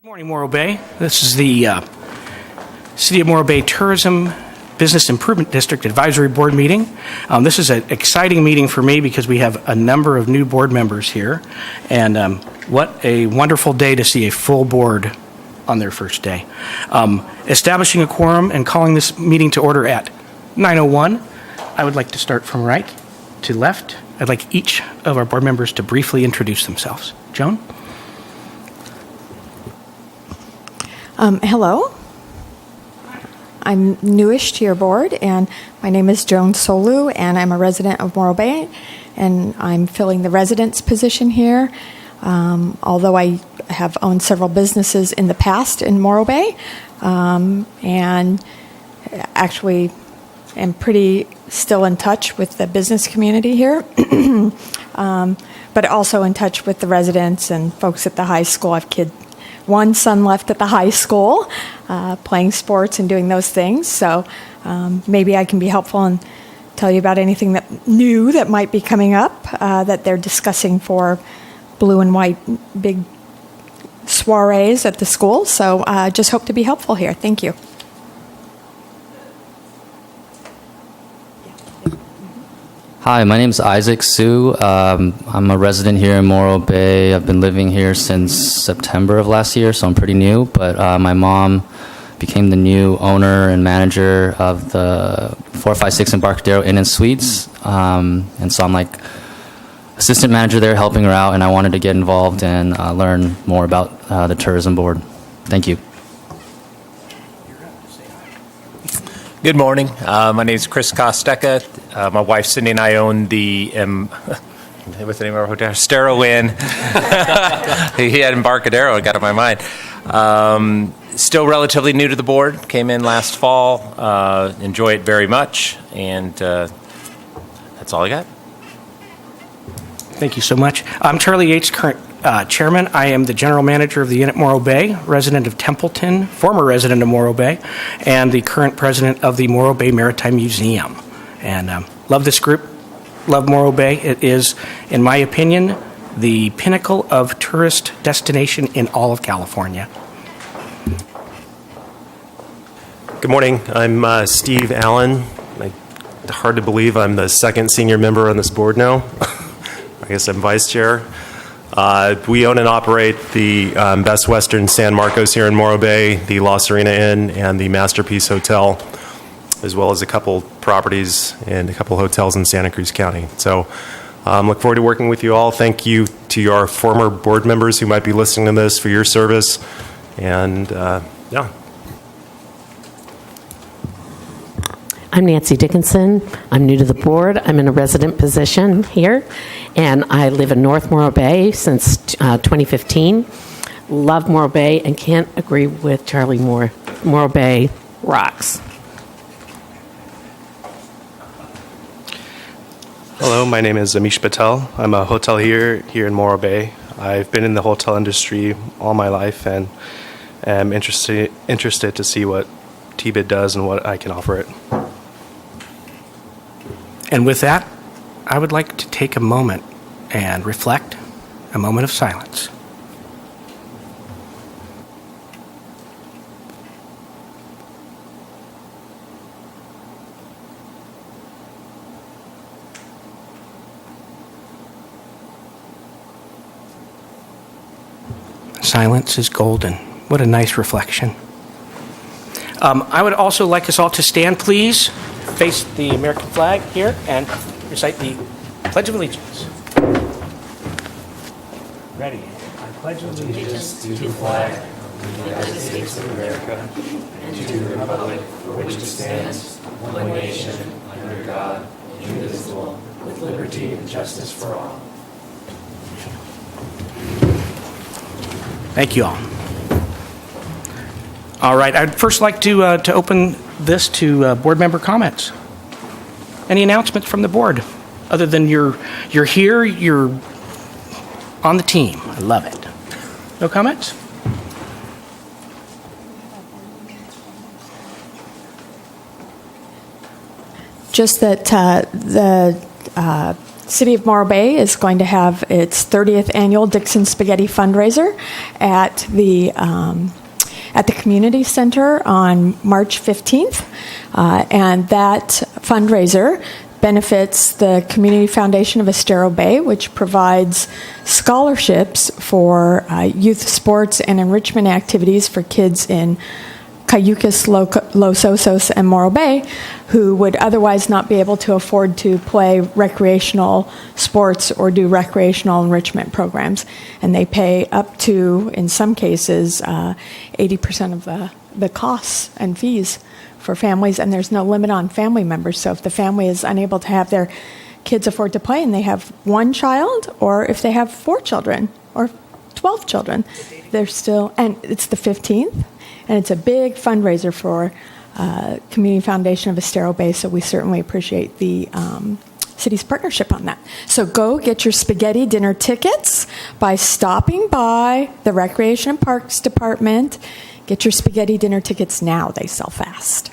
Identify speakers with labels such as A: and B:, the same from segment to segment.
A: Good morning, Morro Bay. This is the City of Morro Bay Tourism Business Improvement District Advisory Board meeting. This is an exciting meeting for me because we have a number of new board members here, and what a wonderful day to see a full board on their first day. Establishing a quorum and calling this meeting to order at 9:01. I would like to start from right to left. I'd like each of our board members to briefly introduce themselves. Joan?
B: Hello. I'm newish to your board, and my name is Joan Solu, and I'm a resident of Morro Bay, and I'm filling the residence position here. Although I have owned several businesses in the past in Morro Bay, and actually am pretty still in touch with the business community here, but also in touch with the residents and folks at the high school. I have one son left at the high school, playing sports and doing those things. So maybe I can be helpful and tell you about anything new that might be coming up that they're discussing for blue and white big soirees at the school. So just hope to be helpful here. Thank you.
C: Hi, my name is Isaac Sue. I'm a resident here in Morro Bay. I've been living here since September of last year, so I'm pretty new. But my mom became the new owner and manager of the 456 Embarcadero Inn and Suites. And so I'm like assistant manager there helping her out, and I wanted to get involved and learn more about the tourism board. Thank you.
D: Good morning. My name is Chris Costeca. My wife Cindy and I own the what's the name of our hotel? Stero Inn. He had Embarcadero. I got it on my mind. Still relatively new to the board. Came in last fall. Enjoy it very much, and that's all I got.
A: Thank you so much. I'm Charlie Yates, current chairman. I am the general manager of the Inn at Morro Bay, resident of Templeton, former resident of Morro Bay, and the current president of the Morro Bay Maritime Museum. And love this group, love Morro Bay. It is, in my opinion, the pinnacle of tourist destination in all of California.
E: Good morning. I'm Steve Allen. Hard to believe I'm the second senior member on this board now. I guess I'm vice chair. We own and operate the Best Western San Marcos here in Morro Bay, the La Serena Inn, and the Masterpiece Hotel, as well as a couple properties and a couple hotels in Santa Cruz County. So look forward to working with you all. Thank you to your former board members who might be listening to this for your service. And yeah.
F: I'm Nancy Dickinson. I'm new to the board. I'm in a resident position here, and I live in North Morro Bay since 2015. Love Morro Bay and can't agree with Charlie more. Morro Bay rocks.
G: Hello, my name is Amish Patel. I'm a hotelier here in Morro Bay. I've been in the hotel industry all my life and am interested to see what TBID does and what I can offer it.
A: And with that, I would like to take a moment and reflect, a moment of silence. Silence is golden. What a nice reflection. I would also like us all to stand, please. Face the American flag here and recite the Pledge of Allegiance. Ready? I pledge allegiance to the flag of the United States of America and to the republic for which it stands, one nation, under God, indivisible, with liberty and justice for all. Thank you all. All right, I'd first like to open this to board member comments. Any announcements from the board, other than you're here, you're on the team. I love it. No comments?
B: Just that the City of Morro Bay is going to have its 30th annual Dixon Spaghetti fundraiser at the community center on March 15th, and that fundraiser benefits the Community Foundation of Estero Bay, which provides scholarships for youth sports and enrichment activities for kids in Cayucas, Los Osos, and Morro Bay who would otherwise not be able to afford to play recreational sports or do recreational enrichment programs. And they pay up to, in some cases, 80% of the costs and fees for families, and there's no limit on family members. So if the family is unable to have their kids afford to play and they have one child, or if they have 4 children or 12 children, they're still, and it's the 15th. And it's a big fundraiser for Community Foundation of Estero Bay, so we certainly appreciate the city's partnership on that. So go get your spaghetti dinner tickets by stopping by the Recreation and Parks Department. Get your spaghetti dinner tickets now. They sell fast.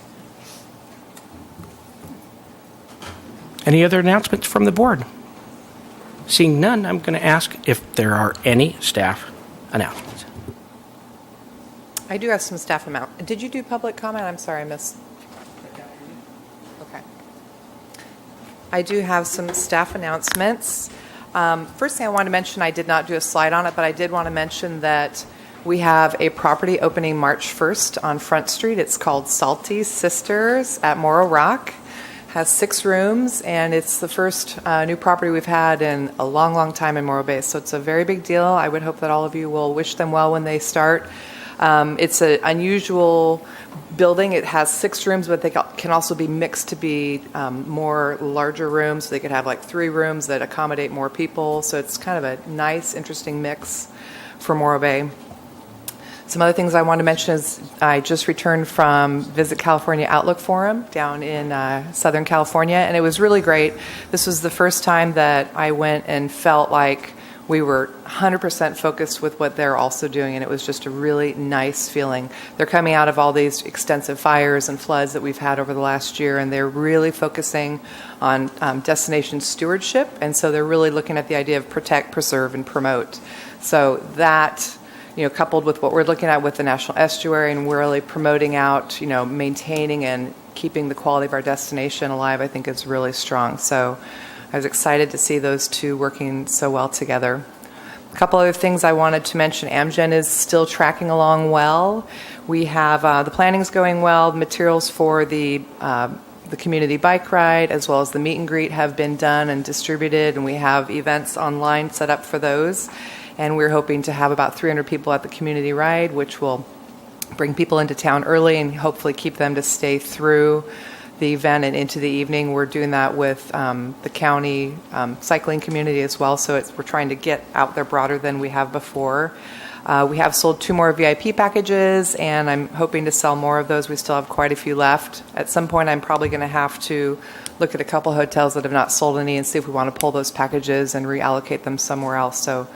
A: Any other announcements from the board? Seeing none, I'm going to ask if there are any staff announcements.
H: I do have some staff amount. Did you do public comment? I'm sorry, I missed. Okay. I do have some staff announcements. First thing I want to mention, I did not do a slide on it, but I did want to mention that we have a property opening March 1st on Front Street. It's called Salty Sisters at Morro Rock. Has 6 rooms, and it's the first new property we've had in a long, long time in Morro Bay. So it's a very big deal. I would hope that all of you will wish them well when they start. It's an unusual building. It has 6 rooms, but they can also be mixed to be more larger rooms. So they could have like 3 rooms that accommodate more people. So it's kind of a nice, interesting mix for Morro Bay. Some other things I want to mention is I just returned from Visit California Outlook Forum down in Southern California, and it was really great. This was the first time that I went and felt like we were 100% focused with what they're also doing, and it was just a really nice feeling. They're coming out of all these extensive fires and floods that we've had over the last year, and they're really focusing on destination stewardship, and so they're really looking at the idea of protect, preserve, and promote. So that, coupled with what we're looking at with the National Estuary, and we're really promoting out, maintaining and keeping the quality of our destination alive, I think is really strong. So I was excited to see those two working so well together. A couple other things I wanted to mention. Amgen is still tracking along well. We have the planning's going well. The materials for the community bike ride as well as the meet and greet have been done and distributed, and we have events online set up for those. And we're hoping to have about 300 people at the community ride, which will bring people into town early and hopefully keep them to stay through the event and into the evening. We're doing that with the county cycling community as well, so we're trying to get out there broader than we have before. We have sold 2 more VIP packages, and I'm hoping to sell more of those. We still have quite a few left. At some point, I'm probably going to have to look at a couple hotels that have not sold any and see if we want to pull those packages and reallocate them somewhere else. So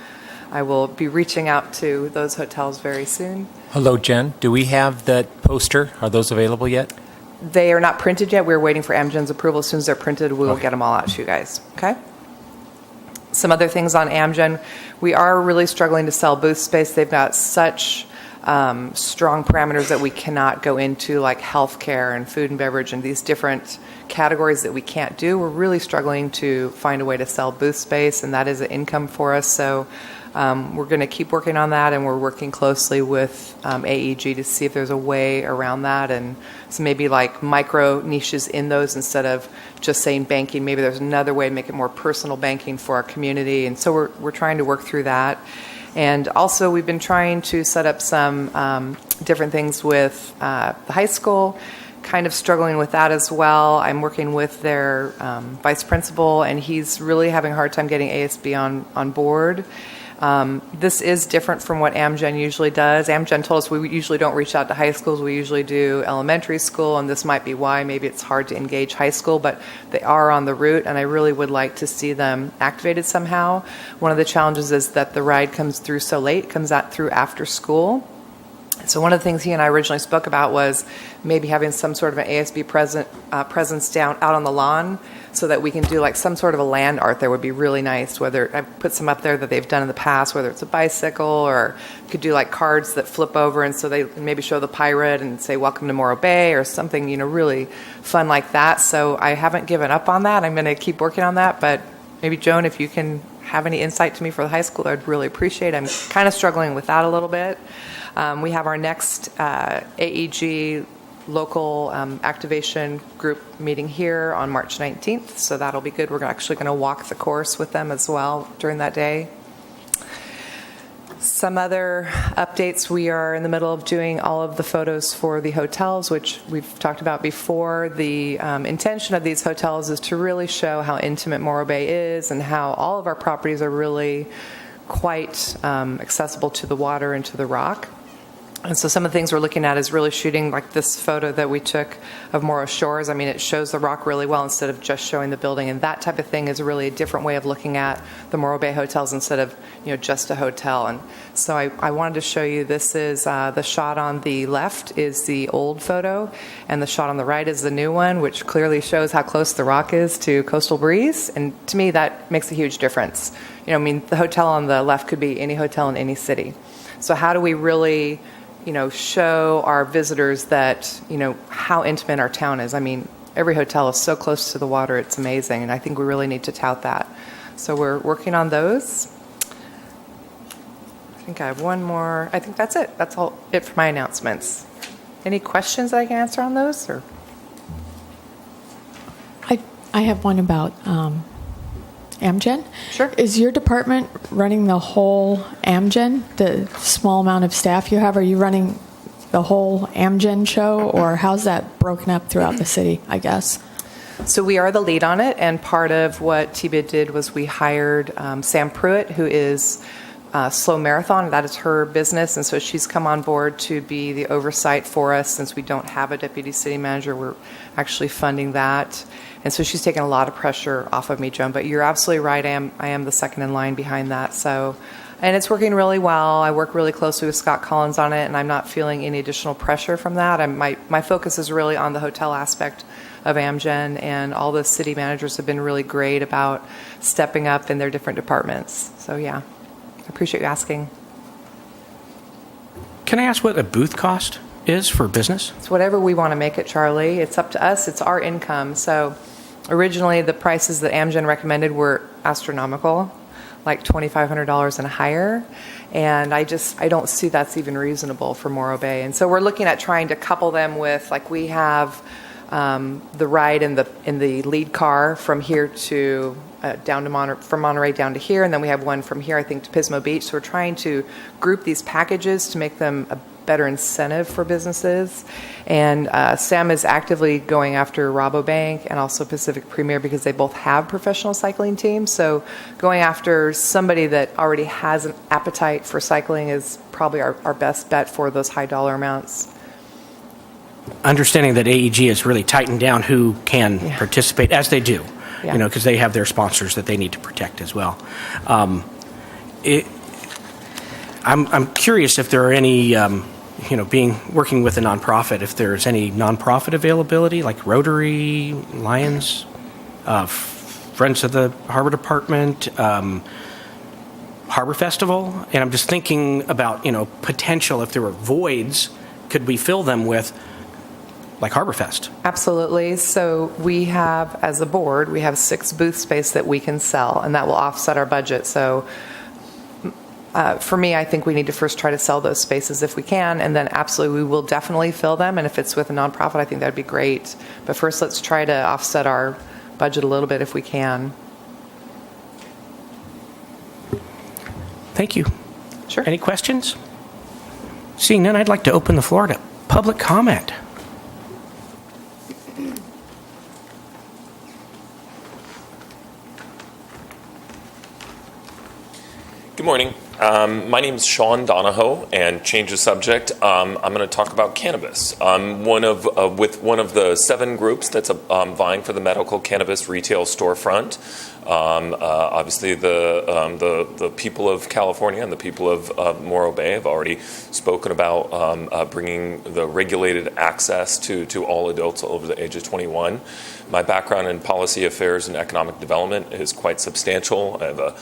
H: I will be reaching out to those hotels very soon.
D: Hello, Jen. Do we have that poster? Are those available yet?
H: They are not printed yet. We're waiting for Amgen's approval. As soon as they're printed, we will get them all out to you guys. Okay? Some other things on Amgen. We are really struggling to sell booth space. They've got such strong parameters that we cannot go into, like healthcare and food and beverage and these different categories that we can't do. We're really struggling to find a way to sell booth space, and that is an income for us. So we're going to keep working on that, and we're working closely with AEG to see if there's a way around that, and so maybe like micro niches in those instead of just saying banking. Maybe there's another way to make it more personal banking for our community, and so we're trying to work through that. And also we've been trying to set up some different things with the high school, kind of struggling with that as well. I'm working with their vice principal, and he's really having a hard time getting ASB on board. This is different from what Amgen usually does. Amgen told us we usually don't reach out to high schools. We usually do elementary school, and this might be why. Maybe it's hard to engage high school, but they are on the route, and I really would like to see them activated somehow. One of the challenges is that the ride comes through so late. It comes out through after school. So one of the things he and I originally spoke about was maybe having some sort of an ASB presence down out on the lawn, so that we can do like some sort of a land art there would be really nice. Whether I put some up there that they've done in the past, whether it's a bicycle, or could do like cards that flip over, and so they maybe show the pirate and say "Welcome to Morro Bay" or something, really fun like that. So I haven't given up on that. I'm going to keep working on that. But maybe Joan, if you can have any insight to me for the high school, I'd really appreciate it. I'm kind of struggling with that a little bit. We have our next AEG local activation group meeting here on March 19th, so that'll be good. We're actually going to walk the course with them as well during that day. Some other updates, we are in the middle of doing all of the photos for the hotels, which we've talked about before. The intention of these hotels is to really show how intimate Morro Bay is and how all of our properties are really quite accessible to the water and to the rock. And so some of the things we're looking at is really shooting like this photo that we took of Morro Shores. I mean, it shows the rock really well instead of just showing the building. And that type of thing is really a different way of looking at the Morro Bay hotels instead of, just a hotel. And so I wanted to show you, this is the shot on the left is the old photo, and the shot on the right is the new one, which clearly shows how close the rock is to coastal breeze. And to me, that makes a huge difference. The hotel on the left could be any hotel in any city. So how do we really show our visitors that, how intimate our town is? I mean, every hotel is so close to the water, it's amazing, and I think we really need to tout that. So we're working on those. I think I have one more. I think that's it. That's all it for my announcements. Any questions that I can answer on those? Or?
B: I have one about Amgen.
H: Sure.
B: Is your department running the whole Amgen, the small amount of staff you have? Are you running the whole Amgen show, or how's that broken up throughout the city, I guess?
H: So we are the lead on it, and part of what TBID did was we hired Sam Pruitt, who is Slow Marathon. That is her business, and so she's come on board to be the oversight for us. Since we don't have a deputy city manager, we're actually funding that. And so she's taken a lot of pressure off of me, Joan. But you're absolutely right. I am the second in line behind that. So, and it's working really well. I work really closely with Scott Collins on it, and I'm not feeling any additional pressure from that. My focus is really on the hotel aspect of Amgen, and all the city managers have been really great about stepping up in their different departments. So, yeah, I appreciate you asking.
A: Can I ask what a booth cost is for business?
H: It's whatever we want to make it, Charlie. It's up to us. It's our income. So originally the prices that Amgen recommended were astronomical, like $2,500 and higher. And I don't see that's even reasonable for Morro Bay. And so we're looking at trying to couple them with, like, we have the ride in the lead car from here to down to from Monterey down to here, and then we have one from here, I think, to Pismo Beach. So we're trying to group these packages to make them a better incentive for businesses. And Sam is actively going after Rabobank and also Pacific Premier, because they both have professional cycling teams. So going after somebody that already has an appetite for cycling is probably our best bet for those high dollar amounts.
A: Understanding that AEG has really tightened down who can participate, as they do, because they have their sponsors that they need to protect as well. I'm curious if there are any, working with a nonprofit, if there's any nonprofit availability, like Rotary, Lions, Friends of the Harbor Department, Harbor Festival. And I'm just thinking about, potential, if there were voids, could we fill them with, like Harborfest?
H: Absolutely. So we have, as a board, we have 6 booth space that we can sell, and that will offset our budget. So for me, I think we need to first try to sell those spaces if we can, and then absolutely we will definitely fill them. And if it's with a nonprofit, I think that'd be great. But first, let's try to offset our budget a little bit if we can.
A: Thank you.
H: Sure.
A: Any questions? Seeing none, I'd like to open the floor to public comment.
I: Good morning. My name is Sean Donahoe, and change the subject. I'm going to talk about cannabis. I'm with one of the 7 groups that's vying for the medical cannabis retail storefront. Obviously, the people of California and the people of Morro Bay have already spoken about bringing the regulated access to all adults over the age of 21. My background in policy affairs and economic development is quite substantial. I have a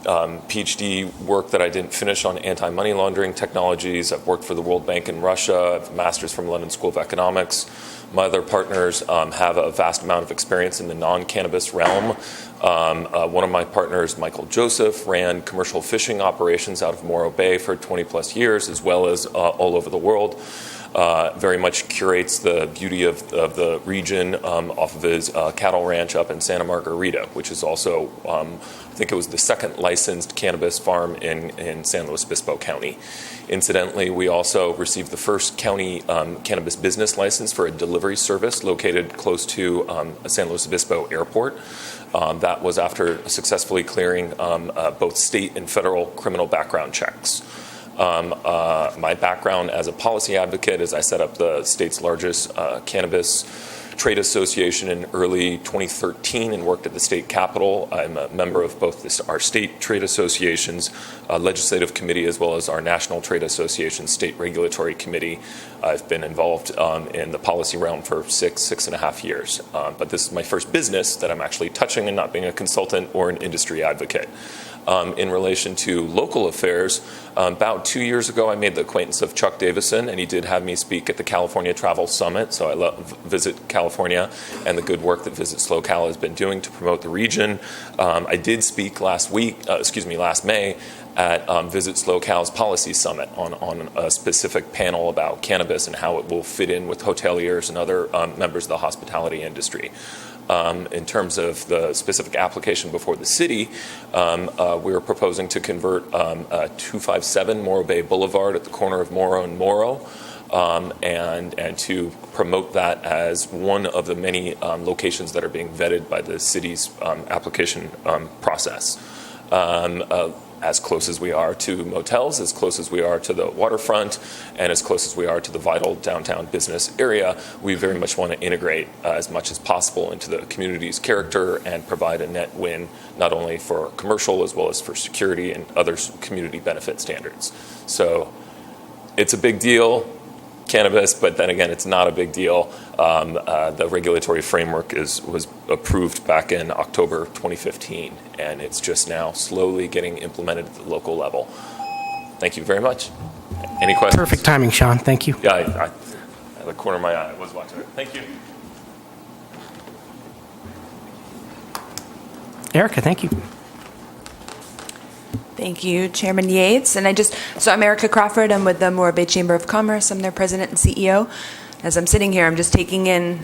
I: PhD work that I didn't finish on anti-money laundering technologies. I've worked for the World Bank in Russia. I have a master's from London School of Economics. My other partners have a vast amount of experience in the non-cannabis realm. One of my partners, Michael Joseph, ran commercial fishing operations out of Morro Bay for 20 plus years, as well as all over the world. Very much curates the beauty of the region off of his cattle ranch up in Santa Margarita, which is also, I think it was the 2nd licensed cannabis farm in San Luis Obispo County. Incidentally, we also received the first county cannabis business license for a delivery service located close to San Luis Obispo Airport. That was after successfully clearing both state and federal criminal background checks. My background as a policy advocate is I set up the state's largest cannabis trade association in early 2013 and worked at the state capitol. I'm a member of both our state trade association's legislative committee as well as our national trade association state regulatory committee. I've been involved in the policy realm for 6.5 years. But this is my first business that I'm actually touching and not being a consultant or an industry advocate. In relation to local affairs, about 2 years ago, I made the acquaintance of Chuck Davison, and he did have me speak at the California Travel Summit. So I love Visit California and the good work that Visit SoCal has been doing to promote the region. I did speak last May at Visit SoCal's Policy Summit on a specific panel about cannabis and how it will fit in with hoteliers and other members of the hospitality industry. In terms of the specific application before the city, we are proposing to convert 257 Morro Bay Boulevard at the corner of Morro and Morro, and to promote that as one of the many locations that are being vetted by the city's application process. As close as we are to motels, as close as we are to the waterfront, and as close as we are to the vital downtown business area, we very much want to integrate as much as possible into the community's character and provide a net win, not only for commercial as well as for security and other community benefit standards. So it's a big deal, cannabis, but then again, it's not a big deal. The regulatory framework was approved back in October 2015, and it's just now slowly getting implemented at the local level. Thank you very much. Any questions?
A: Perfect timing, Sean. Thank you.
I: Yeah, I at the corner of my eye, I was watching it. Thank you.
A: Erica, thank you.
J: Thank you, Chairman Yates. And so I'm Erica Crawford. I'm with the Morro Bay Chamber of Commerce. I'm their president and CEO. As I'm sitting here, I'm just taking in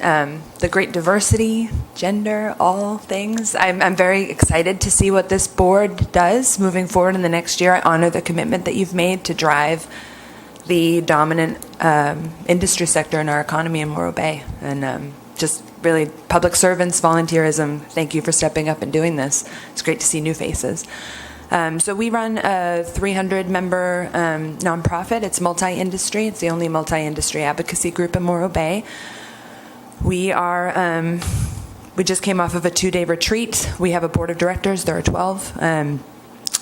J: the great diversity, gender, all things. I'm very excited to see what this board does moving forward in the next year. I honor the commitment that you've made to drive the dominant industry sector in our economy in Morro Bay. And just really public servants, volunteerism, thank you for stepping up and doing this. It's great to see new faces. So we run a 300-member nonprofit. It's multi-industry. It's the only multi-industry advocacy group in Morro Bay. We just came off of a 2-day retreat. We have a board of directors. There are 12.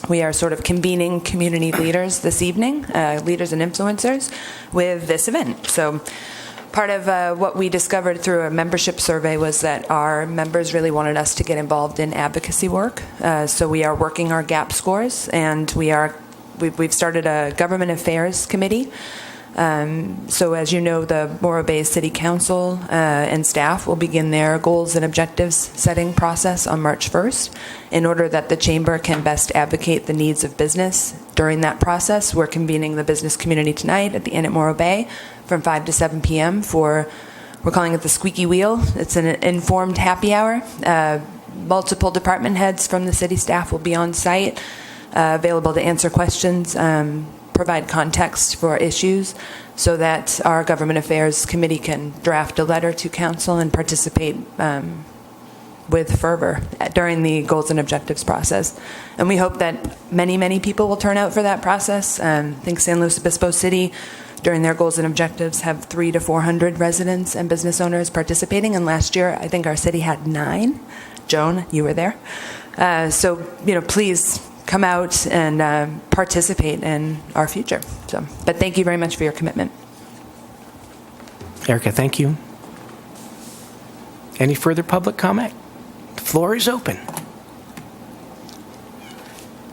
J: We are sort of convening community leaders this evening, leaders and influencers, with this event. So part of what we discovered through a membership survey was that our members really wanted us to get involved in advocacy work. So we are working our gap scores, and we've started a government affairs committee. So as you know, the Morro Bay City Council and staff will begin their goals and objectives setting process on March 1st. In order that the Chamber can best advocate the needs of business during that process, we're convening the business community tonight at the Inn at Morro Bay from 5 to 7 p.m. we're calling it the Squeaky Wheel. It's an informed happy hour. Multiple department heads from the city staff will be on site, available to answer questions, provide context for issues so that our government affairs committee can draft a letter to council and participate with fervor during the goals and objectives process. And we hope that many, many people will turn out for that process. I think San Luis Obispo City, during their goals and objectives, have 300 to 400 residents and business owners participating. And last year, I think our city had 9. Joan, you were there. So, please come out and participate in our future. But thank you very much for your commitment.
A: Erica, thank you. Any further public comment? The floor is open.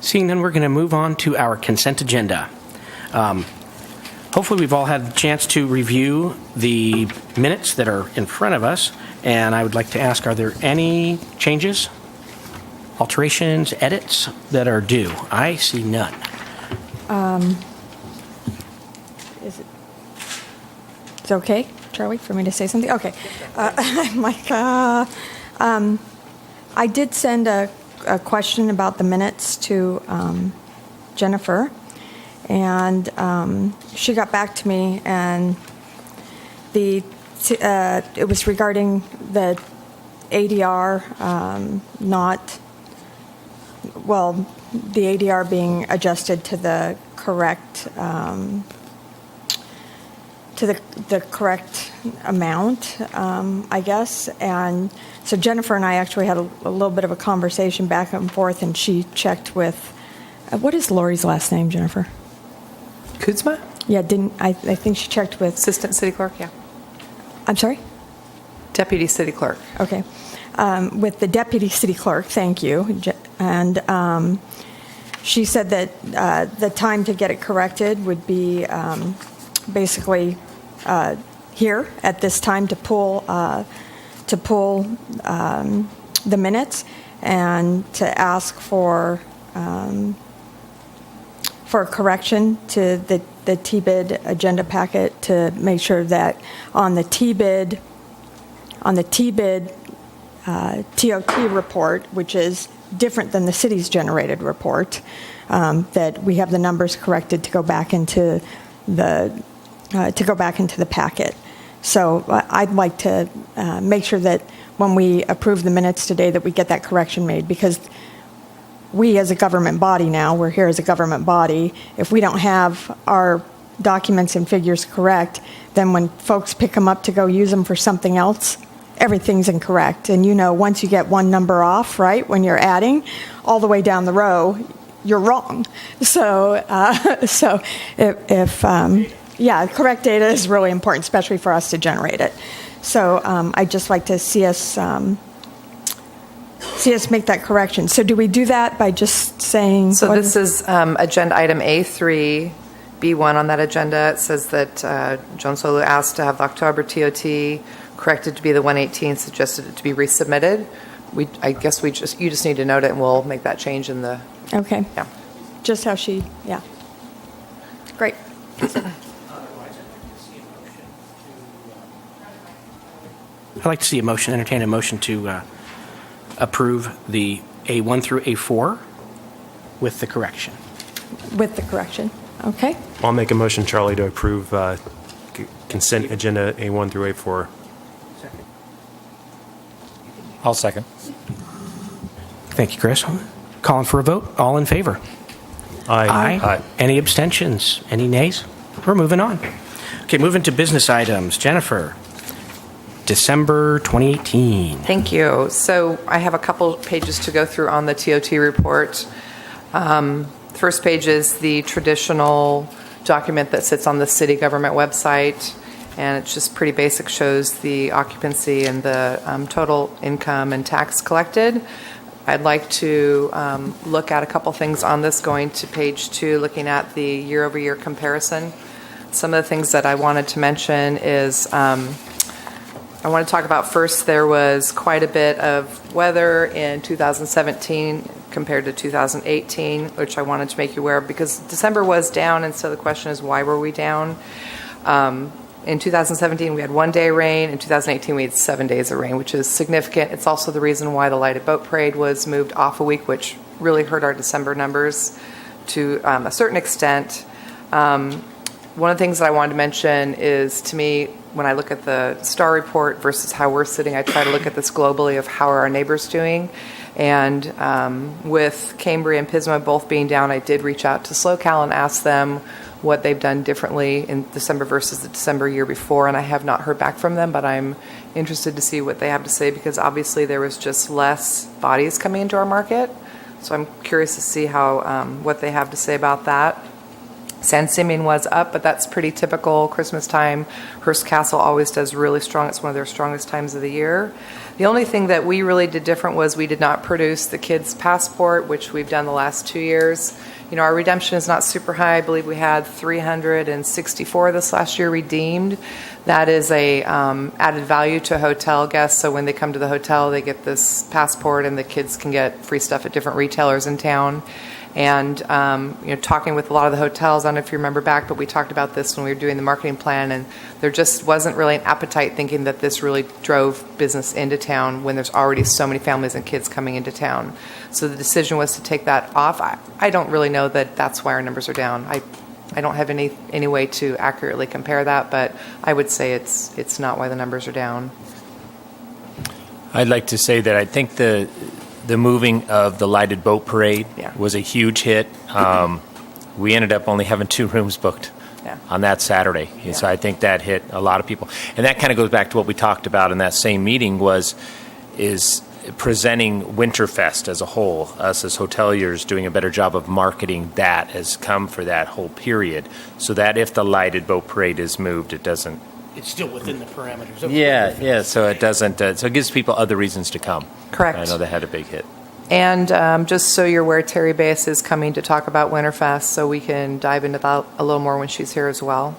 A: Seeing none, we're going to move on to our consent agenda. Hopefully we've all had a chance to review the minutes that are in front of us, and I would like to ask, are there any changes, alterations, edits that are due? I see none.
B: It's okay, Charlie, for me to say something? Okay. I'm like, I did send a question about the minutes to Jennifer, and she got back to me, and it was regarding the ADR the ADR being adjusted to the correct the correct amount, I guess. And so Jennifer and I actually had a little bit of a conversation back and forth, and she checked with, what is Lori's last name, Jennifer?
H: Kuzma?
B: Yeah, I think she checked with...
H: Assistant City Clerk, yeah.
B: I'm sorry?
H: Deputy City Clerk.
B: Okay. With the Deputy City Clerk, thank you. And she said that the time to get it corrected would be basically here at this time to pull the minutes and to ask for a correction to the TBID agenda packet to make sure that on the TBID TOT report, which is different than the city's generated report, that we have the numbers corrected to go back into the packet. So I'd like to make sure that when we approve the minutes today that we get that correction made, because we as a government body now, we're here as a government body, if we don't have our documents and figures correct, then when folks pick them up to go use them for something else, everything's incorrect. And once you get one number off, right, when you're adding, all the way down the row, you're wrong. So, if correct data is really important, especially for us to generate it. So I'd just like to see us make that correction. So do we do that by just saying?
H: So this is agenda item A3, B1 on that agenda. It says that Joan Solu asked to have the October TOT corrected to be the 118, suggested it to be resubmitted. I guess you just need to note it, and we'll make that change in the.
B: Okay.
H: Yeah.
B: Just how she. Yeah. Great.
A: I'd like to see entertain a motion to approve the A1 through A4 with the correction.
B: With the correction. Okay.
E: I'll make a motion, Charlie, to approve consent agenda A1 through A4.
D: I'll second.
A: Thank you, Chris. Calling for a vote. All in favor?
E: Aye.
A: Any abstentions? Any nays? We're moving on. Okay, moving to business items. Jennifer, December 2018.
H: Thank you. So I have a couple pages to go through on the TOT report. First page is the traditional document that sits on the city government website, and it's just pretty basic, shows the occupancy and the total income and tax collected. I'd like to look at a couple things on this, going to page 2, looking at the year-over-year comparison. Some of the things that I wanted to mention is I want to talk about first, there was quite a bit of weather in 2017 compared to 2018, which I wanted to make you aware of, because December was down, and so the question is, why were we down? In 2017, we had 1 day of rain. In 2018, we had 7 days of rain, which is significant. It's also the reason why the Lighted Boat Parade was moved off a week, which really hurt our December numbers to a certain extent. One of the things that I wanted to mention is, to me, when I look at the STAR report versus how we're sitting, I try to look at this globally of how are our neighbors doing. And with Cambria and Pismo both being down, I did reach out to SlowCal and ask them what they've done differently in December versus the December year before, and I have not heard back from them, but I'm interested to see what they have to say, because obviously there was just less bodies coming into our market. So I'm curious to see how what they have to say about that. San Simeon was up, but that's pretty typical Christmas time. Hearst Castle always does really strong. It's one of their strongest times of the year. The only thing that we really did different was we did not produce the kids' passport, which we've done the last 2 years. You know, our redemption is not super high. I believe we had 364 this last year redeemed. That is a added value to hotel guests. So when they come to the hotel, they get this passport, and the kids can get free stuff at different retailers in town. And you know, talking with a lot of the hotels, I don't know if you remember back, but we talked about this when we were doing the marketing plan, and there just wasn't really an appetite thinking that this really drove business into town when there's already so many families and kids coming into town. So the decision was to take that off. I don't really know that that's why our numbers are down. I don't have any way to accurately compare that, but I would say it's not why the numbers are down.
D: I'd like to say that I think the moving of the lighted boat parade was a huge hit. We ended up only having 2 rooms booked on that Saturday. And so I think that hit a lot of people. And that kind of goes back to what we talked about in that same meeting is presenting Winterfest as a whole. Us as hoteliers doing a better job of marketing that has come for that whole period, so that if the lighted boat parade is moved, it doesn't.
A: It's still within the parameters of
D: Yeah, so it doesn't. So it gives people other reasons to come.
H: Correct.
D: I know they had a big hit.
H: And just so you're aware, Terry Bass is coming to talk about Winterfest, so we can dive into that a little more when she's here as well.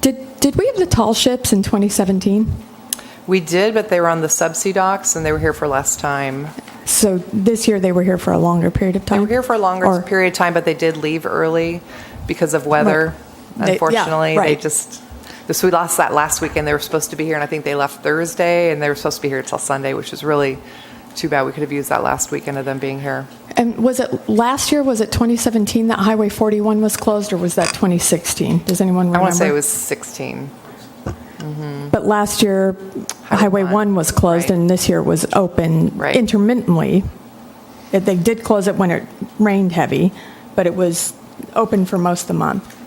B: Did we have the tall ships in 2017?
H: We did, but they were on the subsea docks, and they were here for less time.
B: So this year they were here for a longer period of time?
H: They were here for a longer period of time, but they did leave early because of weather.
B: Right.
H: Unfortunately,
B: right.
H: we lost that last weekend. They were supposed to be here, and I think they left Thursday, and they were supposed to be here until Sunday, which is really too bad. We could have used that last weekend of them being here.
B: And was it last year, was it 2017 that Highway 41 was closed, or was that 2016? Does anyone remember?
H: I want to say it was 16.
B: But last year, Highway 1 was closed,
H: right.
B: and this year was open intermittently. They did close it when it rained heavy, but it was open for most of the month.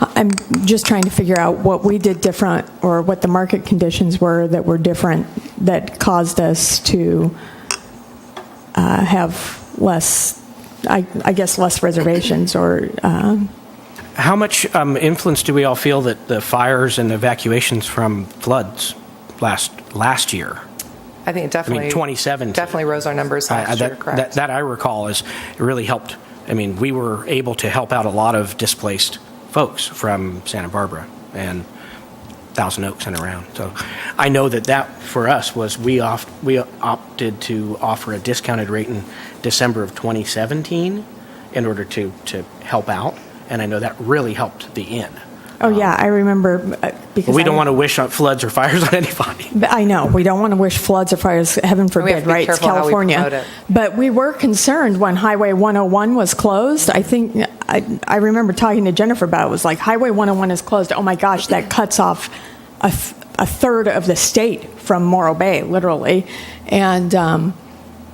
B: I'm just trying to figure out what we did different, or what the market conditions were that were different that caused us to have less, I guess, less reservations, or...
A: How much influence do we all feel that the fires and evacuations from floods last year?
H: I think it definitely.
A: 2017
H: definitely rose our numbers last year. Correct.
A: That I recall it really helped. I mean, we were able to help out a lot of displaced folks from Santa Barbara and Thousand Oaks and around. So I know that for us was we opted to offer a discounted rate in December of 2017 in order to help out. And I know that really helped the inn.
B: Oh, yeah, I remember. Because
A: we don't want to wish on floods or fires on anybody.
B: I know. We don't want to wish floods or fires, heaven forbid, right? It's California. But we were concerned when Highway 101 was closed. I think I remember talking to Jennifer about it. It was like, Highway 101 is closed. Oh, my gosh, that cuts off a third of the state from Morro Bay, literally. And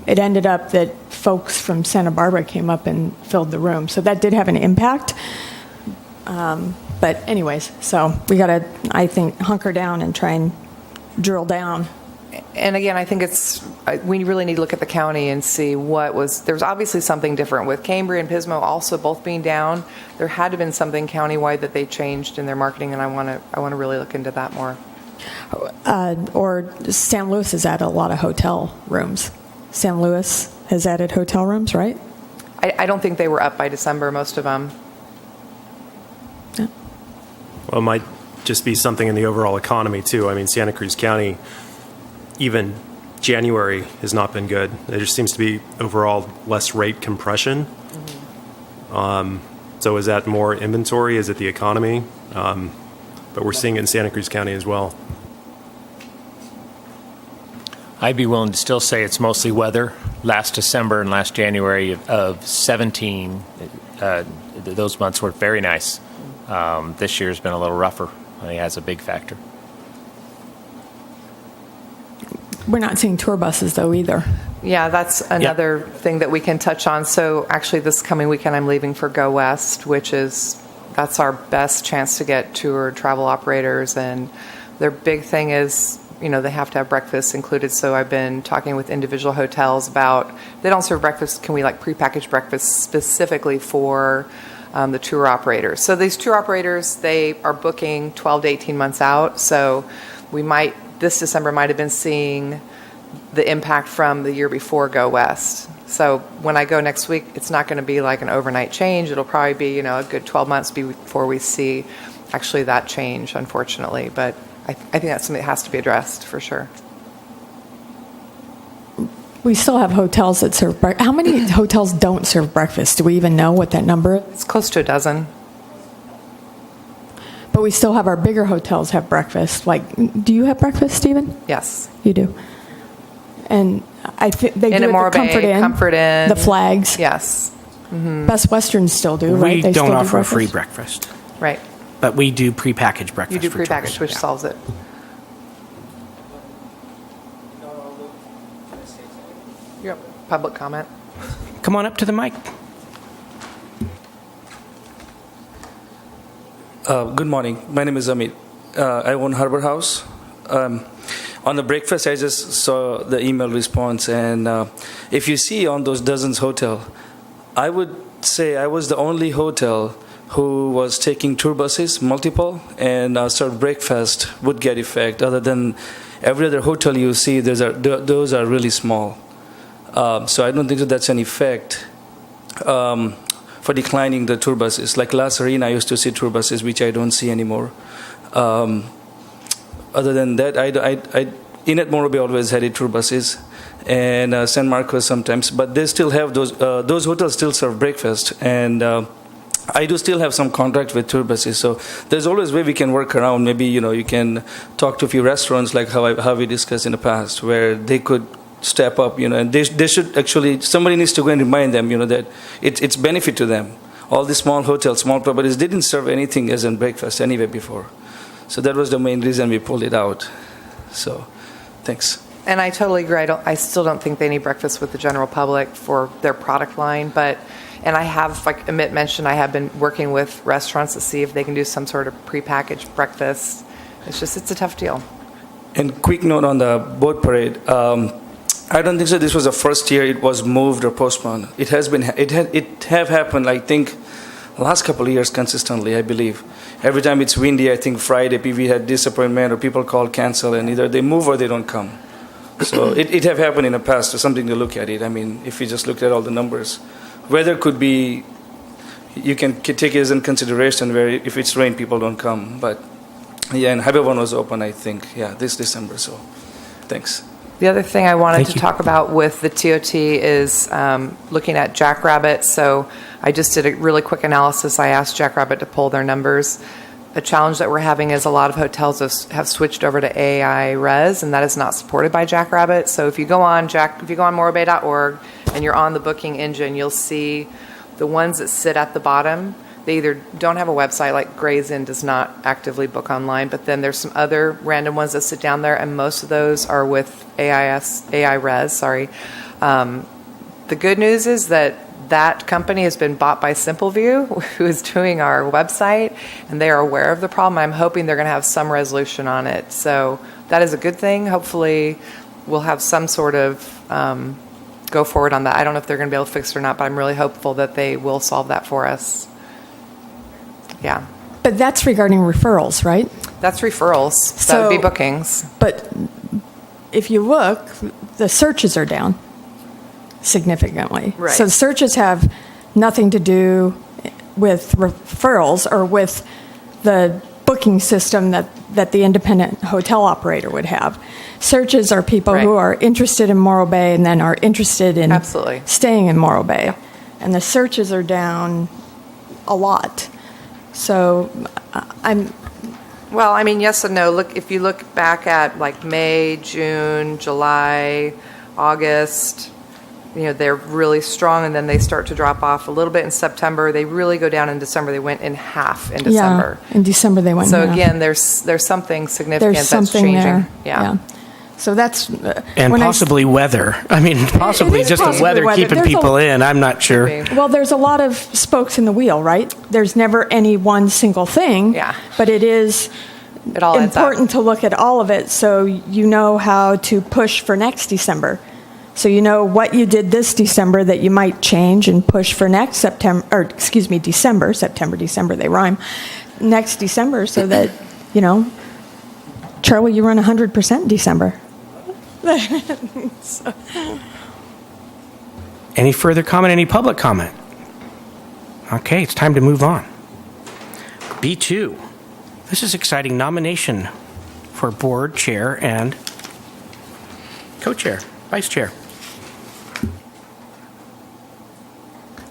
B: it ended up that folks from Santa Barbara came up and filled the room. So that did have an impact. But anyways, so we got to, I think, hunker down and try and drill down.
H: And again, I think we really need to look at the county and see there's obviously something different with Cambria and Pismo also both being down. There had to have been something countywide that they changed in their marketing, and I want to really look into that more.
B: Or San Luis has added a lot of hotel rooms. San Luis has added hotel rooms, right?
H: I don't think they were up by December, most of them.
B: Yeah.
E: Well, it might just be something in the overall economy, too. I mean, Santa Cruz County, even January has not been good. There just seems to be overall less rate compression. So is that more inventory? Is it the economy? But we're seeing it in Santa Cruz County as well.
D: I'd be willing to still say it's mostly weather. Last December and last January of 17, those months were very nice. This year's been a little rougher. I think that's a big factor.
B: We're not seeing tour buses, though, either.
H: Yeah, that's another thing that we can touch on. So actually this coming weekend I'm leaving for Go West, that's our best chance to get tour travel operators, and their big thing is, they have to have breakfast included. So I've been talking with individual hotels about, they don't serve breakfast, can we prepackage breakfast specifically for the tour operators? So these tour operators, they are booking 12 to 18 months out. So this December might have been seeing the impact from the year before Go West. So when I go next week, it's not going to be like an overnight change. It'll probably be, a good 12 months before we see actually that change, unfortunately. But I think that's something that has to be addressed for sure.
B: We still have hotels that serve breakfast. How many hotels don't serve breakfast? Do we even know what that number is?
H: It's close to a dozen.
B: But we still have our bigger hotels have breakfast. Do you have breakfast, Stephen?
H: Yes.
B: You do. And I think they do
H: In
B: it
H: Amora
B: at the
H: Bay,
B: Comfort Inn, the Flags.
H: Yes.
B: Best Westerns still do, right?
A: We
B: They
A: don't
B: still do
A: offer a free breakfast,
H: Right.
A: but we do prepackaged breakfast.
H: You do
A: for tours.
H: prepackaged, which
A: Yeah.
H: solves it. Yep. Public comment.
A: Come on up to the mic.
K: Good morning. My name is Amit. I own Harbor House. On the breakfast, I just saw the email response, and if you see on those dozens hotel, I would say I was the only hotel who was taking tour buses, multiple, and served breakfast would get effect. Other than every other hotel you see, those are really small. So I don't think that's an effect for declining the tour buses. Like La Serena, I used to see tour buses, which I don't see anymore. Other than that, in at Morro Bay always had tour buses, and San Marcos sometimes. But they still have those hotels still serve breakfast, and I do still have some contract with tour buses. So there's always a way we can work around. Maybe you can talk to a few restaurants, like how we discussed in the past, where they could step up, and they should actually, somebody needs to go and remind them, that it's benefit to them. All the small hotels, small properties, they didn't serve anything as in breakfast anyway before. So that was the main reason we pulled it out. So, thanks.
H: And I totally agree. I still don't think they need breakfast with the general public for their product line. And I have, like Amit mentioned, I have been working with restaurants to see if they can do some sort of prepackaged breakfast. It's a tough deal.
K: And quick note on the boat parade. I don't think so. This was the first year it was moved or postponed. It have happened, I think, last couple of years consistently, I believe. Every time it's windy, I think Friday, we had disappointment or people call cancel, and either they move or they don't come. So it have happened in the past. So something to look at it. I mean, if you just look at all the numbers, weather could be, you can take it as in consideration where if it's rain, people don't come. But yeah, and Highway 1 was open, I think, this December. So thanks.
H: The other thing I wanted
A: Thank
H: to
A: you.
H: talk about with the TOT is looking at Jackrabbit. So I just did a really quick analysis. I asked Jackrabbit to pull their numbers. A challenge that we're having is a lot of hotels have switched over to AI Res, and that is not supported by Jackrabbit. So if you go on morrowbay.org and you're on the booking engine, you'll see the ones that sit at the bottom. They either don't have a website, like Gray's Inn does not actively book online, but then there's some other random ones that sit down there, and most of those are with AI Res. The good news is that company has been bought by SimpleView, who is doing our website, and they are aware of the problem. I'm hoping they're going to have some resolution on it. So that is a good thing. Hopefully we'll have some sort of go forward on that. I don't know if they're going to be able to fix it or not, but I'm really hopeful that they will solve that for us. Yeah.
B: But that's regarding referrals, right?
H: That's referrals. That would be bookings.
B: But if you look, the searches are down significantly.
H: Right.
B: So searches have nothing to do with referrals or with the booking system that the independent hotel operator would have. Searches are people who are interested in Morro Bay and then are interested in
H: Absolutely.
B: staying in Morro Bay. And the searches are down a lot. So
H: Well, I mean, yes and no. Look, if you look back at like May, June, July, August, they're really strong, and then they start to drop off a little bit in September. They really go down in December. They went in half in December.
B: Yeah, in December they went.
H: So
B: in half.
H: again, there's something significant
B: There's
H: that's
B: something
H: changing.
B: there.
H: Yeah.
B: So that's
A: And
B: when
A: possibly weather. I mean, possibly
B: is
A: just
B: possibly
A: the weather
B: weather.
A: keeping
B: There's
A: people in. I'm not sure.
B: Well, there's a lot of spokes in the wheel, right? There's never any one single thing.
H: Yeah.
B: But it is
H: It all adds up.
B: important to look at all of it so you know how to push for next December. So you know what you did this December that you might change and push for next September, or excuse me, December, December, they rhyme, next December so that, Charlie, you run 100% in December.
A: Any further comment? Any public comment? Okay, it's time to move on. B2. This is exciting nomination for board chair and co-chair, vice chair.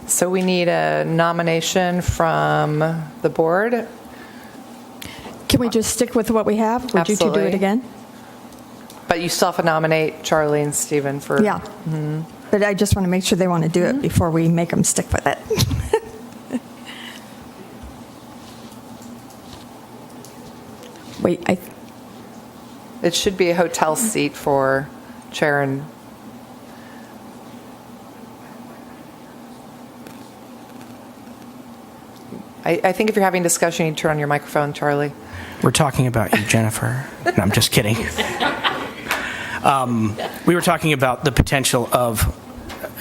H: So we need a nomination from the board.
B: Can we just stick with what we have? Would you two do
H: Absolutely.
B: it again?
H: But you still have to nominate Charlie and Stephen for...
B: Yeah. But I just want to make sure they want to do it before we make them stick with it. Wait,
H: It should be a hotel seat for chair and... I think if you're having discussion, you need to turn on your microphone, Charlie.
A: We're talking about you, Jennifer. No, I'm just kidding. We were talking about the potential of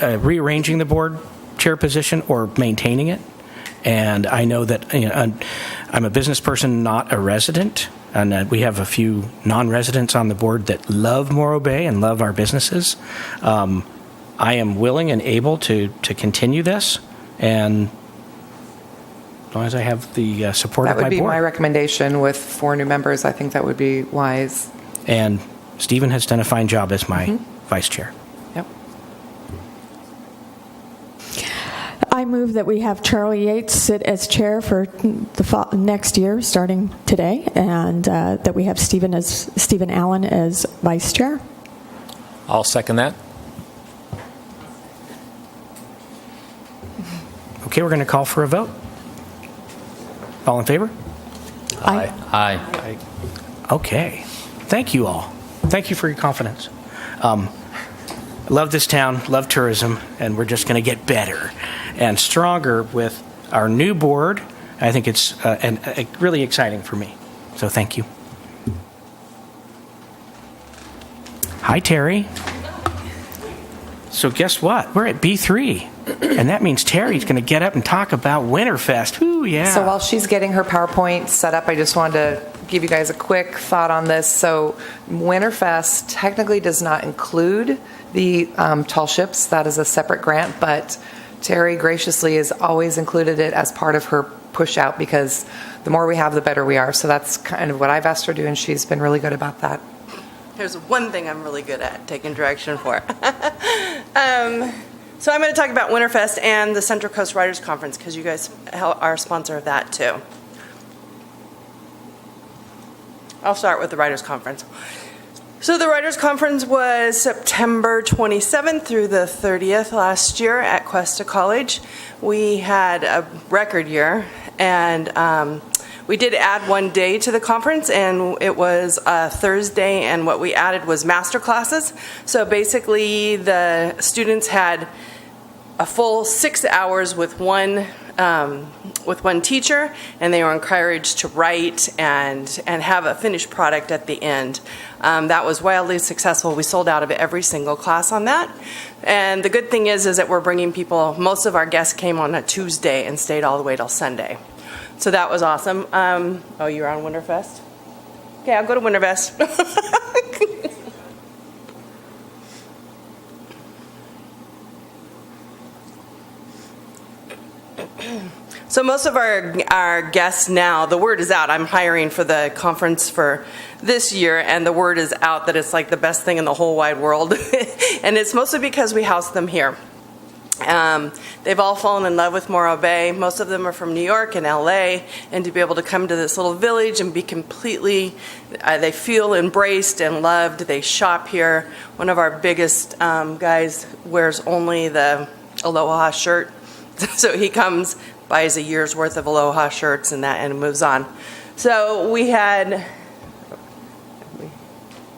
A: rearranging the board chair position or maintaining it. And I know that I'm a business person, not a resident, and we have a few non-residents on the board that love Morro Bay and love our businesses. I am willing and able to continue this, and as long as I have the support
H: That
A: of my
H: would be
A: board.
H: my recommendation with 4 new members. I think that would be wise.
A: And Stephen has done a fine job as my vice chair.
H: Yep.
B: I move that we have Charlie Yates sit as chair for the next year, starting today, and that we have Stephen Allen as vice chair.
D: I'll second that.
A: Okay, we're going to call for a vote. All in favor?
B: Aye.
C: Aye.
A: Okay. Thank you all. Thank you for your confidence. Love this town, love tourism, and we're just going to get better and stronger with our new board. I think it's really exciting for me. So thank you. Hi, Terry. So guess what? We're at B3. And that means Terry's going to get up and talk about Winterfest. Ooh, yeah.
H: So while she's getting her PowerPoint set up, I just wanted to give you guys a quick thought on this. So Winterfest technically does not include the tall ships. That is a separate grant, but Terry graciously has always included it as part of her push out because the more we have, the better we are. So that's kind of what I've asked her to do, and she's been really good about that.
L: There's one thing I'm really good at taking direction for. So I'm going to talk about Winterfest and the Central Coast Writers Conference because you guys are a sponsor of that too. I'll start with the Writers Conference. So the Writers Conference was September 27th through the 30th last year at Cuesta College. We had a record year, and we did add one day to the conference, and it was a Thursday, and what we added was master classes. So basically the students had a full 6 hours with one teacher, and they were encouraged to write and have a finished product at the end. That was wildly successful. We sold out of every single class on that. And the good thing is that we're bringing people, most of our guests came on a Tuesday and stayed all the way till Sunday. So that was awesome. Oh, you're on Winterfest? Okay, I'll go to Winterfest. So most of our guests now, the word is out. I'm hiring for the conference for this year, and the word is out that it's like the best thing in the whole wide world. And it's mostly because we house them here. They've all fallen in love with Morro Bay. Most of them are from New York and LA, and to be able to come to this little village and be completely, they feel embraced and loved. They shop here. One of our biggest guys wears only the Aloha shirt. So he comes, buys a year's worth of Aloha shirts and moves on. So we had,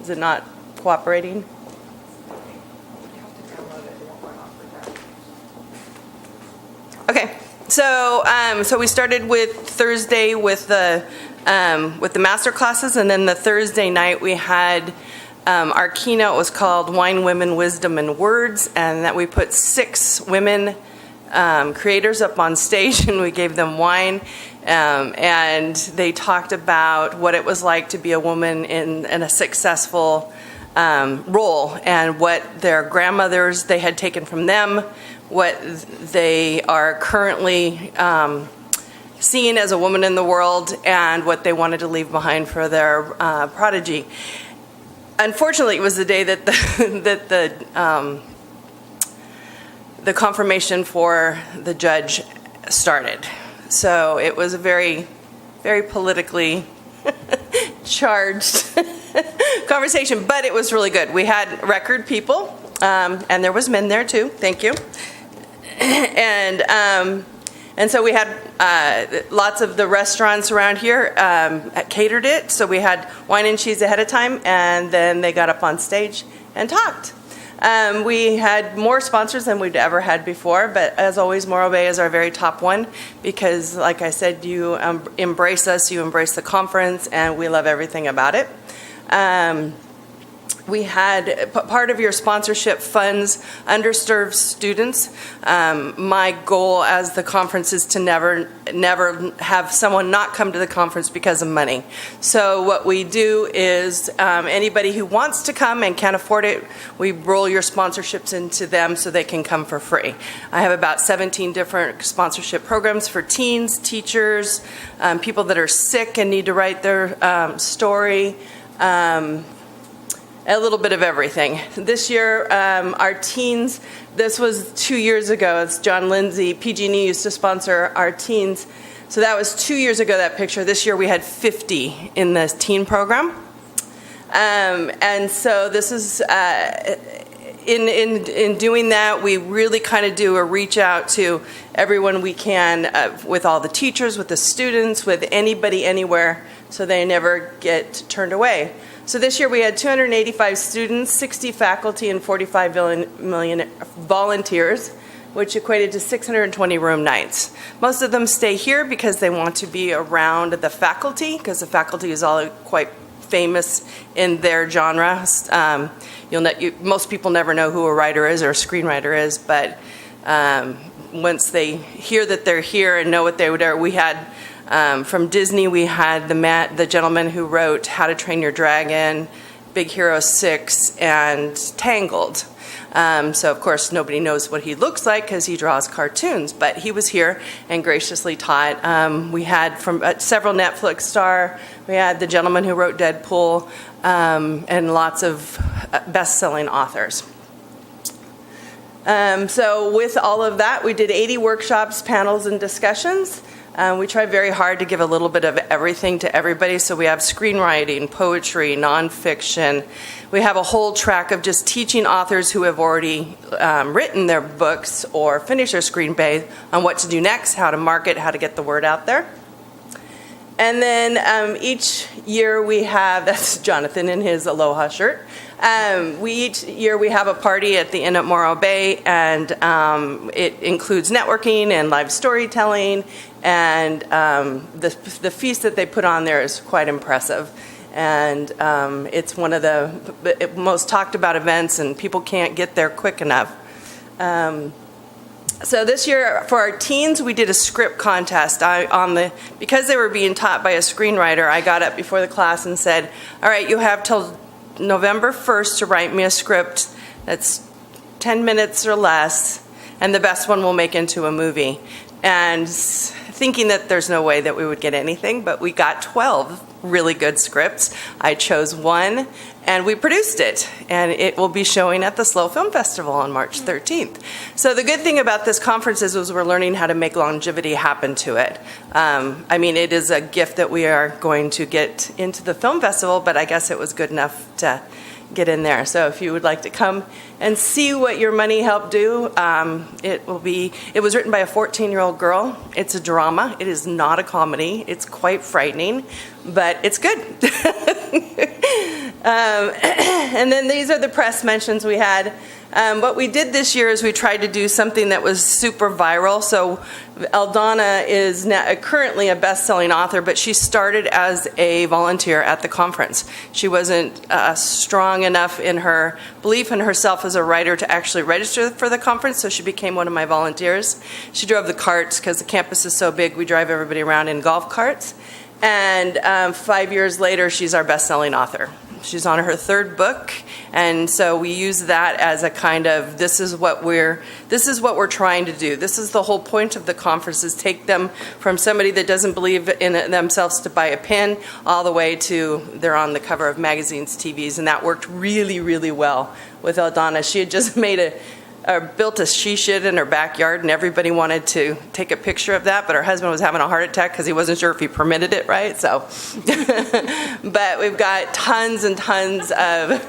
L: is it not cooperating? Okay, so we started with Thursday with the master classes, and then the Thursday night we had our keynote was called Wine, Women, Wisdom, and Words, and that we put 6 women creators up on stage, and we gave them wine, and they talked about what it was like to be a woman in a successful role, and what their grandmothers they had taken from them, what they are currently seeing as a woman in the world, and what they wanted to leave behind for their prodigy. Unfortunately, it was the day that the confirmation for the judge started. So it was a very, very politically charged conversation, but it was really good. We had record people, and there was men there too. Thank you. And so we had lots of the restaurants around here catered it. So we had wine and cheese ahead of time, and then they got up on stage and talked. We had more sponsors than we'd ever had before, but as always, Morro Bay is our very top one because, like I said, you embrace us, you embrace the conference, and we love everything about it. We had part of your sponsorship funds underserved students. My goal as the conference is to never have someone not come to the conference because of money. So what we do is anybody who wants to come and can't afford it, we roll your sponsorships into them so they can come for free. I have about 17 different sponsorship programs for teens, teachers, people that are sick and need to write their story. A little bit of everything. This year, our teens, this was 2 years ago. It's John Lindsay. PG&E used to sponsor our teens. So that was 2 years ago, that picture. This year we had 50 in the teen program. And so this is, in doing that, we really kind of do a reach out to everyone we can, with all the teachers, with the students, with anybody, anywhere, so they never get turned away. So this year we had 285 students, 60 faculty, and 45 million volunteers, which equated to 620 room nights. Most of them stay here because they want to be around the faculty, because the faculty is all quite famous in their genre. Most people never know who a writer is or a screenwriter is, but once they hear that they're here and know what they would do, we had from Disney, we had the gentleman who wrote How to Train Your Dragon, Big Hero 6, and Tangled. So, of course, nobody knows what he looks like because he draws cartoons, but he was here and graciously taught. We had from several Netflix star, we had the gentleman who wrote Deadpool, and lots of best-selling authors. So with all of that, we did 80 workshops, panels, and discussions. We try very hard to give a little bit of everything to everybody. So we have screenwriting, poetry, nonfiction. We have a whole track of just teaching authors who have already written their books or finished their screenplay on what to do next, how to market, how to get the word out there. And then each year we have, that's Jonathan in his Aloha shirt. Each year we have a party at the Inn at Morro Bay, and it includes networking and live storytelling, and the feast that they put on there is quite impressive. And it's one of the most talked about events, and people can't get there quick enough. So this year for our teens, we did a script contest. Because they were being taught by a screenwriter, I got up before the class and said, all right, you have till November 1st to write me a script that's 10 minutes or less, and the best one we'll make into a movie. And thinking that there's no way that we would get anything, but we got 12 really good scripts. I chose one, and we produced it, and it will be showing at the Slow Film Festival on March 13th. So the good thing about this conference is we're learning how to make longevity happen to it. I mean, it is a gift that we are going to get into the film festival, but I guess it was good enough to get in there. So if you would like to come and see what your money helped do, it was written by a 14-year-old girl. It's a drama. It is not a comedy. It's quite frightening, but it's good. And then these are the press mentions we had. What we did this year is we tried to do something that was super viral. So Eldana is currently a best-selling author, but she started as a volunteer at the conference. She wasn't strong enough in her belief in herself as a writer to actually register for the conference, so she became one of my volunteers. She drove the carts because the campus is so big, we drive everybody around in golf carts. And 5 years later, she's our best-selling author. She's on her third book, and so we use that as a kind of this is what we're trying to do. This is the whole point of the conference, is take them from somebody that doesn't believe in themselves to buy a pen all the way to they're on the cover of magazines, TVs, and that worked really, really well with Eldana. She had just built a she shed in her backyard, and everybody wanted to take a picture of that, but her husband was having a heart attack because he wasn't sure if he permitted it, right? So, but we've got tons and tons of,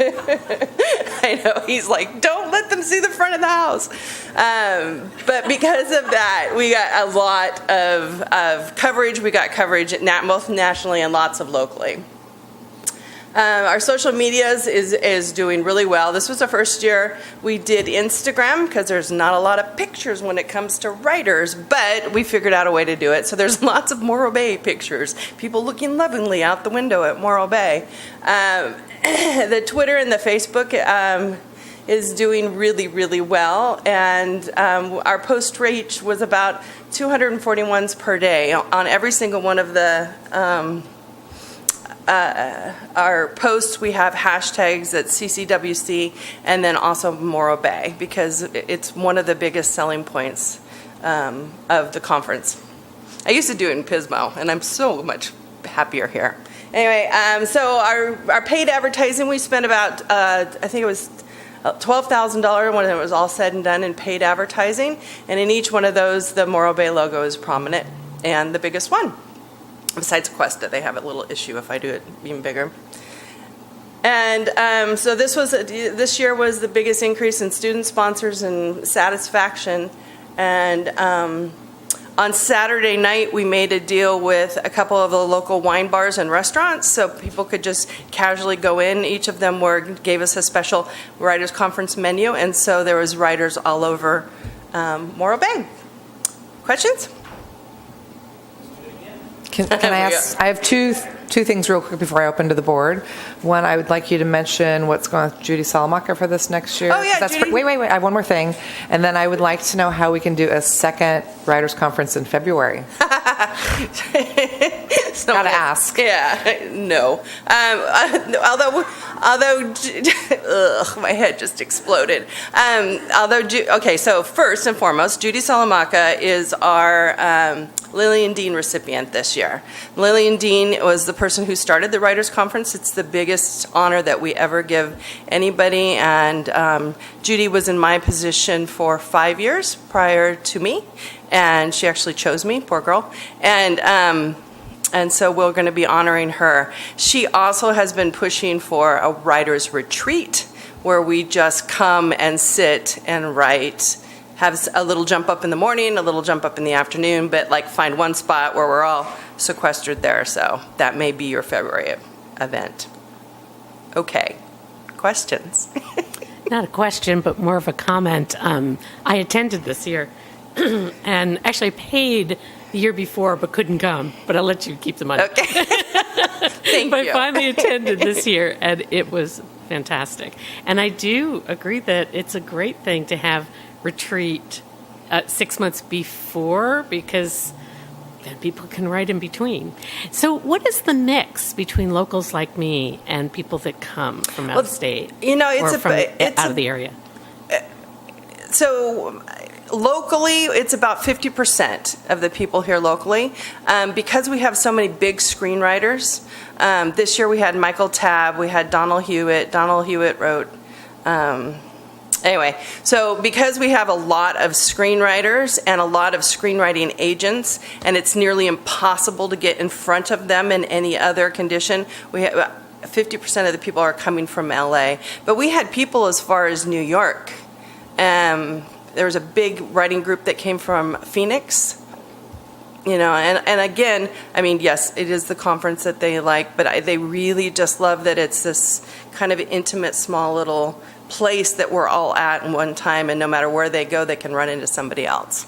L: I know, he's like, don't let them see the front of the house. But because of that, we got a lot of coverage. We got coverage both nationally and lots of locally. Our social medias is doing really well. This was the first year we did Instagram because there's not a lot of pictures when it comes to writers, but we figured out a way to do it. So there's lots of Morro Bay pictures, people looking lovingly out the window at Morro Bay. The Twitter and the Facebook is doing really, really well, and our post rate was about 241s per day on every single one of the our posts. We have hashtags at CCWC and then also Morro Bay because it's one of the biggest selling points of the conference. I used to do it in Pismo, and I'm so much happier here. Anyway, so our paid advertising, we spent about, I think it was $12,000 when it was all said and done in paid advertising, and in each one of those, the Morro Bay logo is prominent and the biggest one. Besides Cuesta, they have a little issue if I do it even bigger. And so this year was the biggest increase in student sponsors and satisfaction. And on Saturday night, we made a deal with a couple of the local wine bars and restaurants so people could just casually go in. Each of them gave us a special writers conference menu, and so there was writers all over Morro Bay. Questions?
H: Can I ask? I have two things real quick before I open to the board. One, I would like you to mention what's going on with Judy Salamacher for this next year.
L: Oh, yeah, Judy.
H: Wait. I have one more thing. And then I would like to know how we can do a second writers' conference in February. Gotta ask.
L: Yeah, no. Although, my head just exploded. Okay, so first and foremost, Judy Salamacher is our Lillian Dean recipient this year. Lillian Dean was the person who started the Writers' Conference. It's the biggest honor that we ever give anybody, and Judy was in my position for 5 years prior to me, and she actually chose me, poor girl, and so we're going to be honoring her. She also has been pushing for a writer's retreat where we just come and sit and write, have a little jump up in the morning, a little jump up in the afternoon, but like find one spot where we're all sequestered there. So that may be your February event. Okay, questions?
F: Not a question, but more of a comment. I attended this year and actually paid the year before but couldn't come, but I'll let you keep the money.
L: Okay. Thank
F: But
L: you.
F: I finally attended this year, and it was fantastic. And I do agree that it's a great thing to have retreat 6 months before, because then people can write in between. So what is the mix between locals like me and people that come from out of state?
L: You know,
F: or from out of the area?
L: So locally, it's about 50% of the people here locally. Because we have so many big screenwriters, this year we had Michael Tabb, we had Donald Hewitt. Donald Hewitt wrote... Anyway, so because we have a lot of screenwriters and a lot of screenwriting agents, and it's nearly impossible to get in front of them in any other condition, we have 50% of the people are coming from LA. But we had people as far as New York. There was a big writing group that came from Phoenix. You know, and again, I mean, yes, it is the conference that they like, but they really just love that it's this kind of intimate, small little place that we're all at in one time, and no matter where they go, they can run into somebody else.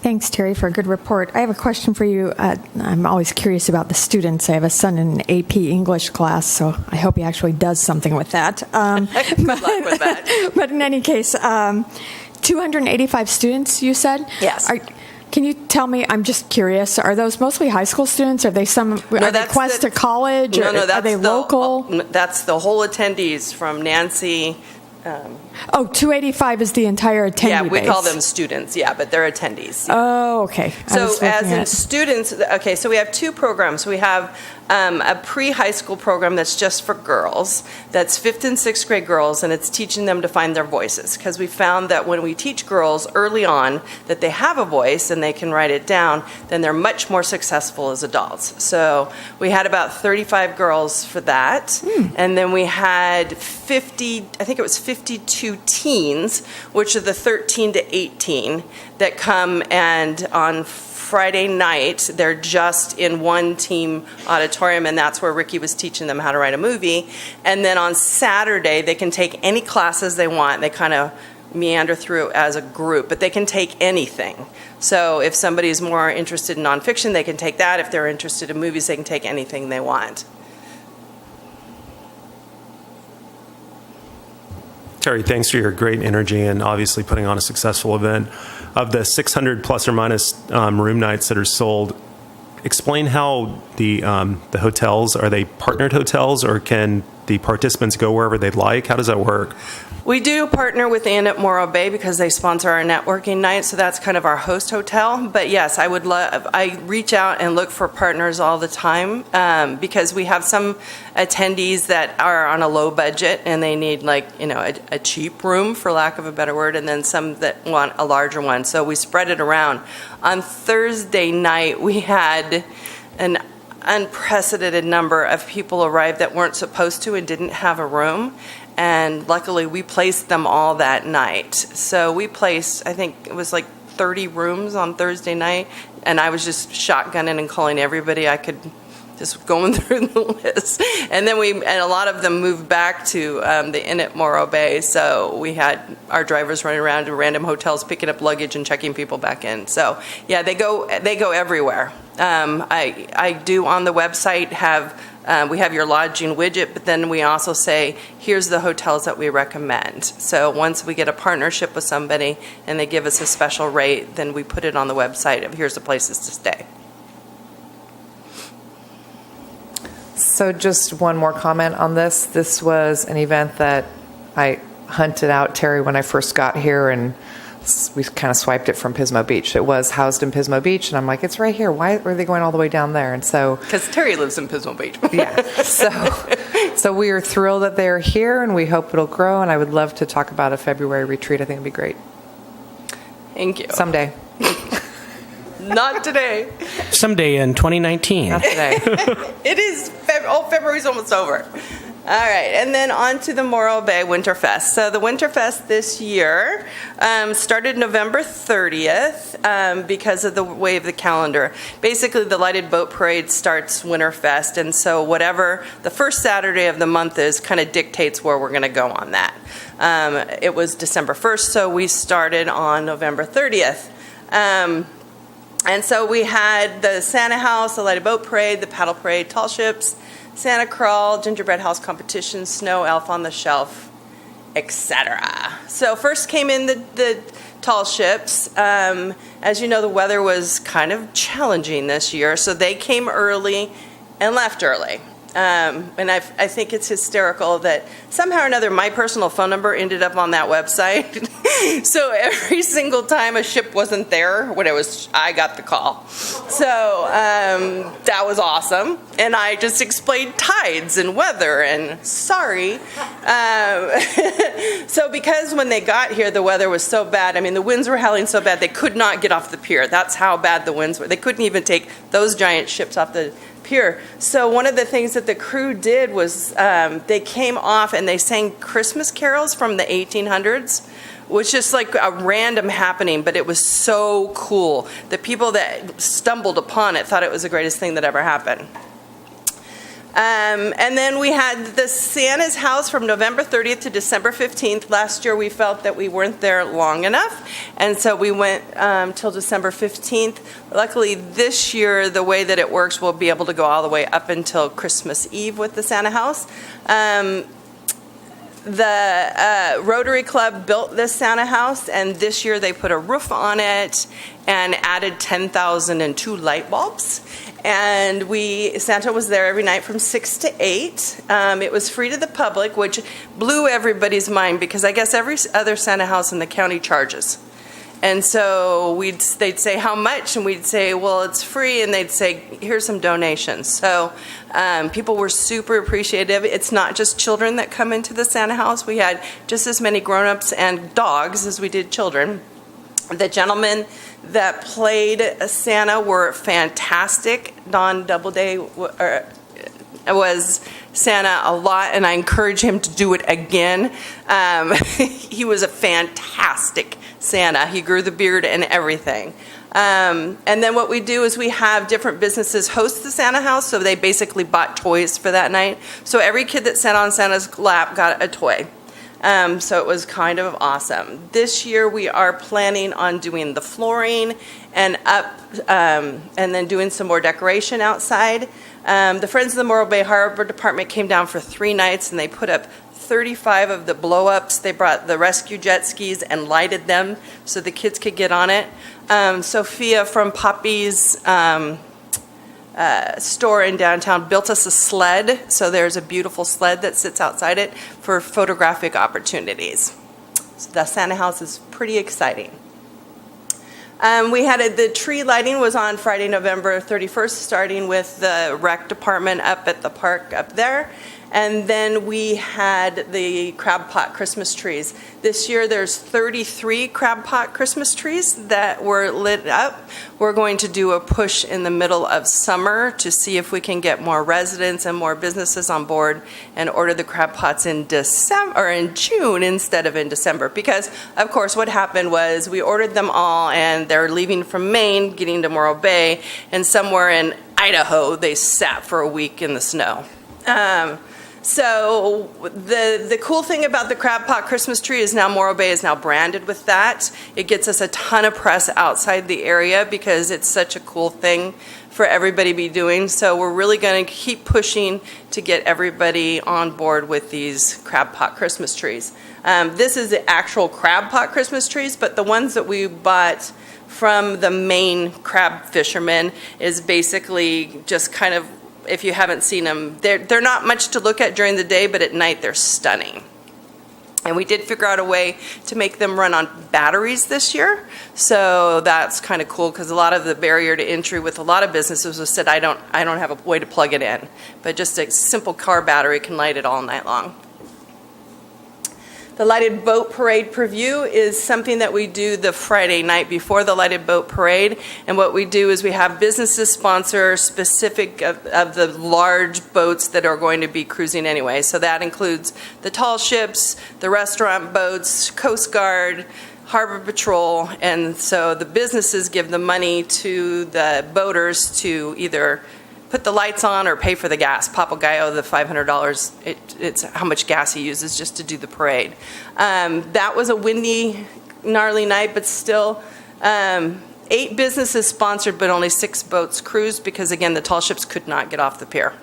B: Thanks, Terry, for a good report. I have a question for you. I'm always curious about the students. I have a son in an AP English class, so I hope he actually does something with that.
L: Good luck with that.
B: But in any case, 285 students, you said?
L: Yes.
B: Can you tell me, I'm just curious, are those mostly high school students? Are they are they Cuesta College?
L: No,
B: are they local?
L: That's the whole attendees from Nancy.
B: 285 is the entire attendee
L: Yeah, we
B: base.
L: call them students, but they're attendees.
B: Oh, okay.
L: So as in students, okay, so we have two programs. We have a pre-high school program that's just for girls, that's 5th and 6th grade girls, and it's teaching them to find their voices, because we found that when we teach girls early on that they have a voice and they can write it down, then they're much more successful as adults. So we had about 35 girls for that, and then we had 52 teens, which are the 13 to 18, that come, and on Friday night, they're just in one team auditorium, and that's where Ricky was teaching them how to write a movie. And then on Saturday, they can take any classes they want. They kind of meander through as a group, but they can take anything. So if somebody's more interested in nonfiction, they can take that. If they're interested in movies, they can take anything they want.
E: Terry, thanks for your great energy and obviously putting on a successful event. Of the 600 plus or minus room nights that are sold, explain how the hotels, are they partnered hotels, or can the participants go wherever they'd like? How does that work?
L: We do partner with Inn at Morro Bay because they sponsor our networking night, so that's kind of our host hotel. But yes, I reach out and look for partners all the time because we have some attendees that are on a low budget and they need a cheap room, for lack of a better word, and then some that want a larger one. So we spread it around. On Thursday night, we had an unprecedented number of people arrive that weren't supposed to and didn't have a room. And luckily, we placed them all that night. So we placed, I think it was like 30 rooms on Thursday night, and I was just shotgunning and calling everybody I could, just going through the list. And then a lot of them moved back to the Inn at Morro Bay, so we had our drivers running around to random hotels, picking up luggage and checking people back in. So yeah, they go everywhere. I do on the website have. We have your lodging widget, but then we also say, here's the hotels that we recommend. So once we get a partnership with somebody and they give us a special rate, then we put it on the website of here's the places to stay.
H: So just one more comment on this. This was an event that I hunted out, Terry, when I first got here, and we kind of swiped it from Pismo Beach. It was housed in Pismo Beach, and I'm like, it's right here. Why are they going all the way down there? And so,
L: because Terry lives in Pismo Beach.
H: Yeah. So we are thrilled that they're here, and we hope it'll grow. And I would love to talk about a February retreat. I think it'd be great.
L: Thank you.
H: Someday.
L: Not today.
A: Someday in 2019.
H: Not today.
L: It is. February's almost over. All right, and then on to the Morro Bay Winterfest. So the Winterfest this year started November 30th because of the way of the calendar. Basically, the Lighted Boat Parade starts Winterfest, and so whatever the first Saturday of the month is kind of dictates where we're going to go on that. It was December 1st, so we started on November 30th. And so we had the Santa House, the Lighted Boat Parade, the Paddle Parade, Tall Ships, Santa Crawl, Gingerbread House Competition, Snow, Elf on the Shelf, etc. So first came in the Tall Ships. As you know, the weather was kind of challenging this year, so they came early and left early. and I think it's hysterical that somehow or another my personal phone number ended up on that website. So every single time a ship wasn't there, I got the call. So that was awesome. And I just explained tides and weather and sorry. So because when they got here, the weather was so bad. I mean, the winds were howling so bad they could not get off the pier. That's how bad the winds were. They couldn't even take those giant ships off the pier. So one of the things that the crew did was they came off and they sang Christmas carols from the 1800s, which is like a random happening, but it was so cool. The people that stumbled upon it thought it was the greatest thing that ever happened. And then we had the Santa's house from November 30th to December 15th. Last year we felt that we weren't there long enough, and so we went till December 15th. Luckily this year, the way that it works, we'll be able to go all the way up until Christmas Eve with the Santa house. The Rotary Club built this Santa house, and this year they put a roof on it and added 10,002 light bulbs. And Santa was there every night from 6 to 8. It was free to the public, which blew everybody's mind because I guess every other Santa house in the county charges. And so they'd say, how much? And we'd say, well, it's free. And they'd say, here's some donations. So people were super appreciative. It's not just children that come into the Santa house. We had just as many grown-ups and dogs as we did children. The gentlemen that played Santa were fantastic. Don Doubleday was Santa a lot, and I encourage him to do it again. He was a fantastic Santa. He grew the beard and everything. And then what we do is we have different businesses host the Santa house, so they basically bought toys for that night. So every kid that sat on Santa's lap got a toy. So it was kind of awesome. This year we are planning on doing the flooring and then doing some more decoration outside. The Friends of the Morro Bay Harbor Department came down for 3 nights and they put up 35 of the blow-ups. They brought the rescue jet skis and lighted them so the kids could get on it. Sophia from Poppy's store in downtown built us a sled, so there's a beautiful sled that sits outside it for photographic opportunities. So the Santa house is pretty exciting. The tree lighting was on Friday, November 31st, starting with the rec department up at the park up there. And then we had the crab pot Christmas trees. This year there's 33 crab pot Christmas trees that were lit up. We're going to do a push in the middle of summer to see if we can get more residents and more businesses on board and order the crab pots in June instead of in December. Because of course what happened was we ordered them all and they're leaving from Maine, getting to Morro Bay, and somewhere in Idaho they sat for a week in the snow. So the cool thing about the crab pot Christmas tree is now Morro Bay is now branded with that. It gets us a ton of press outside the area because it's such a cool thing for everybody to be doing. So we're really going to keep pushing to get everybody on board with these crab pot Christmas trees. This is the actual crab pot Christmas trees, but the ones that we bought from the Maine crab fishermen is basically just kind of, if you haven't seen them, they're not much to look at during the day, but at night they're stunning. And we did figure out a way to make them run on batteries this year. So that's kind of cool because a lot of the barrier to entry with a lot of businesses was said, I don't have a way to plug it in. But just a simple car battery can light it all night long. The Lighted Boat Parade preview is something that we do the Friday night before the Lighted Boat Parade. And what we do is we have businesses sponsor specific of the large boats that are going to be cruising anyway. So that includes the tall ships, the restaurant boats, Coast Guard, Harbor Patrol. And so the businesses give the money to the boaters to either put the lights on or pay for the gas. Papagayo, the $500, it's how much gas he uses just to do the parade. That was a windy, gnarly night, but still 8 businesses sponsored, but only 6 boats cruised because, again, the tall ships could not get off the pier.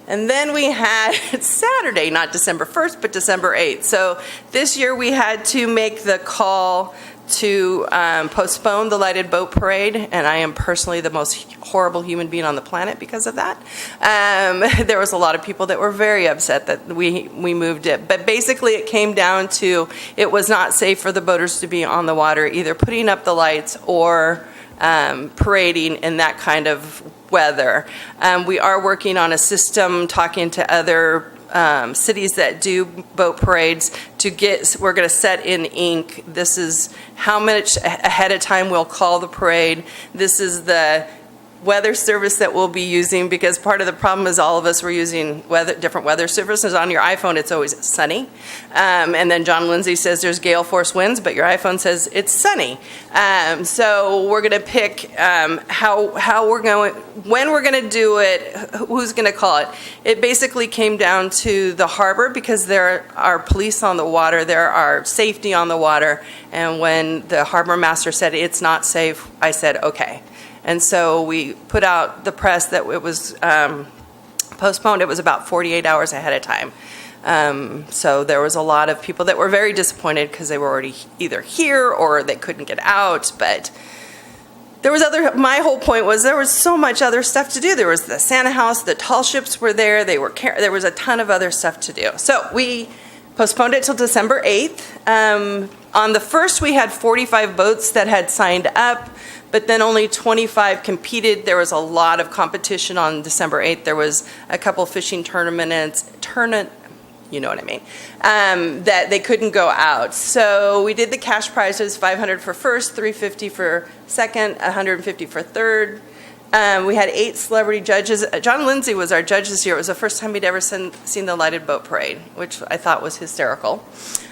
L: And then we had Saturday, not December 1st, but December 8th. So this year we had to make the call to postpone the lighted boat parade, and I am personally the most horrible human being on the planet because of that. There was a lot of people that were very upset that we moved it. But basically it came down to it was not safe for the boaters to be on the water, either putting up the lights or parading in that kind of weather. We are working on a system, talking to other cities that do boat parades we're going to set in ink. This is how much ahead of time we'll call the parade. This is the weather service that we'll be using, because part of the problem is all of us were using different weather services. On your iPhone, it's always sunny. And then John Lindsay says there's gale force winds, but your iPhone says it's sunny. So we're going to pick when we're going to do it, who's going to call it. It basically came down to the harbor, because there are police on the water, there are safety on the water. And when the harbor master said it's not safe, I said, okay. And so we put out the press that it was postponed. It was about 48 hours ahead of time. So there was a lot of people that were very disappointed because they were already either here or they couldn't get out. But there was my whole point was there was so much other stuff to do. There was the Santa House, the tall ships were there. There was a ton of other stuff to do. So we postponed it till December 8th. On the 1st, we had 45 boats that had signed up, but then only 25 competed. There was a lot of competition on December 8th. There was a couple fishing tournaments, you know what I mean, that they couldn't go out. So we did the cash prizes, $500 for first, $350 for second, $150 for third. We had 8 celebrity judges. John Lindsay was our judge this year. It was the first time he'd ever seen the lighted boat parade, which I thought was hysterical.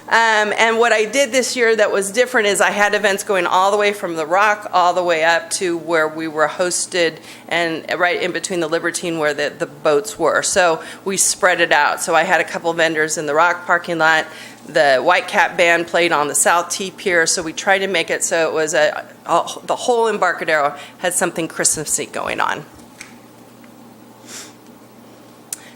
L: And what I did this year that was different is I had events going all the way from the Rock all the way up to where we were hosted, and right in between the Libertine where the boats were. So we spread it out. So I had a couple vendors in the Rock parking lot. The Whitecap Band played on the South T Pier, so we tried to make it so it was the whole Embarcadero had something Christmassy going on.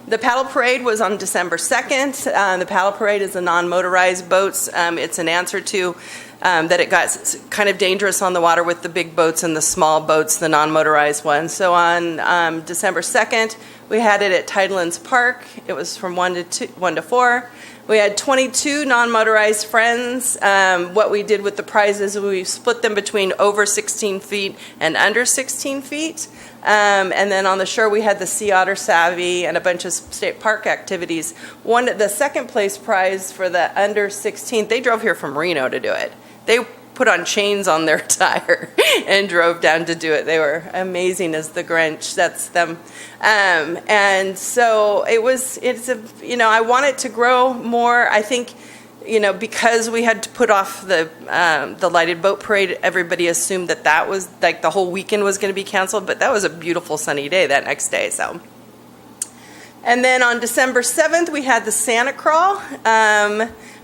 L: The paddle parade was on December 2nd. The paddle parade is the non-motorized boats. It's an answer to that it got kind of dangerous on the water with the big boats and the small boats, the non-motorized ones. So on December 2nd, we had it at Tidelands Park. It was from 1 to 4. We had 22 non-motorized friends. What we did with the prizes, we split them between over 16 feet and under 16 feet. And then on the shore, we had the Sea Otter Savvy and a bunch of state park activities. The second place prize for the under 16, they drove here from Reno to do it. They put on chains on their tire and drove down to do it. They were amazing as the Grinch. That's them. And so I want it to grow more. I think, because we had to put off the lighted boat parade, everybody assumed that was like the whole weekend was going to be canceled, but that was a beautiful sunny day that next day. So, and then on December 7th, we had the Santa Crawl.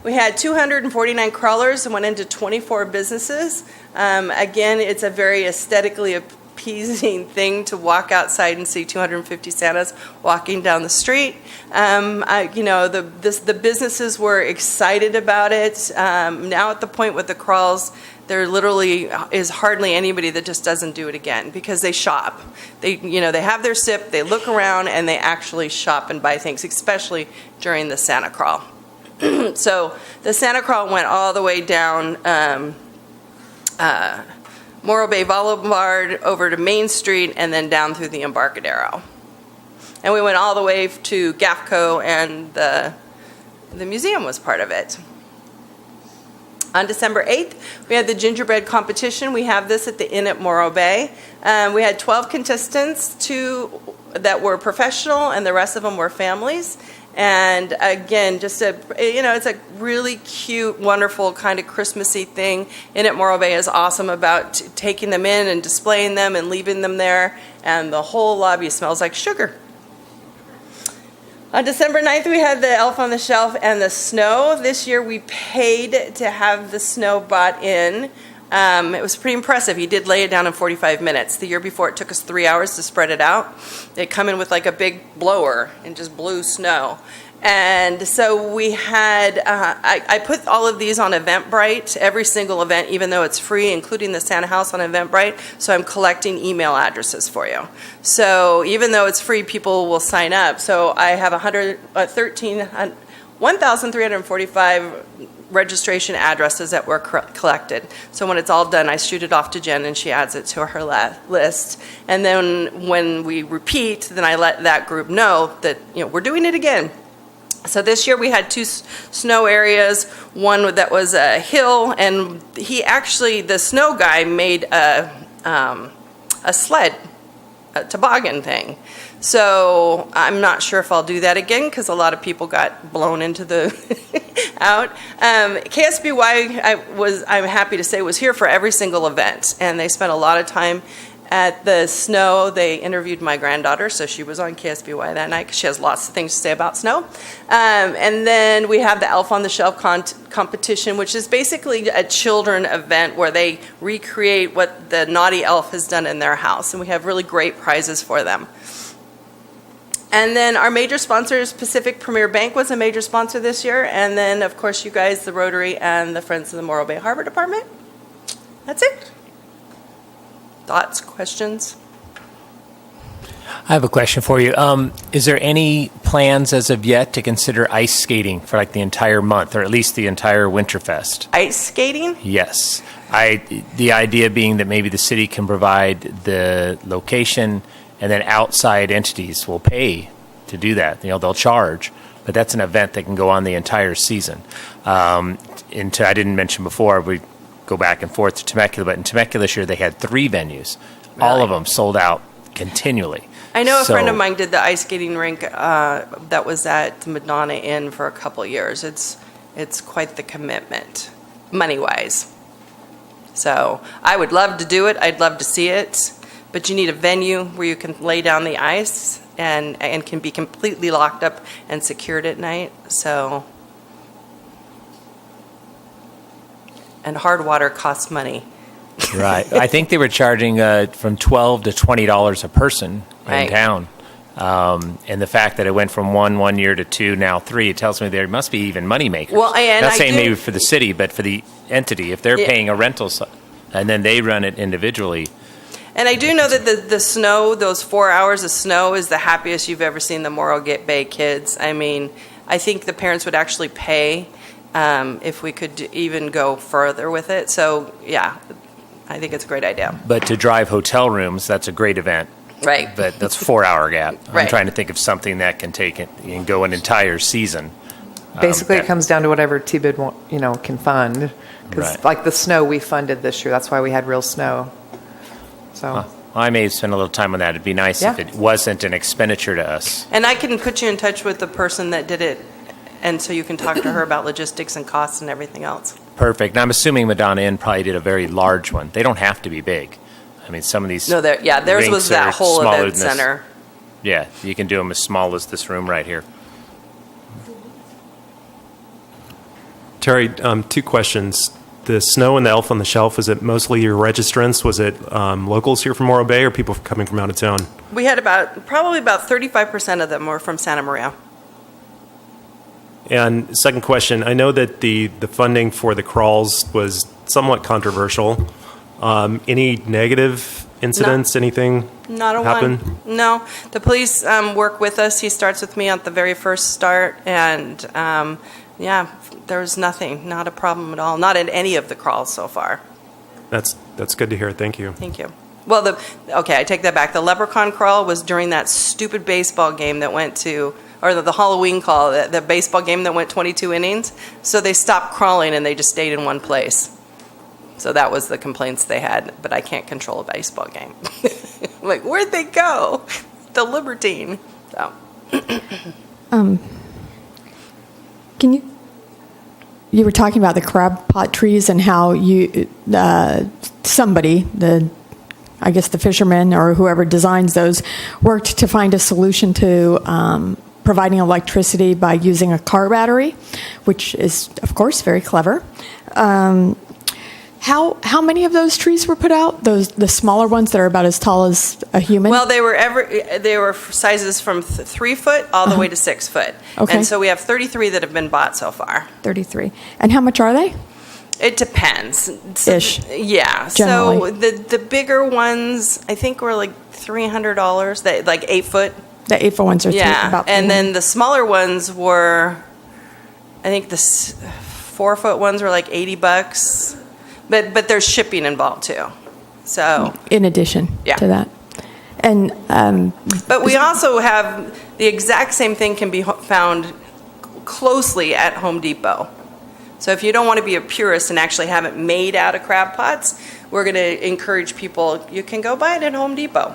L: We had 249 crawlers and went into 24 businesses. Again, it's a very aesthetically appeasing thing to walk outside and see 250 Santas walking down the street. The businesses were excited about it. Now at the point with the crawls, there literally is hardly anybody that just doesn't do it again because they shop. They have their sip, they look around, and they actually shop and buy things, especially during the Santa Crawl. So the Santa Crawl went all the way down Morro Bay Boulevard over to Main Street and then down through the Embarcadero. And we went all the way to GAFCO, and the museum was part of it. On December 8th, we had the gingerbread competition. We have this at the Inn at Morro Bay. We had 12 contestants, 2 that were professional, and the rest of them were families. And again, it's a really cute, wonderful kind of Christmassy thing. Inn at Morro Bay is awesome about taking them in and displaying them and leaving them there. And the whole lobby smells like sugar. On December 9th, we had the Elf on the Shelf and the snow. This year, we paid to have the snow bought in. It was pretty impressive. He did lay it down in 45 minutes. The year before, it took us 3 hours to spread it out. They'd come in with like a big blower and just blew snow. And so we had, I put all of these on Eventbrite, every single event, even though it's free, including the Santa House on Eventbrite. So I'm collecting email addresses for you. So even though it's free, people will sign up. So I have 1,345 registration addresses that were collected. So when it's all done, I shoot it off to Jen and she adds it to her list. And then when we repeat, then I let that group know that, we're doing it again. So this year we had 2 snow areas, one that was a hill, and the snow guy made a sled, a toboggan thing. So I'm not sure if I'll do that again because a lot of people got blown into the out. KSBY, I'm happy to say, was here for every single event, and they spent a lot of time at the snow. They interviewed my granddaughter, so she was on KSBY that night because she has lots of things to say about snow. And then we have the Elf on the Shelf competition, which is basically a children event where they recreate what the naughty elf has done in their house, and we have really great prizes for them. And then our major sponsors, Pacific Premier Bank was a major sponsor this year, and then of course you guys, the Rotary and the Friends of the Morro Bay Harbor Department. That's it. Thoughts, questions?
D: I have a question for you. Is there any plans as of yet to consider ice skating for like the entire month, or at least the entire Winterfest?
L: Ice skating?
D: Yes. The idea being that maybe the city can provide the location, and then outside entities will pay to do that. They'll charge, but that's an event that can go on the entire season. I didn't mention before, we go back and forth to Temecula, but in Temecula this year they had 3 venues. Really? All of them sold out continually.
L: I know a friend of mine did the ice skating rink that was at the Madonna Inn for a couple of years. It's quite the commitment, money-wise. So I would love to do it. I'd love to see it. But you need a venue where you can lay down the ice and can be completely locked up and secured at night. So, and hard water costs money.
D: Right. I think they were charging from $12 to $20 a person in town. And the fact that it went from one year to 2, now 3, it tells me there must be even money makers.
L: Well, and
D: not saying maybe for the city, but for the entity, if they're paying a rental, and then they run it individually.
L: And I do know that the snow, those 4 hours of snow, is the happiest you've ever seen the Morro Bay kids. I mean, I think the parents would actually pay if we could even go further with it. So, yeah, I think it's a great idea.
D: But to drive hotel rooms, that's a great event.
L: Right.
D: But that's 4-hour gap.
L: Right.
D: I'm trying to think of something that can take it and go an entire season.
H: Basically, it comes down to whatever TBID can fund. Because like the snow we funded this year, that's why we had real snow. So
D: I may spend a little time on that. It'd be nice if it wasn't an expenditure to us.
L: And I can put you in touch with the person that did it, and so you can talk to her about logistics and costs and everything else.
D: Perfect. And I'm assuming Madonna Inn probably did a very large one. They don't have to be big. I mean, some of these.
L: No, theirs was that whole event center.
D: Yeah, you can do them as small as this room right here.
E: Terry, 2 questions. The snow and the Elf on the Shelf, is it mostly your registrants? Was it locals here from Morro Bay or people coming from out of town?
L: We had probably about 35% of them were from Santa Maria.
E: And second question, I know that the funding for the crawls was somewhat controversial. Any negative incidents, anything
L: Not a
E: happen?
L: one. No. The police work with us. He starts with me at the very first start, and there was nothing, not a problem at all, not in any of the crawls so far.
E: That's good to hear. Thank you.
L: Thank you. Well, I take that back. The Leprechaun crawl was during that stupid baseball game that went to, or the Halloween call, the baseball game that went 22 innings. So they stopped crawling and they just stayed in one place. So that was the complaints they had, but I can't control a baseball game. Like, where'd they go? The Libertine. So.
B: You were talking about the crab pot trees and how somebody, I guess the fisherman or whoever designs those, worked to find a solution to providing electricity by using a car battery, which is, of course, very clever. How many of those trees were put out? The smaller ones that are about as tall as a human?
L: Well, they were sizes from 3 foot all the way to 6 foot.
B: Okay.
L: And so we have 33 that have been bought so far.
B: 33. And how much are they?
L: It depends.
B: Ish.
L: Yeah.
B: Generally.
L: So the bigger ones, I think, were like $300. They like 8 foot.
B: The 8 foot ones are about
L: And
B: $300.
L: then the smaller ones were, I think the 4 foot ones were like $80. But there's shipping involved too. So
B: in addition to that. And
L: but we also have the exact same thing can be found closely at Home Depot. So if you don't want to be a purist and actually have it made out of crab pots, we're going to encourage people, you can go buy it at Home Depot.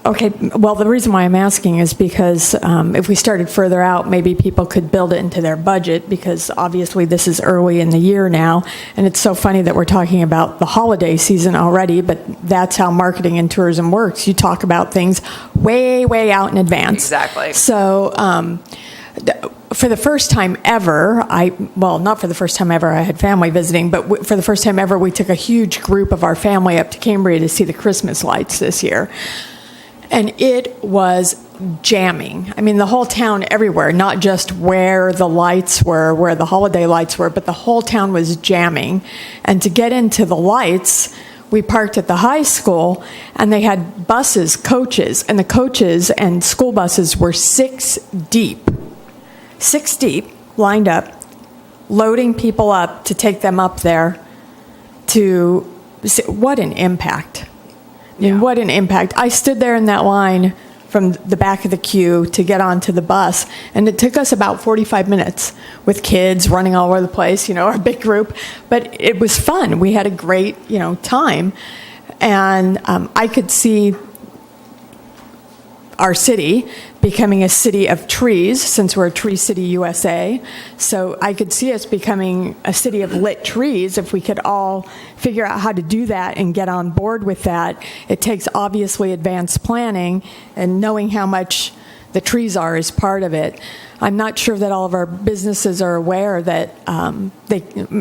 B: okay, well, the reason why I'm asking is because if we started further out, maybe people could build it into their budget, because obviously this is early in the year now, and it's so funny that we're talking about the holiday season already, but that's how marketing and tourism works. You talk about things way, way out in advance.
L: Exactly.
B: So for the first time ever, not for the first time ever, I had family visiting, but for the first time ever, we took a huge group of our family up to Cambria to see the Christmas lights this year. And it was jamming. I mean, the whole town everywhere, not just where the lights were, where the holiday lights were, but the whole town was jamming. And to get into the lights, we parked at the high school, and they had buses, coaches, and the coaches and school buses were 6 deep. 6 deep, lined up, loading people up to take them up there to see. What an impact. I mean, what an impact. I stood there in that line from the back of the queue to get onto the bus, and it took us about 45 minutes with kids running all over the place, our big group. But it was fun. We had a great, time. And I could see our city becoming a city of trees, since we're a Tree City USA. So I could see us becoming a city of lit trees if we could all figure out how to do that and get on board with that. It takes obviously advanced planning, and knowing how much the trees are is part of it. I'm not sure that all of our businesses are aware that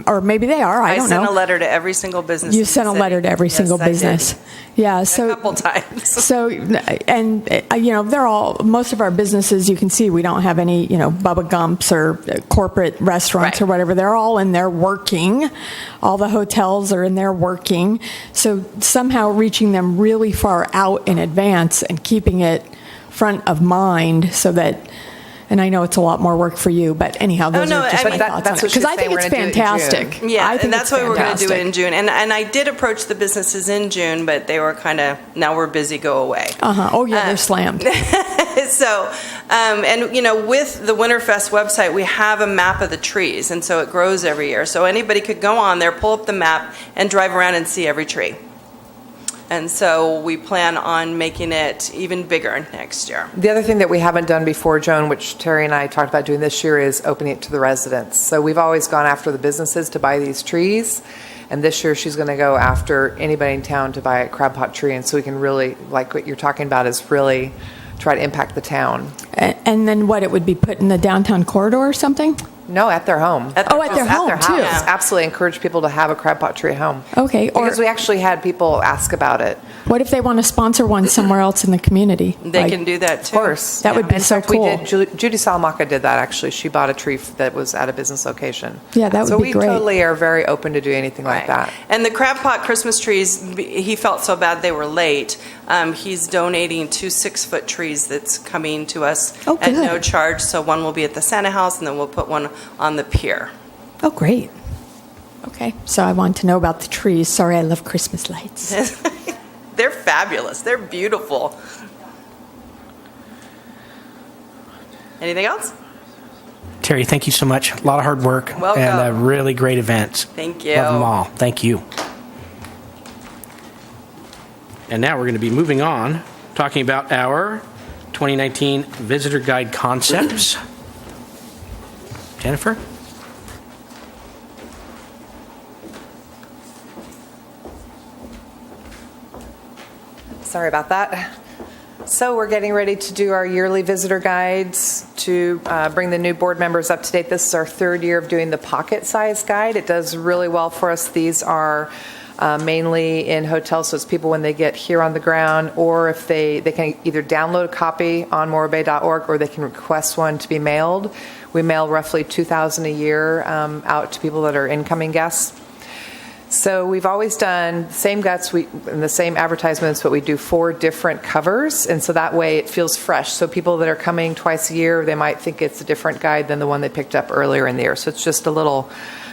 B: or maybe they are. I don't know.
L: I sent a letter to every single business.
B: You sent a letter to every single business. Yeah, so
L: a couple times.
B: So, and they're all, most of our businesses, you can see we don't have any, Bubba Gumps or corporate restaurants or whatever. They're all in there working. All the hotels are in there working. So somehow reaching them really far out in advance and keeping it front of mind so that. And I know it's a lot more work for you, but anyhow, those are just my thoughts on it. Because I think it's fantastic.
L: Yeah, and that's why we're going to do it in June. And I did approach the businesses in June, but they were kind of, now we're busy, go away.
B: Oh, yeah, they're slammed.
L: So, with the Winterfest website, we have a map of the trees, and so it grows every year. So anybody could go on there, pull up the map, and drive around and see every tree. And so we plan on making it even bigger next year.
H: The other thing that we haven't done before, Joan, which Terry and I talked about doing this year, is opening it to the residents. So we've always gone after the businesses to buy these trees. And this year she's going to go after anybody in town to buy a crab pot tree. And so we can really, like what you're talking about, is really try to impact the town.
B: And then what, it would be put in the downtown corridor or something?
H: No, at their home.
B: At their home, too.
H: House. Absolutely encourage people to have a crab pot tree at home.
B: Okay.
H: Because we actually had people ask about it.
B: What if they want to sponsor one somewhere else in the community?
L: They can do that, too.
H: Of course.
B: That would be so cool.
H: Judy Salamaka did that, actually. She bought a tree that was at a business location.
B: Yeah, that would be great.
H: So we totally are very open to do anything like that.
L: And the crab pot Christmas trees, he felt so bad they were late. He's donating 2 6-foot trees that's coming to us at no charge. So one will be at the Santa House, and then we'll put one on the pier.
B: Oh, great. Okay, so I want to know about the trees. Sorry, I love Christmas lights.
L: They're fabulous. They're beautiful. Anything else?
A: Terry, thank you so much. A lot of hard work.
L: Welcome.
A: And a really great event.
L: Thank you.
A: Love them all. Thank you. And now we're going to be moving on, talking about our 2019 Visitor Guide concepts. Jennifer?
H: Sorry about that. So we're getting ready to do our yearly visitor guides to bring the new board members up to date. This is our third year of doing the pocket size guide. It does really well for us. These are mainly in hotels, so it's people when they get here on the ground, or if they can either download a copy on morobay.org or they can request one to be mailed. We mail roughly 2,000 a year out to people that are incoming guests. So we've always done the same guts and the same advertisements, but we do 4 different covers, and so that way it feels fresh. So people that are coming twice a year, they might think it's a different guide than the one they picked up earlier in the year. So it's just a little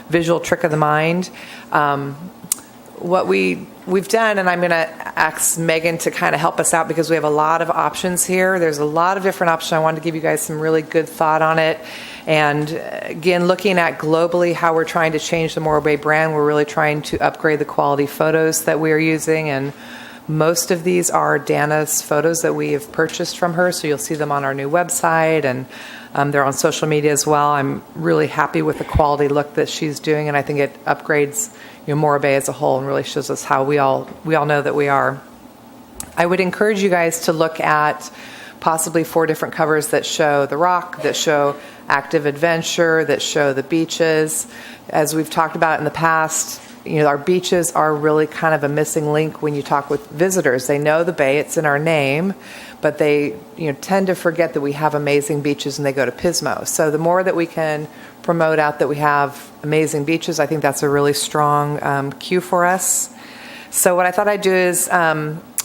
H: visual trick of the mind. What we've done, and I'm going to ask Megan to kind of help us out because we have a lot of options here. There's a lot of different options. I wanted to give you guys some really good thought on it. And again, looking at globally how we're trying to change the Morro Bay brand, we're really trying to upgrade the quality photos that we are using. And most of these are Dana's photos that we have purchased from her. So you'll see them on our new website, and they're on social media as well. I'm really happy with the quality look that she's doing, and I think it upgrades Morro Bay as a whole and really shows us how we all know that we are. I would encourage you guys to look at possibly 4 different covers that show the rock, that show active adventure, that show the beaches. As we've talked about in the past, our beaches are really kind of a missing link when you talk with visitors. They know the bay, it's in our name, but they tend to forget that we have amazing beaches and they go to Pismo. So the more that we can promote out that we have amazing beaches, I think that's a really strong cue for us. So what I thought I'd do is,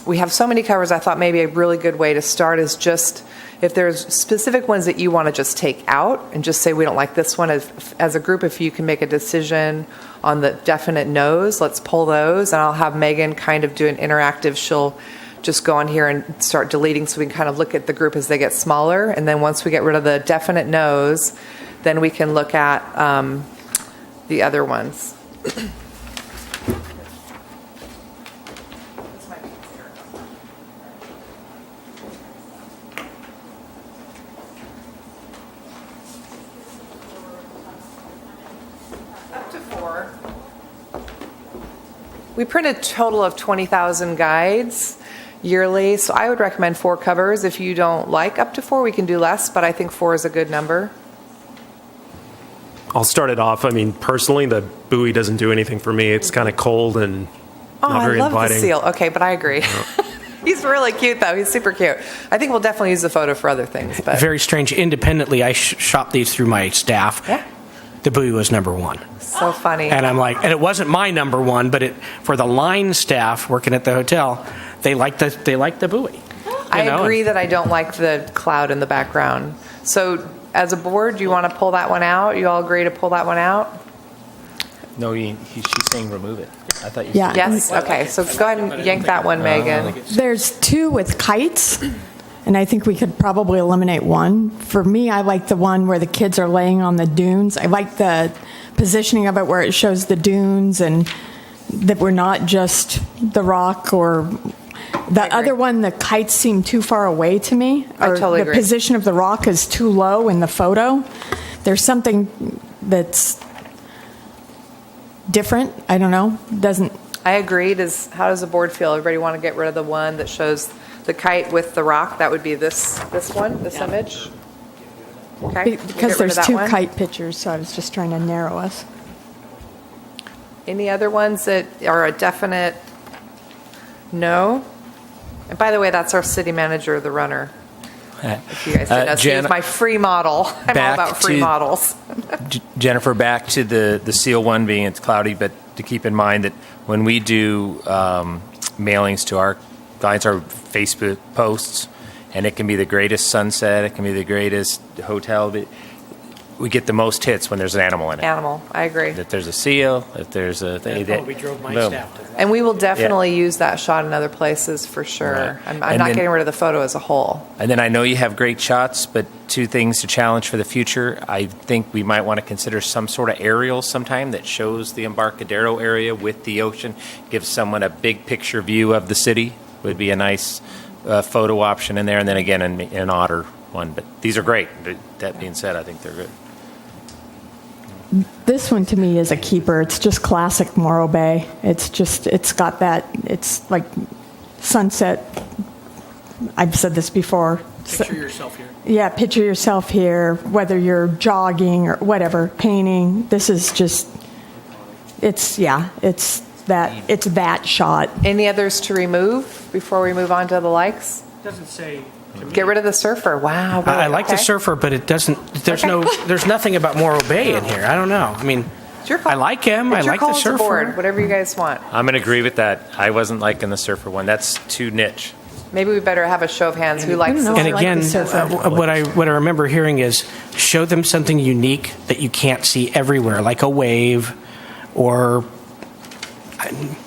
H: we have so many covers, I thought maybe a really good way to start is just, if there's specific ones that you want to just take out and just say we don't like this one, as a group, if you can make a decision on the definite no's, let's pull those, and I'll have Megan kind of do an interactive. She'll just go on here and start deleting so we can kind of look at the group as they get smaller, and then once we get rid of the definite no's, then we can look at the other ones. We print a total of 20,000 guides yearly, so I would recommend 4 covers. If you don't like up to 4, we can do less, but I think 4 is a good number.
E: I'll start it off. I mean, personally, the buoy doesn't do anything for me. It's kind of cold and not very
H: I love
E: inviting.
H: the seal. Okay, but I agree. He's really cute, though. He's super cute. I think we'll definitely use the photo for other things. But
A: Very strange. Independently, I shopped these through my staff.
H: Yeah.
A: The buoy was number 1.
H: So funny.
A: And I'm like, and it wasn't my number 1, but for the line staff working at the hotel, they liked the buoy.
H: I agree that I don't like the cloud in the background. So as a board, do you want to pull that one out? You all agree to pull that one out?
D: No, she's saying remove it. I thought you
B: Yeah.
D: said.
H: Yes? Okay, so go ahead and yank that one, Megan.
B: There's 2 with kites, and I think we could probably eliminate 1. For me, I like the one where the kids are laying on the dunes. I like the positioning of it where it shows the dunes and that we're not just the rock or the other one. The kites seem too far away to me.
H: I totally
B: the
H: agree.
B: position of the rock is too low in the photo. There's something that's different. I don't know. Doesn't.
H: I agree. How does the board feel? Everybody want to get rid of the one that shows the kite with the rock? That would be this one, this image? Okay. we'll get
B: Because
H: rid
B: there's
H: of that
B: 2
H: one.
B: kite pictures, so I was just trying to narrow us.
H: Any other ones that are a definite no? And by the way, that's our city manager, the runner. If you guys didn't know,
D: Jen-
H: he's my free model. I'm all
D: Back
H: about free
D: to-
H: models.
D: Jennifer, back to the seal one being it's cloudy, but to keep in mind that when we do mailings to our clients, our Facebook posts, and it can be the greatest sunset, it can be the greatest hotel, but we get the most hits when there's an animal in it.
H: Animal, I agree.
D: If there's a seal, if there's a thing.
A: We drove my
D: boom.
A: staff to that.
H: And we will definitely use that shot in other places for sure.
D: Right.
H: I'm
D: And
H: not
D: then-
H: getting rid of the photo as a whole.
D: And then I know you have great shots, but 2 things to challenge for the future. I think we might want to consider some sort of aerial sometime that shows the Embarcadero area with the ocean, gives someone a big picture view of the city. Would be a nice photo option in there. And then again, an otter one. But these are great. That being said, I think they're good.
B: This one to me is a keeper. It's just classic Morro Bay. It's got that, it's like sunset I've said this before.
A: Picture yourself here.
B: Yeah, picture yourself here, whether you're jogging or whatever, painting. This is just, it's that shot.
H: Any others to remove before we move on to the likes?
A: Doesn't say.
H: Get rid of the surfer. Wow.
A: I like the
H: okay.
A: surfer, but it doesn't. There's
H: Okay.
A: there's nothing about Morro Bay in here. I don't know. I mean,
H: It's your call.
A: I like him.
H: It's
A: I
H: your
A: like
H: call
A: the
H: as a
A: surfer.
H: board, whatever you guys want.
D: I'm going to agree with that. I wasn't liking the surfer one. That's too niche.
H: Maybe we better have a show of hands. Who likes
B: know.
H: it?
A: And
B: I like
A: again,
B: the surfer.
A: what I remember hearing is show them something unique that you can't see everywhere, like a wave, or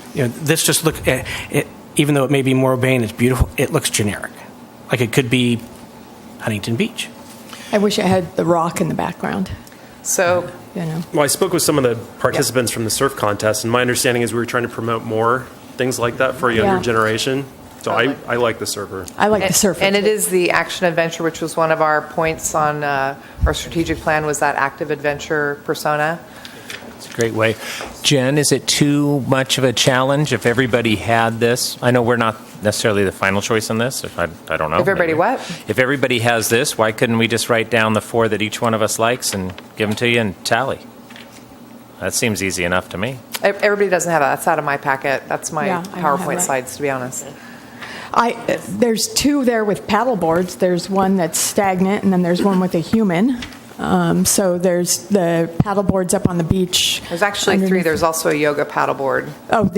A: this just look. Even though it may be more urbane, it's beautiful. It looks generic, like it could be Huntington Beach.
B: I wish I had the rock in the background.
H: So,
E: Well, I spoke with some of the participants from the surf contest, and my understanding is we were trying to promote more things like that for a younger
B: Yeah.
E: generation. So I like the surfer.
B: I like the surfer.
H: and it
B: too.
H: is the action adventure, which was one of our points on our strategic plan, was that active adventure persona.
D: It's a great way. Jen, is it too much of a challenge if everybody had this? I know we're not necessarily the final choice on this. If I don't know.
H: If everybody
D: maybe.
H: what?
D: If everybody has this, why couldn't we just write down the 4 that each one of us likes and give them to you and tally? That seems easy enough to me.
H: Everybody doesn't have that. That's out of my packet. That's my
B: Yeah, I don't have
H: PowerPoint
B: that.
H: slides, to be honest.
B: There's 2 there with paddle boards. There's one that's stagnant, and then there's one with a human. So there's the paddle boards up on the beach.
H: There's actually 3.
B: underneath-
H: There's also a yoga paddleboard.
B: Oh,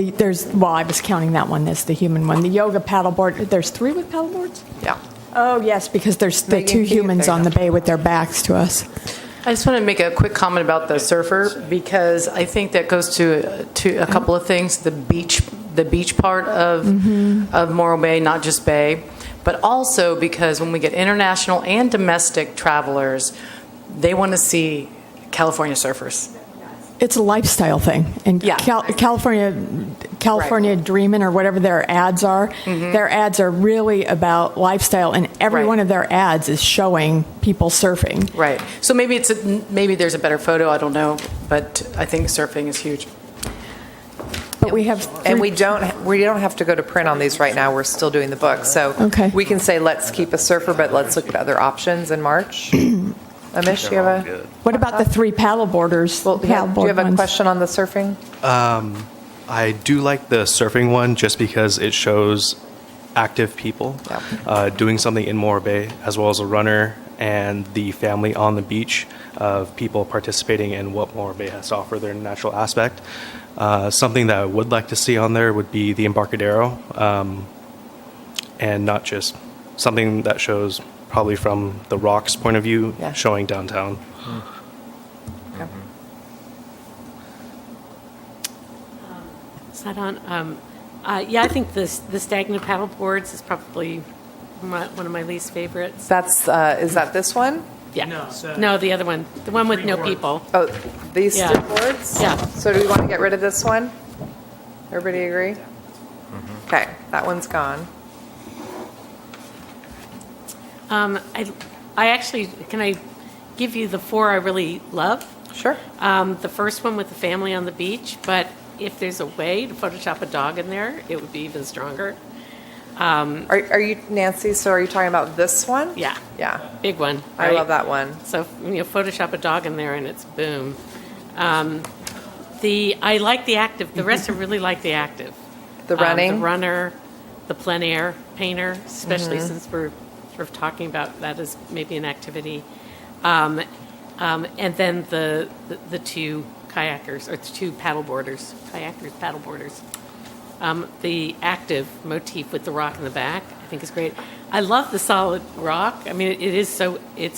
B: I was counting that one as the human one. The yoga paddleboard, there's 3 with paddle boards?
H: Yeah.
B: Oh, yes, because there's the
H: Megan,
B: 2
H: can you-
B: humans
H: there you
B: on
H: go.
B: the bay with their backs to us.
M: I just want to make a quick comment about the surfer because I think that goes to a couple of things: the beach part of Morro Bay, not just Bay, but also because when we get international and domestic travelers, they want to see California surfers.
B: It's a lifestyle thing. And
M: Yeah.
B: California Dreamin' or whatever their ads are, their ads are really about lifestyle, and every
M: Right.
B: one of their ads is showing people surfing.
M: Right. So maybe maybe there's a better photo. I don't know, but I think surfing is huge.
B: But we have
H: And
B: 3
H: we don't have to go to print on these right now. We're still doing the book. So
B: Okay.
H: we can say, let's keep a surfer, but let's look at other options in March. Amish, do you have a...
B: What about the 3 paddle boarders?
H: Well, do you have a
B: ones?
H: question on the surfing?
G: I do like the surfing one just because it shows active people doing something in Morro Bay, as well as a runner and the family on the beach of people participating in what Morro Bay has to offer, their natural aspect. Something that I would like to see on there would be the Embarcadero, and not just something that shows probably from the Rock's point of view,
H: Yeah.
G: showing downtown.
N: Is that on? Yeah, I think the stagnant paddle boards is probably one of my least favorites.
H: That's is that this one?
N: Yeah.
A: No, it's,
N: No, the other one, the one with no people.
H: Oh, these
N: Yeah.
H: 3 boards?
N: Yeah.
H: So do we want to get rid of this one? Everybody agree? Okay, that one's gone.
N: I actually, can I give you the 4 I really love?
H: Sure.
N: The first one with the family on the beach, but if there's a way to Photoshop a dog in there, it would be even stronger.
H: Are you, Nancy, so are you talking about this one?
N: Yeah,
H: Yeah.
N: big one.
H: I
N: right?
H: love that one.
N: So Photoshop a dog in there and it's boom. I like the active. The rest I really like the active.
H: The running?
N: The runner, the plein air painter, especially since we're sort of talking about that as maybe an activity. And then the 2 kayakers, or the 2 paddleboarders, kayakers, paddleboarders. The active motif with the rock in the back, I think is great. I love the solid rock. I mean, it's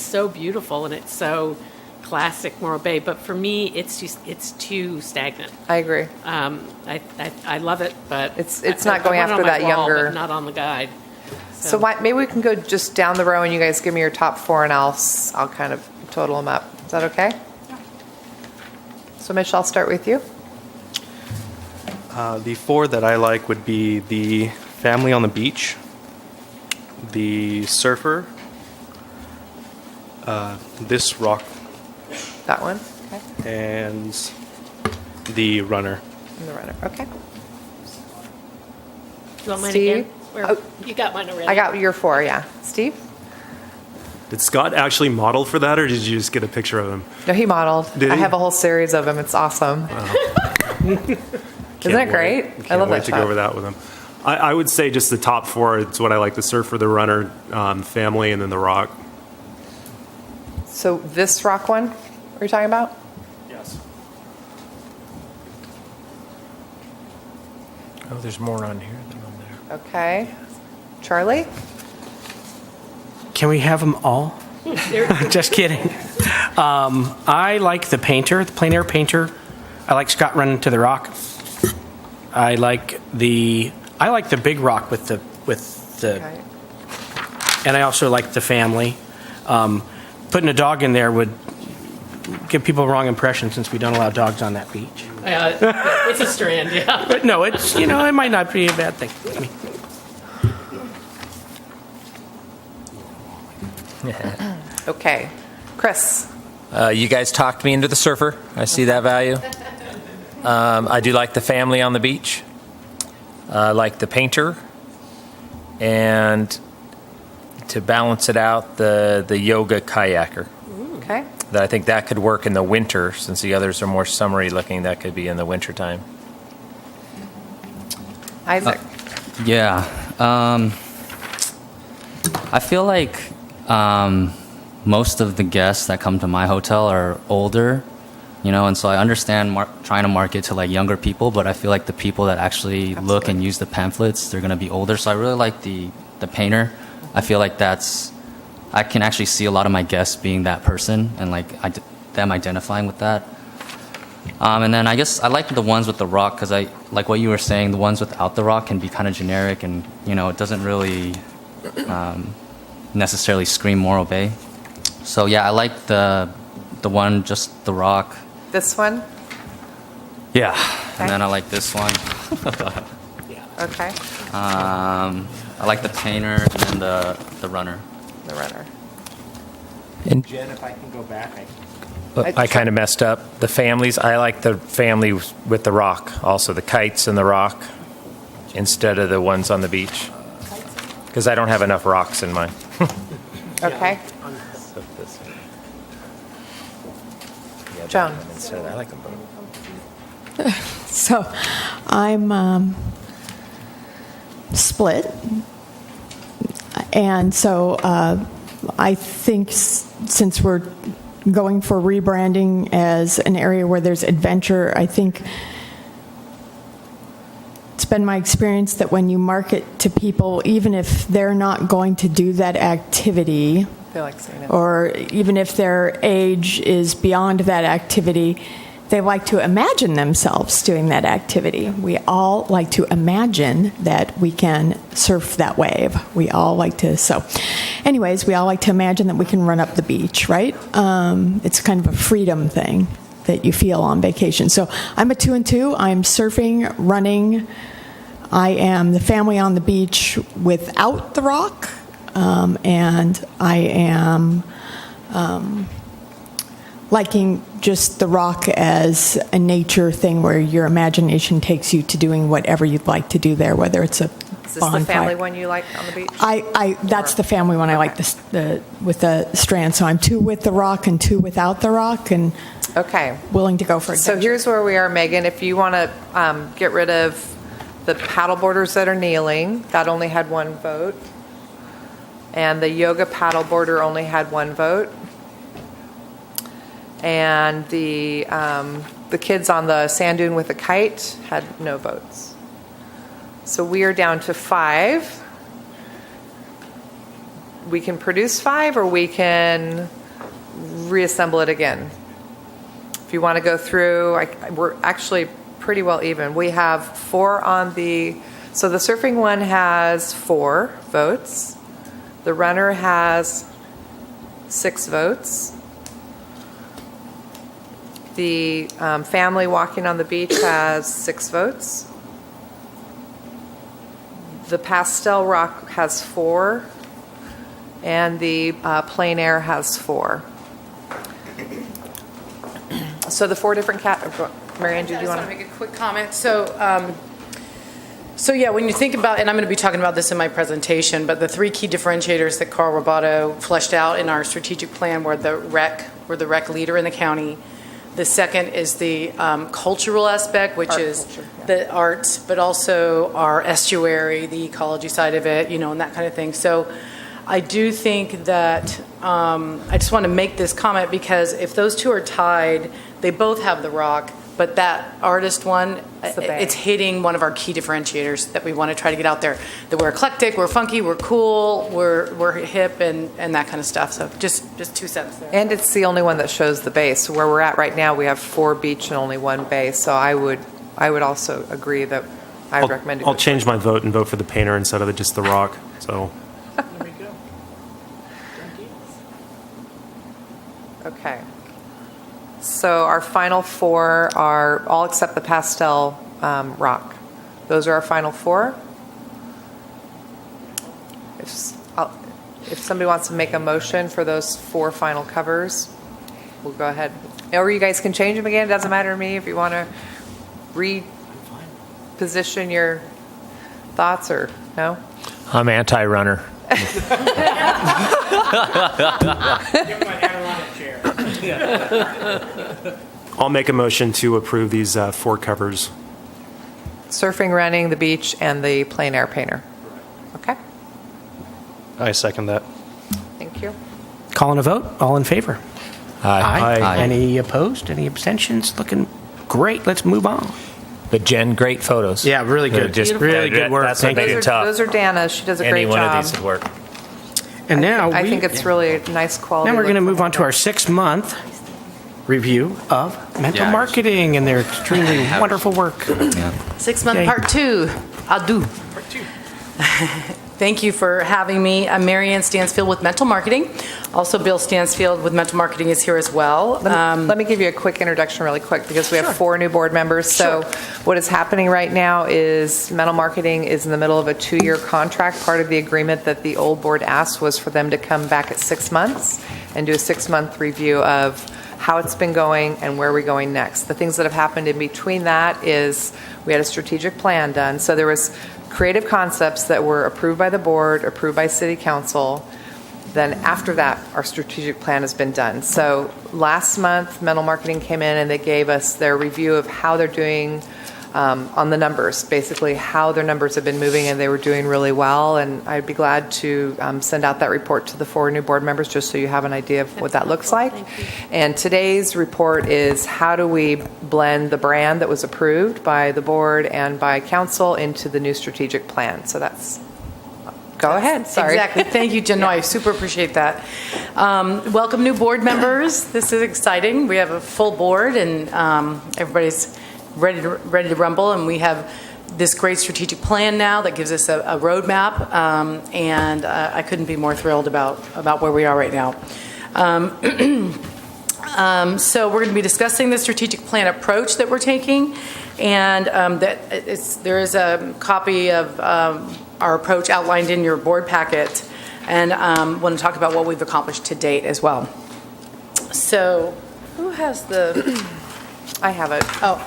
N: so beautiful and it's so classic Morro Bay. But for me, it's too stagnant.
H: I agree.
N: I love it, but
H: It's
N: I
H: not going
N: want it
H: after
N: on my
H: that
N: wall,
H: younger-
N: but not on the guide.
H: So maybe we can go just down the row and you guys give me your top 4 and I'll kind of total them up. Is that okay? So Mitch, I'll start with you.
G: The 4 that I like would be the family on the beach, the surfer, this rock,
H: That one. Okay.
G: and the runner.
H: And the runner. Okay.
N: Do you want mine
H: Steve?
N: again? You got mine already.
H: I got your 4, yeah. Steve?
E: Did Scott actually model for that, or did you just get a picture of him?
H: No, he modeled.
E: Did
H: I
E: he?
H: have a whole series of them. It's awesome. Isn't it great? I love
E: Wait
H: that
E: to go over that with him. I would say just the top 4. It's what I like: the surfer, the runner, family, and then the rock.
H: So this rock one, are you talking about?
E: Yes.
D: Oh, there's more on here than on there.
H: Okay. Charlie?
A: Can we have them all? Just kidding. I like the painter, the plein air painter. I like Scott running to the rock. I like the big rock with the,
H: Okay.
A: and I also like the family. Putting a dog in there would give people a wrong impression since we don't allow dogs on that beach.
N: It's a strand, yeah.
A: But no, it's, it might not be a bad thing. I mean,
H: Okay. Chris?
D: You guys talked me into the surfer. I see that value. I do like the family on the beach. I like the painter. And to balance it out, the yoga kayaker.
H: Okay.
D: That I think that could work in the winter, since the others are more summery looking. That could be in the winter time.
H: Isaac?
C: Yeah. I feel like most of the guests that come to my hotel are older, and so I understand trying to market to like younger people, but I feel like the people that actually look and use the pamphlets, they're going to be older. So I really like the painter. I feel like I can actually see a lot of my guests being that person and like them identifying with that. And then I guess I like the ones with the rock because I like what you were saying. The ones without the rock can be kind of generic, and it doesn't really necessarily scream Morro Bay. So yeah, I like the one just the rock.
H: This one?
C: Yeah,
H: Okay.
C: and then I like this one.
H: Okay.
C: I like the painter and then the runner.
H: The runner.
D: And
A: Jen, if I can go back,
D: I kind of messed up. The families, I like the family with the rock, also the kites and the rock, instead of the ones on the beach. Because I don't have enough rocks in mine.
H: Okay. Joan?
D: I like them both.
B: So I'm split. And so I think since we're going for rebranding as an area where there's adventure, I think it's been my experience that when you market to people, even if they're not going to do that activity,
H: I feel like saying it.
B: or even if their age is beyond that activity, they like to imagine themselves doing that activity. We all like to imagine that we can surf that wave. We all like to, anyways, we all like to imagine that we can run up the beach, right? It's kind of a freedom thing that you feel on vacation. So I'm a 2 and 2. I'm surfing, running. I am the family on the beach without the rock. And I am liking just the rock as a nature thing where your imagination takes you to doing whatever you'd like to do there, whether it's a
H: Is this the
B: bonfire.
H: family one you like on the beach?
B: That's the family one I like with the strand. So I'm 2 with the rock and 2 without the rock, and
H: Okay.
B: willing to go for
H: So
B: adventure.
H: here's where we are, Megan. If you want to get rid of the paddle boarders that are kneeling, that only had 1 vote. And the yoga paddle boarder only had 1 vote. And the kids on the sand dune with the kite had no votes. So we are down to 5. We can produce 5, or we can reassemble it again. If you want to go through, we're actually pretty well even. We have 4 on so the surfing one has 4 votes. The runner has 6 votes. The family walking on the beach has 6 votes. The pastel rock has 4. And the plein air has 4. So the 4 different Marianne, do you want to
M: make a quick comment? So So yeah, when you think about, and I'm going to be talking about this in my presentation, but the 3 key differentiators that Carl Roboto fleshed out in our strategic plan were we're the rec leader in the county. The second is the cultural aspect, which is the arts, but also our estuary, the ecology side of it, and that kind of thing. So I do think that I just want to make this comment because if those two are tied, they both have the rock. But that artist one, it's hitting one of our key differentiators that we want to try to get out there. That we're eclectic, we're funky, we're cool, we're hip, and that kind of stuff. So just 2 cents there.
H: And it's the only one that shows the base. So where we're at right now, we have 4 beach and only 1 bay. So I would also agree that I would recommend.
E: I'll change my vote and vote for the painter instead of just the rock. So.
N: There we go.
H: Okay. So our final 4 are all except the pastel rock. Those are our final 4. If somebody wants to make a motion for those 4 final covers, we'll go ahead. Or you guys can change them again. It doesn't matter to me if you want to reposition your thoughts or no.
D: I'm anti-runner.
E: I'll make a motion to approve these 4 covers.
H: Surfing, running, the beach, and the plein air painter. Okay.
G: I second that.
H: Thank you.
A: Calling a vote. All in favor?
D: Aye.
C: Aye.
A: Any opposed? Any abstentions? Looking great. Let's move on.
D: But Jen, great photos.
A: Yeah, really good.
D: Just
A: really good work.
D: That's what
A: Thank
D: made
A: you.
D: it tough.
H: Those are Dana's. She does a
D: Any
H: great
D: one
H: job.
D: of these would work.
A: And now
H: I think it's really a nice quality.
A: Now we're going to
H: look
A: move
H: for
A: on to our 6-month review of mental marketing and their extremely wonderful work.
M: 6-month
A: Okay.
M: part 2. I'll do. Part 2. Thank you for having me. I'm Marianne Stansfield with Mental Marketing. Also, Bill Stansfield with Mental Marketing is here as well.
H: Let me give you a quick introduction really quick because we have 4 new board members. So what is happening right now is Mental Marketing is in the middle of a 2-year contract. Part of the agreement that the old board asked was for them to come back at 6 months and do a 6-month review of how it's been going and where we're going next. The things that have happened in between that is we had a strategic plan done. So there was creative concepts that were approved by the board, approved by city council. Then after that, our strategic plan has been done. So last month, Mental Marketing came in and they gave us their review of how they're doing on the numbers, basically how their numbers have been moving, and they were doing really well. And I'd be glad to send out that report to the 4 new board members just so you have an idea of what that looks like. And today's report is how do we blend the brand that was approved by the board and by council into the new strategic plan. So that's... Go ahead. Sorry.
M: Exactly. Thank you, Jen. No, I super appreciate that. Welcome, new board members. This is exciting. We have a full board, and everybody's ready to rumble. And we have this great strategic plan now that gives us a roadmap. And I couldn't be more thrilled about where we are right now. So we're going to be discussing the strategic plan approach that we're taking, and there is a copy of our approach outlined in your board packet, and want to talk about what we've accomplished to date as well. So, who has the?
H: I have it.
M: Oh.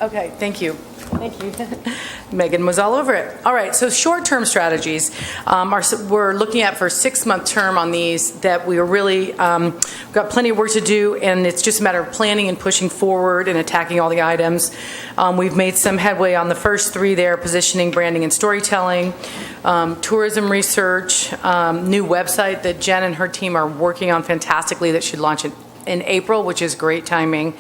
M: Okay, thank you. Thank you. Megan was all over it. All right, so short-term strategies we're looking at for 6-month term on these that we are really got plenty of work to do, and it's just a matter of planning and pushing forward and attacking all the items. We've made some headway on the first 3 there, positioning, branding, and storytelling, tourism research, new website that Jen and her team are working on fantastically that should launch in April, which is great timing.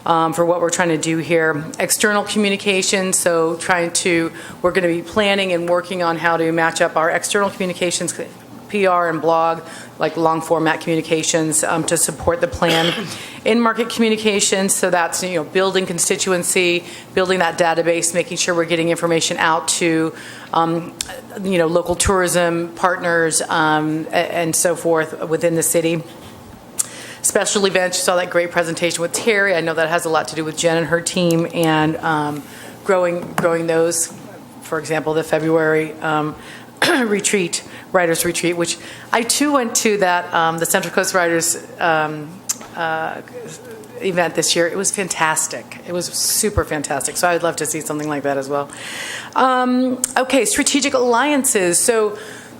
M: For what we're trying to do here. External communications, so we're going to be planning and working on how to match up our external communications, PR and blog, like long format communications to support the plan. In-market communications, so that's building constituency, building that database, making sure we're getting information out to local tourism partners and so forth within the city. Special events, you saw that great presentation with Terry. I know that has a lot to do with Jen and her team and growing those. For example, the February writers retreat, which I too went to that, the Central Coast Writers event this year. It was fantastic. It was super fantastic. So I would love to see something like that as well. Okay, strategic alliances. So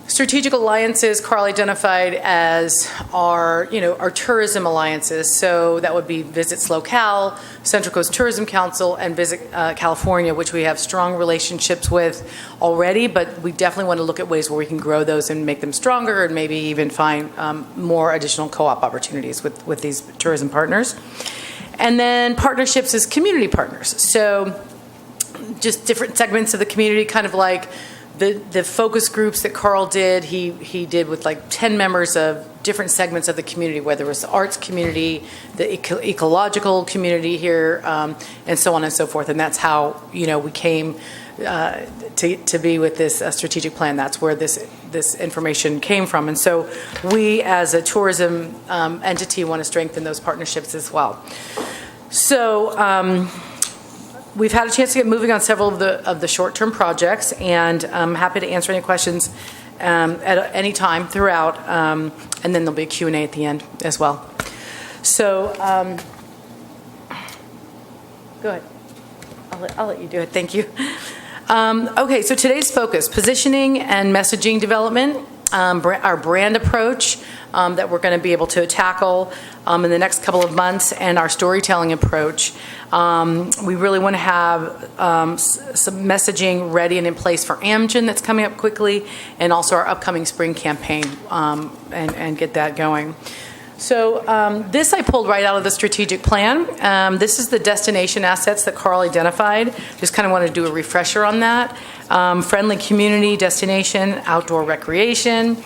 M: strategic alliances Carl identified as our tourism alliances. So that would be Visits Locale, Central Coast Tourism Council, and Visit California, which we have strong relationships with already, but we definitely want to look at ways where we can grow those and make them stronger, and maybe even find more additional co-op opportunities with these tourism partners. And then partnerships is community partners. So just different segments of the community, kind of like the focus groups that Carl did. He did with like 10 members of different segments of the community, whether it was the arts community, the ecological community here, and so on and so forth. And that's how we came to be with this strategic plan. That's where this information came from. And so we, as a tourism entity, want to strengthen those partnerships as well. So we've had a chance to get moving on several of the short-term projects, and I'm happy to answer any questions at any time throughout, and then there'll be a Q&A at the end as well. So go ahead. I'll let you do it. Thank you. Okay, so today's focus, positioning and messaging development, our brand approach that we're going to be able to tackle in the next couple of months, and our storytelling approach. We really want to have some messaging ready and in place for Amgen that's coming up quickly, and also our upcoming spring campaign, and get that going. So this I pulled right out of the strategic plan. This is the destination assets that Carl identified. Just kind of want to do a refresher on that. Friendly community destination, outdoor recreation.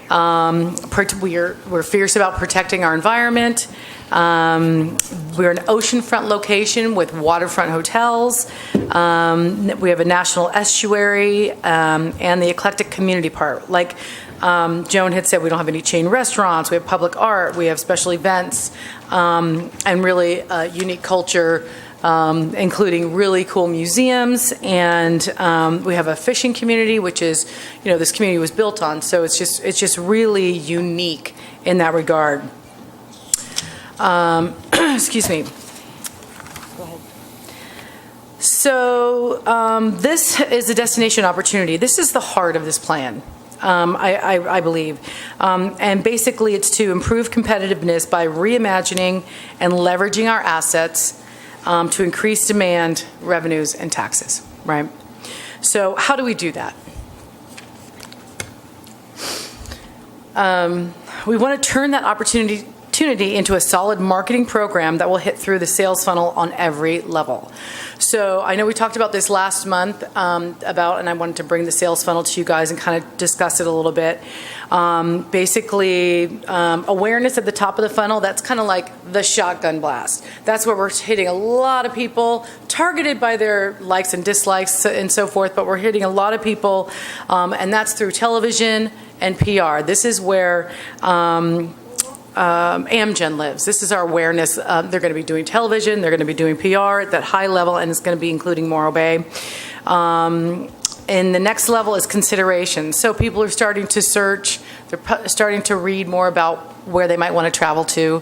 M: We're fierce about protecting our environment. We're an oceanfront location with waterfront hotels. We have a national estuary, and the eclectic community part. Like Joan had said, we don't have any chain restaurants. We have public art. We have special events, and really unique culture, including really cool museums. And we have a fishing community, which is, this community was built on. So it's just really unique in that regard. Excuse me. Go ahead. So this is a destination opportunity. This is the heart of this plan. I believe. And basically it's to improve competitiveness by reimagining and leveraging our assets to increase demand, revenues, and taxes, right? So how do we do that? We want to turn that opportunity into a solid marketing program that will hit through the sales funnel on every level. So I know we talked about this last month, and I wanted to bring the sales funnel to you guys and kind of discuss it a little bit. Basically, awareness at the top of the funnel, that's kind of like the shotgun blast. That's where we're hitting a lot of people, targeted by their likes and dislikes and so forth, but we're hitting a lot of people, and that's through television and PR. This is where Amgen lives. This is our awareness. They're going to be doing television, they're going to be doing PR at that high level, and it's going to be including Morro Bay. And the next level is consideration. So people are starting to search, they're starting to read more about where they might want to travel to.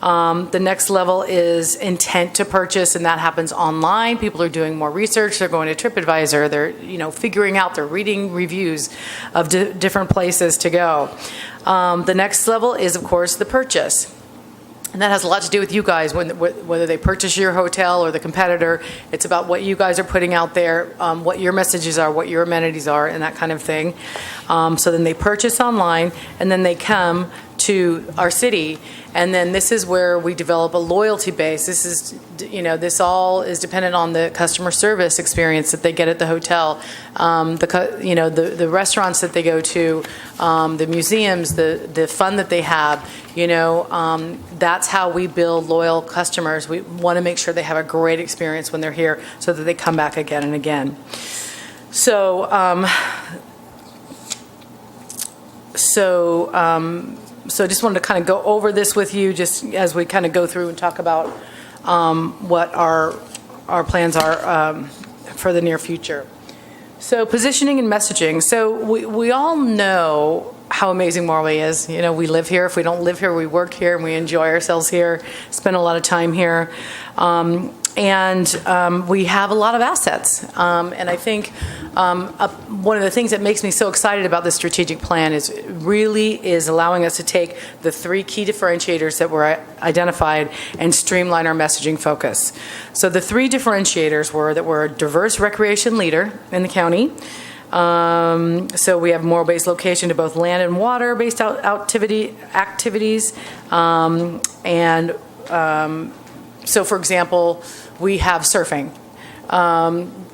M: The next level is intent to purchase, and that happens online. People are doing more research. They're going to TripAdvisor. They're figuring out. They're reading reviews of different places to go. The next level is, of course, the purchase. And that has a lot to do with you guys, whether they purchase your hotel or the competitor. It's about what you guys are putting out there, what your messages are, what your amenities are, and that kind of thing. So then they purchase online, and then they come to our city. And then this is where we develop a loyalty base. This is, this all is dependent on the customer service experience that they get at the hotel, the restaurants that they go to, the museums, the fun that they have. That's how we build loyal customers. We want to make sure they have a great experience when they're here, so that they come back again and again. So I just wanted to kind of go over this with you, just as we kind of go through and talk about what our plans are for the near future. So positioning and messaging. So we all know how amazing Morway is. You know, we live here. If we don't live here, we work here, and we enjoy ourselves here, spend a lot of time here. And we have a lot of assets. And I think one of the things that makes me so excited about this strategic plan is allowing us to take the 3 key differentiators that were identified and streamline our messaging focus. So the 3 differentiators were that we're a diverse recreation leader in the county. So we have Morro Bay's location to both land and water-based activities. So, for example, we have surfing.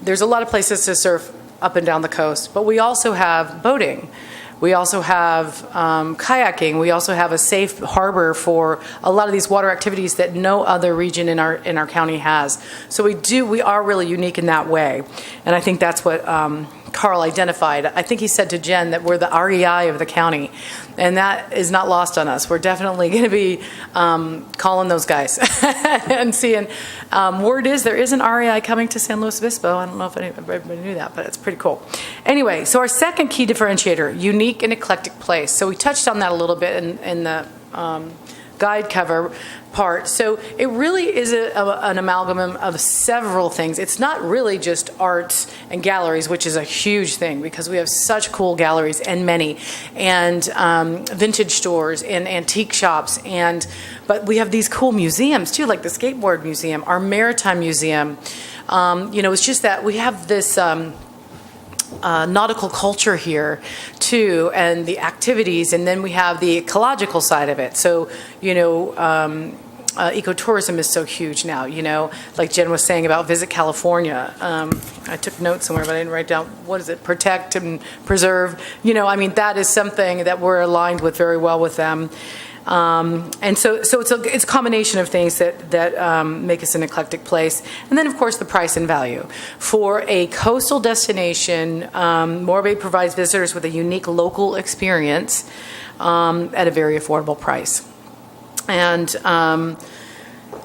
M: There's a lot of places to surf up and down the coast, but we also have boating. We also have kayaking. We also have a safe harbor for a lot of these water activities that no other region in our county has. So we are really unique in that way, and I think that's what Carl identified. I think he said to Jen that we're the REI of the county, and that is not lost on us. We're definitely going to be calling those guys and seeing. Word is there is an REI coming to San Luis Obispo. I don't know if everybody knew that, but it's pretty cool. Anyway, so our second key differentiator, unique and eclectic place. So we touched on that a little bit in the guide cover part. So it really is an amalgam of several things. It's not really just arts and galleries, which is a huge thing because we have such cool galleries and vintage stores and antique shops, but we have these cool museums too, like the skateboard museum, our maritime museum. It's just that we have this nautical culture here too, and the activities, and then we have the ecological side of it. So ecotourism is so huge now, like Jen was saying about Visit California. I took notes somewhere, but I didn't write down, what is it, protect and preserve. That is something that we're aligned with very well with them. And so it's a combination of things that make us an eclectic place. And then, of course, the price and value. For a coastal destination, Morro Bay provides visitors with a unique local experience at a very affordable price. And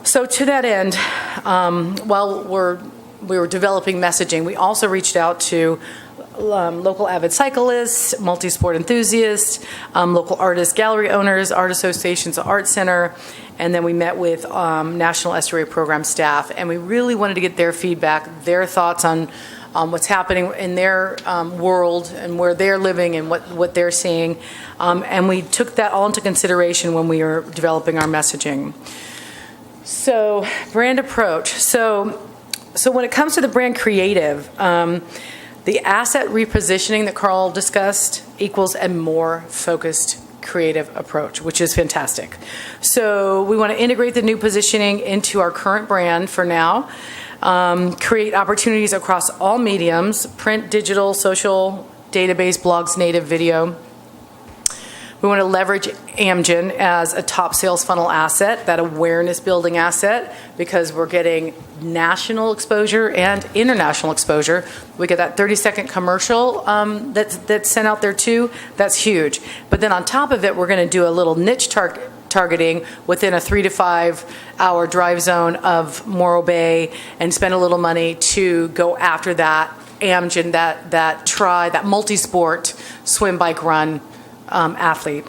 M: so to that end, while we were developing messaging, we also reached out to local avid cyclists, multi-sport enthusiasts, local artists, gallery owners, art associations, art center, and then we met with National Estuary Program staff, and we really wanted to get their feedback, their thoughts on what's happening in their world and where they're living and what they're seeing, and we took that all into consideration when we were developing our messaging. So, brand approach. So when it comes to the brand creative, the asset repositioning that Carl discussed equals a more focused creative approach, which is fantastic. So we want to integrate the new positioning into our current brand for now, create opportunities across all mediums, print, digital, social, database, blogs, native, video. We want to leverage Amgen as a top sales funnel asset, that awareness building asset, because we're getting national exposure and international exposure. We get that 30-second commercial that's sent out there too. That's huge. But then on top of it, we're going to do a little niche targeting within a 3 to 5 hour drive zone of Morro Bay and spend a little money to go after that Amgen, that multi-sport swim, bike, run athlete,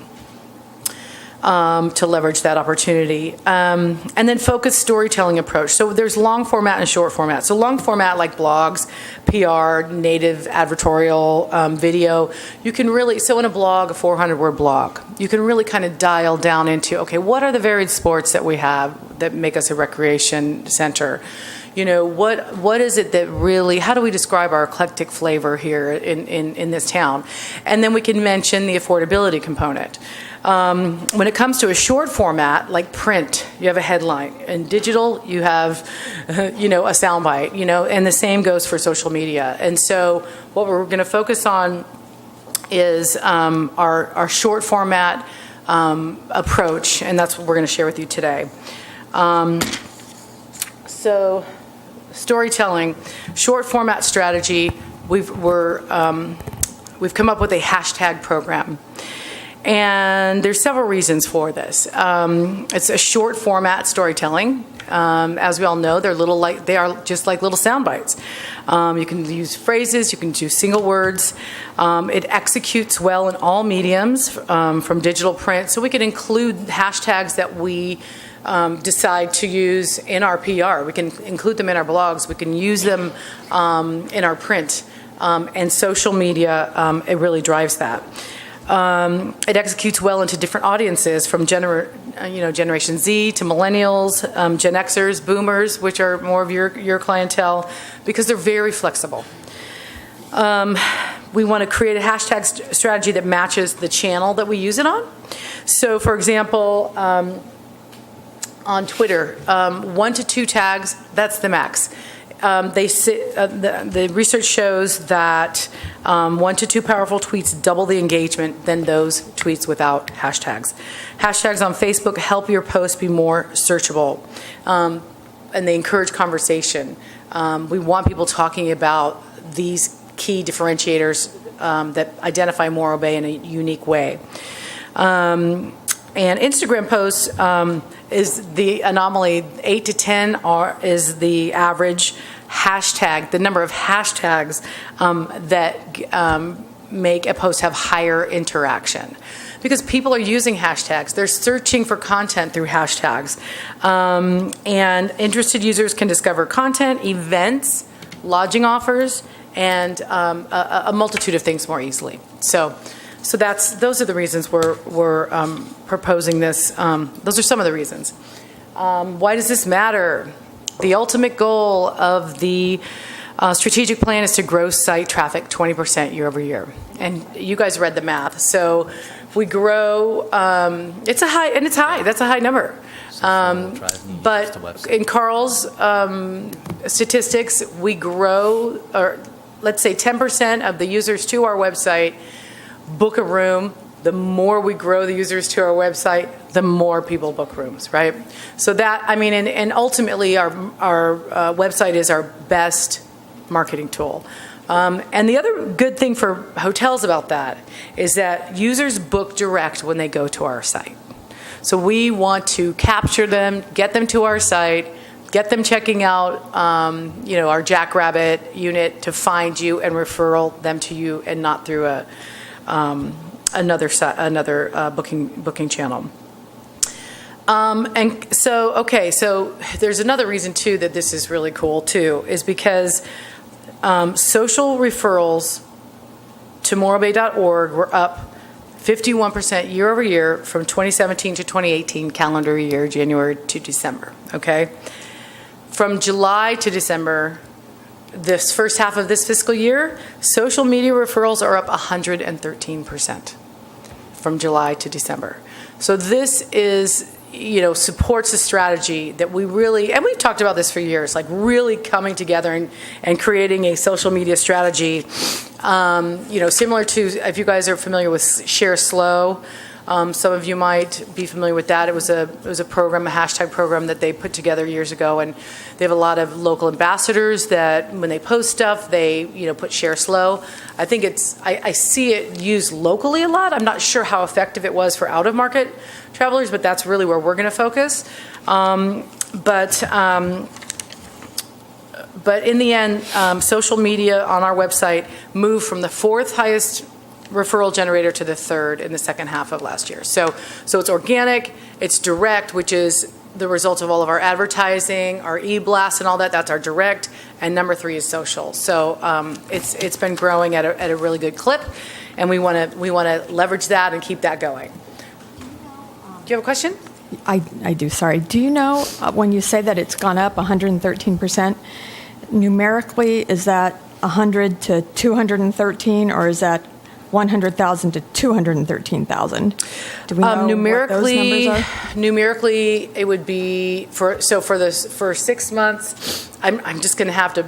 M: to leverage that opportunity. And then focused storytelling approach. So there's long format and short format. So long format like blogs, PR, native advertorial, video. You can really, so in a blog, a 400-word blog, you can really kind of dial down into, okay, what are the varied sports that we have that make us a recreation center? What is it that really, how do we describe our eclectic flavor here in this town? And then we can mention the affordability component. When it comes to a short format, like print, you have a headline. In digital, you have, a soundbite, and the same goes for social media. And so what we're going to focus on is our short format approach, and that's what we're going to share with you today. So storytelling, short format strategy, we've come up with a hashtag program. And there's several reasons for this. It's a short format storytelling. As we all know, they are just like little sound bites. You can use phrases, you can do single words. It executes well in all mediums, from digital print. So we can include hashtags that we decide to use in our PR. We can include them in our blogs. We can use them in our print. And social media, it really drives that. It executes well into different audiences, from Generation Z to millennials, Gen Xers, boomers, which are more of your clientele, because they're very flexible. We want to create a hashtag strategy that matches the channel that we use it on. So, for example, on Twitter, 1 to 2 tags, that's the max. The research shows that 1 to 2 powerful tweets double the engagement than those tweets without hashtags. Hashtags on Facebook help your post be more searchable, and they encourage conversation. We want people talking about these key differentiators that identify Morro Bay in a unique way. And Instagram posts is the anomaly. 8 to 10 is the average hashtag, the number of hashtags that make a post have higher interaction. Because people are using hashtags. They're searching for content through hashtags. And interested users can discover content, events, lodging offers, and a multitude of things more easily. So those are the reasons we're proposing this. Those are some of the reasons. Why does this matter? The ultimate goal of the strategic plan is to grow site traffic 20% year over year. And you guys read the math. So if we grow, it's high. That's a high number. But in Carl's statistics, we grow, or let's say 10% of the users to our website book a room. The more we grow the users to our website, the more people book rooms, right? So that, and ultimately our website is our best marketing tool. And the other good thing for hotels about that is that users book direct when they go to our site. So we want to capture them, get them to our site, get them checking out, our Jackrabbit unit to find you and referral them to you, and not through another booking channel. And so there's another reason too that this is really cool too, is because social referrals to morrobay.org were up 51% year over year from 2017 to 2018 calendar year, January to December. Okay, from July to December, this first half of this fiscal year, social media referrals are up 113% from July to December. So this is, supports the strategy that we really, and we've talked about this for years, like really coming together and creating a social media strategy, similar to, if you guys are familiar with Share Slow, some of you might be familiar with that. It was a program, a hashtag program that they put together years ago, and they have a lot of local ambassadors that when they post stuff, they put Share Slow. I think I see it used locally a lot. I'm not sure how effective it was for out of market travelers, but that's really where we're going to focus. But in the end, social media on our website moved from the 4th highest referral generator to the 3rd in the second half of last year. So it's organic, it's direct, which is the result of all of our advertising, our e-blasts and all that. That's our direct. And number 3 is social. So it's been growing at a really good clip, and we want to leverage that and keep that going. Do you have a question?
B: I do, sorry. Do you know, when you say that it's gone up 113%, numerically, is that 100 to 213, or is that 100,000 to 213,000? Do we know what those numbers are?
M: Numerically, it would be for 6 months. I'm just going to have to.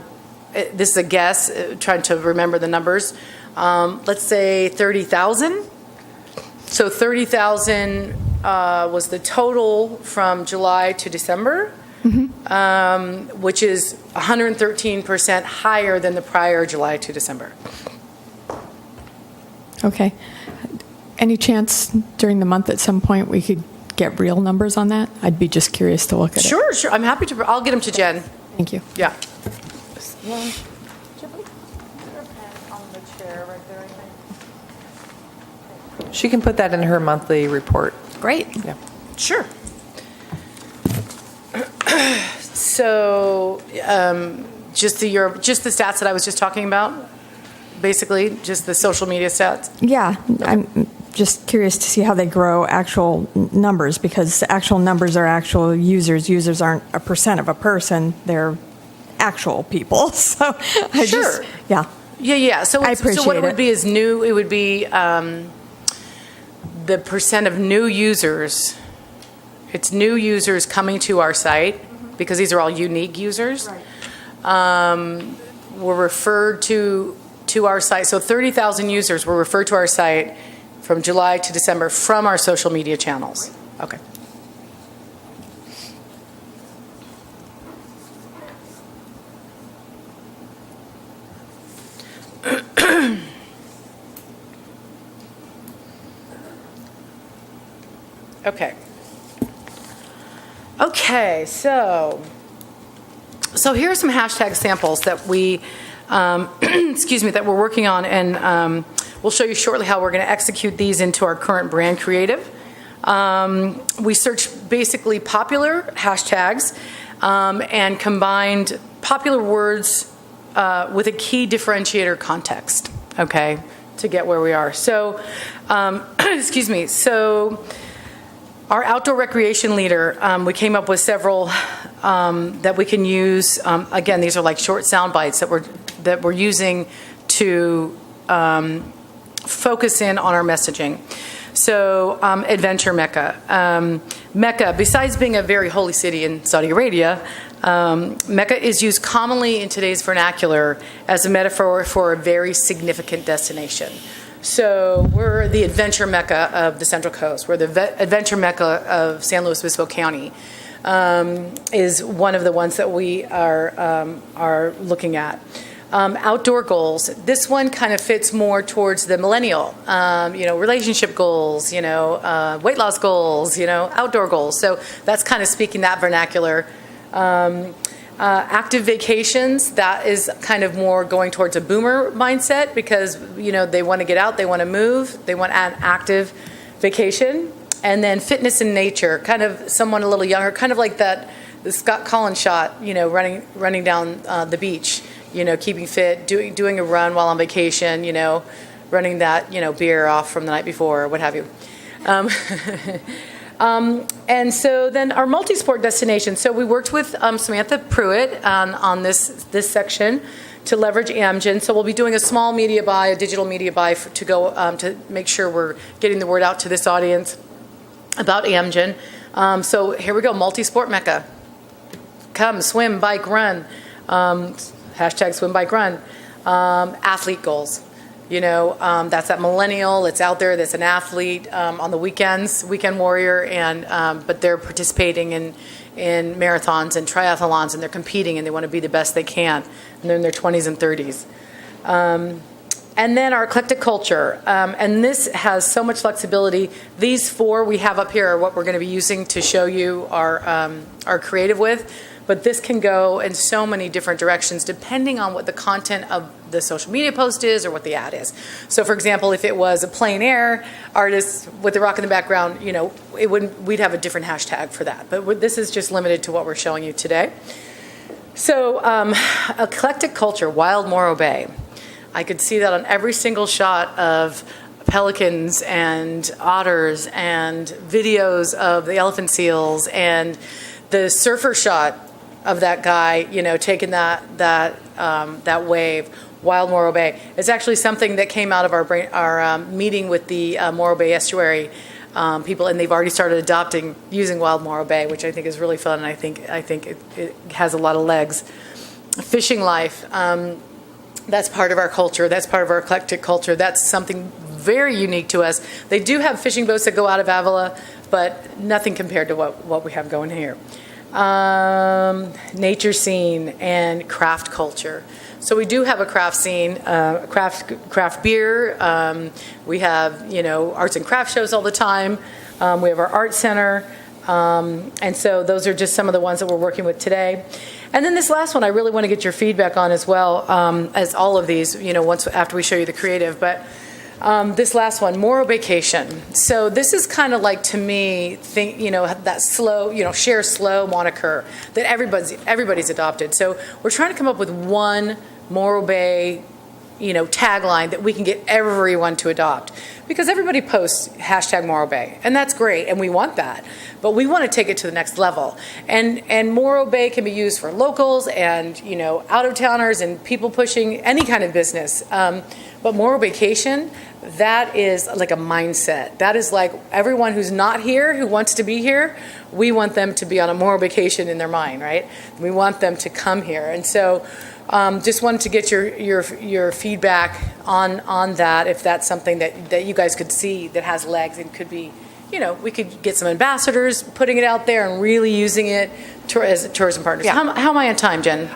M: This is a guess, trying to remember the numbers. Let's say 30,000. So 30,000 was the total from July to December, which is 113% higher than the prior July to December.
B: Okay. Any chance during the month at some point we could get real numbers on that? I'd be just curious to look at it.
M: Sure, sure. I'm happy to. I'll get them to Jen.
B: Thank you.
M: Yeah.
H: She can put that in her monthly report.
M: Great.
H: Yeah.
M: Sure. So, just the stats that I was just talking about, basically, just the social media stats.
B: Yeah, I'm just curious to see how they grow actual numbers, because actual numbers are actual users. Users aren't a percent of a person; they're actual people. So,
M: Sure.
B: Yeah.
M: Yeah. So,
B: I appreciate
M: what it would
B: it.
M: be is new. It would be the percent of new users. It's new users coming to our site, because these are all unique users. Were referred to our site. So 30,000 users were referred to our site from July to December from our social media channels. Okay. Okay. Okay, so here are some hashtag samples that we, excuse me, that we're working on, and we'll show you shortly how we're going to execute these into our current brand creative. We searched basically popular hashtags and combined popular words with a key differentiator context, okay, to get where we are. So, excuse me, so our outdoor recreation leader, we came up with several that we can use. Again, these are like short sound bites that we're using to focus in on our messaging. So, Adventure Mecca. Mecca, besides being a very holy city in Saudi Arabia, Mecca is used commonly in today's vernacular as a metaphor for a very significant destination. So we're the adventure Mecca of the Central Coast. We're the adventure Mecca of San Luis Obispo County. Is one of the ones that we are looking at. Outdoor goals. This one kind of fits more towards the millennial. Relationship goals. Weight loss goals. Outdoor goals. So that's kind of speaking that vernacular. Active vacations, that is kind of more going towards a boomer mindset, because they want to get out, they want to move, they want an active vacation. And then fitness and nature, kind of someone a little younger, kind of like the Scott Collins shot, running down the beach, keeping fit, doing a run while on vacation, running that beer off from the night before, or what have you. And so then our multi-sport destination. So we worked with Samantha Pruitt on this section to leverage Amgen. So we'll be doing a small media buy, a digital media buy to go to make sure we're getting the word out to this audience about Amgen. So here we go, multi-sport Mecca. Come, swim, bike, run. Hashtag swim, bike, run. Athlete goals. That's that millennial. It's out there. That's an athlete on the weekends, weekend warrior, and but they're participating in marathons and triathlons, and they're competing, and they want to be the best they can. And they're in their 20s and 30s. And then our eclectic culture, and this has so much flexibility. These four we have up here are what we're going to be using to show you our creative with. But this can go in so many different directions depending on what the content of the social media post is or what the ad is. So, for example, if it was a plein air artist with the rock in the background, we'd have a different hashtag for that. But this is just limited to what we're showing you today. So, eclectic culture, Wild Morro Bay. I could see that on every single shot of pelicans and otters and videos of the elephant seals and the surfer shot of that guy, taking that wave, Wild Morro Bay. It's actually something that came out of our meeting with the Morro Bay Estuary people, and they've already started adopting using Wild Morro Bay, which I think is really fun, and I think it has a lot of legs. Fishing life, that's part of our culture. That's part of our eclectic culture. That's something very unique to us. They do have fishing boats that go out of Avila, but nothing compared to what we have going here. Nature scene and craft culture. So we do have a craft scene, craft beer. We have, arts and craft shows all the time. We have our art center. And so those are just some of the ones that we're working with today. And then this last one, I really want to get your feedback on as well, as all of these, once after we show you the creative. But this last one, Moro Vacation. So this is kind of like, to me, that slow, share slow moniker that everybody's adopted. So we're trying to come up with one Morro Bay, tagline that we can get everyone to adopt. Because everybody posts hashtag Morro Bay, and that's great, and we want that. But we want to take it to the next level. And Morro Bay can be used for locals and, out-of-towners and people pushing any kind of business. But Morro Vacation, that is like a mindset. That is like everyone who's not here, who wants to be here, we want them to be on a Morro Vacation in their mind, right? We want them to come here. And so just wanted to get your feedback on that, if that's something that you guys could see that has legs and could be, we could get some ambassadors putting it out there and really using it as tourism partners.
H: Yeah.
M: How am I on time, Jen?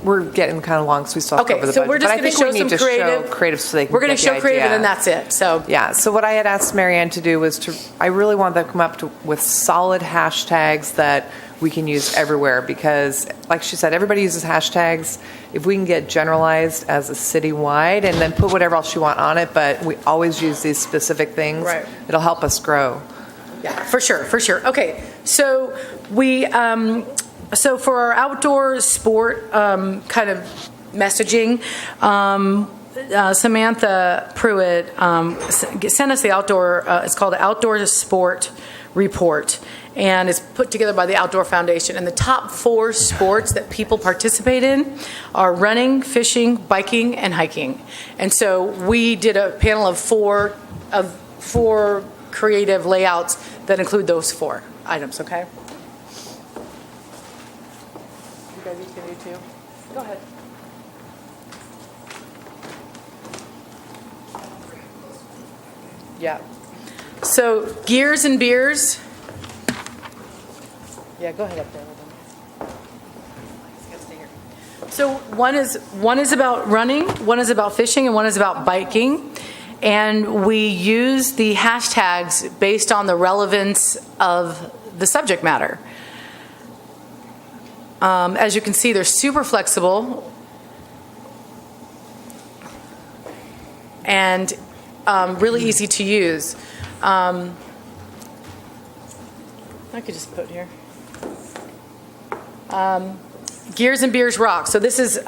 H: We're getting kind of long, so we still have to cover the budget.
M: We're just going to show some
H: creative so they can
M: We're going
H: get
M: to show
H: the
M: creative,
H: idea.
M: and then that's it. So
H: yeah. So what I had asked Marianne to do was I really want them to come up with solid hashtags that we can use everywhere, because, like she said, everybody uses hashtags. If we can get generalized as a citywide and then put whatever else you want on it, but we always use these specific things,
M: right,
H: it'll help us grow.
M: Yeah, for sure. Okay, so we so for our outdoor sport kind of messaging, Samantha Pruitt sent us the outdoor. It's called the Outdoor Sport Report, and it's put together by the Outdoor Foundation. And the top 4 sports that people participate in are running, fishing, biking, and hiking. And so we did a panel of four creative layouts that include those 4 items. Okay. You guys each can do 2. Go ahead. Yeah. So gears and beers. Yeah, go ahead up there. So one is about running, one is about fishing, and one is about biking. And we use the hashtags based on the relevance of the subject matter. As you can see, they're super flexible and really easy to use. I could just put here. Gears and Beers Rock. So this is,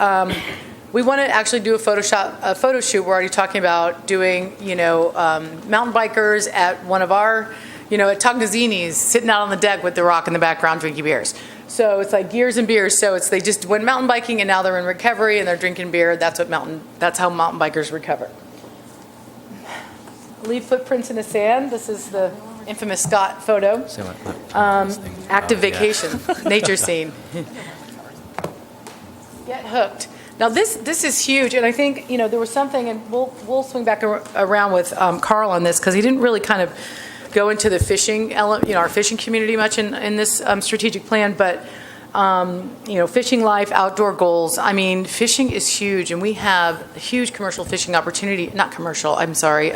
M: we want to actually do a photo shoot. We're already talking about doing, mountain bikers at one of our, at Tognazini's, sitting out on the deck with the rock in the background drinking beers. So it's like Gears and Beers. So they just went mountain biking and now they're in recovery and they're drinking beer. That's how mountain bikers recover. Leave footprints in the sand. This is the infamous Scott photo. Active vacation, nature scene. Get hooked. Now this is huge, and I think there was something, and we'll swing back around with Carl on this because he didn't really kind of go into the fishing element, our fishing community much in this strategic plan, but fishing life, outdoor goals. I mean, fishing is huge, and we have a huge commercial fishing opportunity. Not commercial. I'm sorry.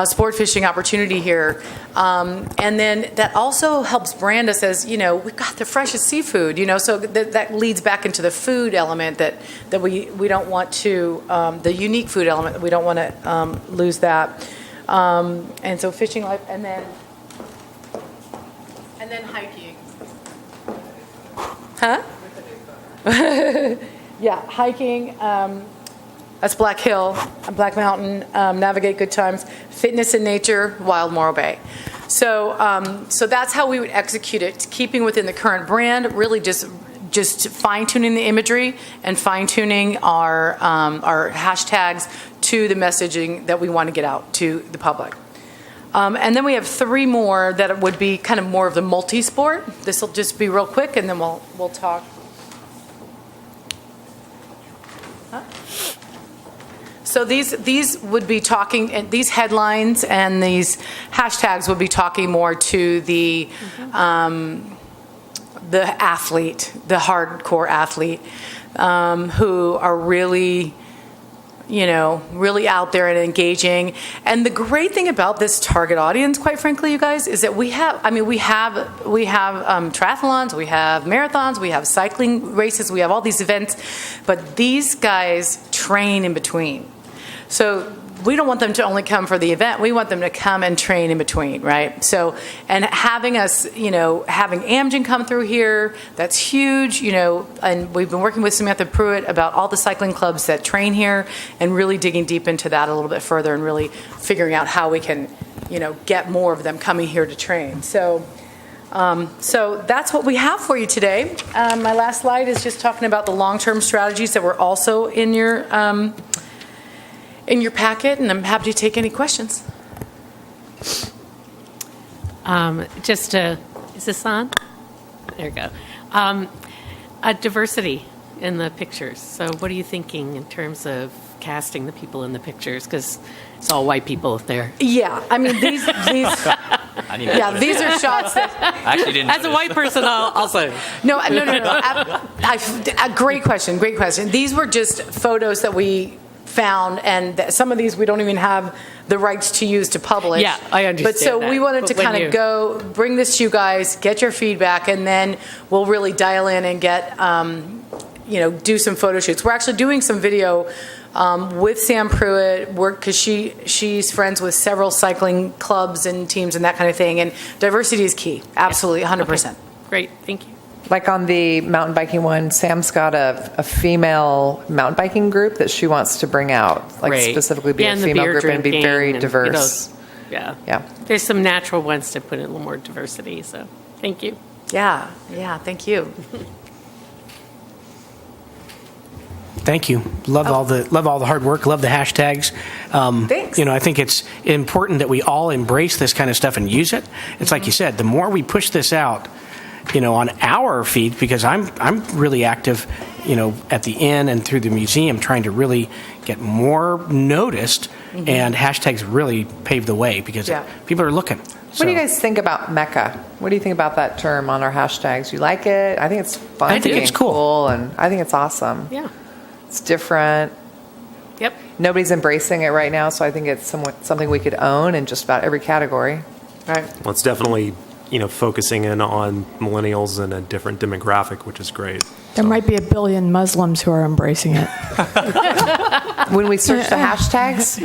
M: Sport fishing opportunity here. And then that also helps brand us as, we've got the freshest seafood, so that leads back into the food element that we don't want to, the unique food element, we don't want to lose that. And so fishing life, and then hiking. Huh? Yeah, hiking. That's Black Hill, Black Mountain, Navigate Good Times, Fitness and Nature, Wild Morro Bay. So that's how we would execute it, keeping within the current brand, really just fine-tuning the imagery and fine-tuning our hashtags to the messaging that we want to get out to the public. And then we have 3 more that would be kind of more of the multi-sport. This will just be real quick, and then we'll talk. Huh? So these would be talking, and these headlines and these hashtags would be talking more to the athlete, the hardcore athlete. who are really, really out there and engaging. And the great thing about this target audience, quite frankly, you guys, is that we have triathlons, we have marathons, we have cycling races, we have all these events, but these guys train in between. So we don't want them to only come for the event. We want them to come and train in between, right? So, and having us, having Amgen come through here, that's huge, and we've been working with Samantha Pruitt about all the cycling clubs that train here and really digging deep into that a little bit further and really figuring out how we can, get more of them coming here to train. So that's what we have for you today. My last slide is just talking about the long-term strategies that were also in your packet, and I'm happy to take any questions.
N: Is this on? There we go. Diversity in the pictures. So what are you thinking in terms of casting the people in the pictures? Because it's all white people there.
M: Yeah, I mean, these these are shots that...
C: I actually didn't.
N: As a white person, I'll say.
M: No. Great question. These were just photos that we found, and some of these we don't even have the rights to use to publish.
N: Yeah, I understand.
M: But so
N: that.
M: we wanted to kind of go bring this to you guys, get your feedback, and then we'll really dial in and get do some photo shoots. We're actually doing some video with Sam Pruitt, because she's friends with several cycling clubs and teams and that kind of thing. And diversity is key. Absolutely, 100%.
N: Okay. Great, thank you.
H: Like on the mountain biking one, Sam's got a female mountain biking group that she wants to bring out, like
N: Great.
H: specifically be a
N: and the
H: female
N: beer
H: group and be
N: drinking
H: very
N: and
H: diverse.
N: Yeah.
H: Yeah.
N: There's some natural ones to put in a little more diversity, so thank you.
M: Yeah, thank you.
A: Thank you. Love all the hard work. Love the hashtags.
M: Thanks.
A: I think it's important that we all embrace this kind of stuff and use it. It's like you said, the more we push this out, on our feed, because I'm really active, at the inn and through the museum, trying to really get more noticed, and hashtags really pave the way because people are looking.
H: What do you guys think about Mecca? What do you think about that term on our hashtags? You like it? I think it's fun.
A: I think it's cool,
H: and I think it's awesome.
N: Yeah.
H: It's different.
N: Yep.
H: Nobody's embracing it right now, so I think it's something we could own in just about every category.
M: Right.
E: Well, it's definitely, focusing in on millennials and a different demographic, which is great.
B: There might be 1 billion Muslims who are embracing it.
H: When we search the hashtags,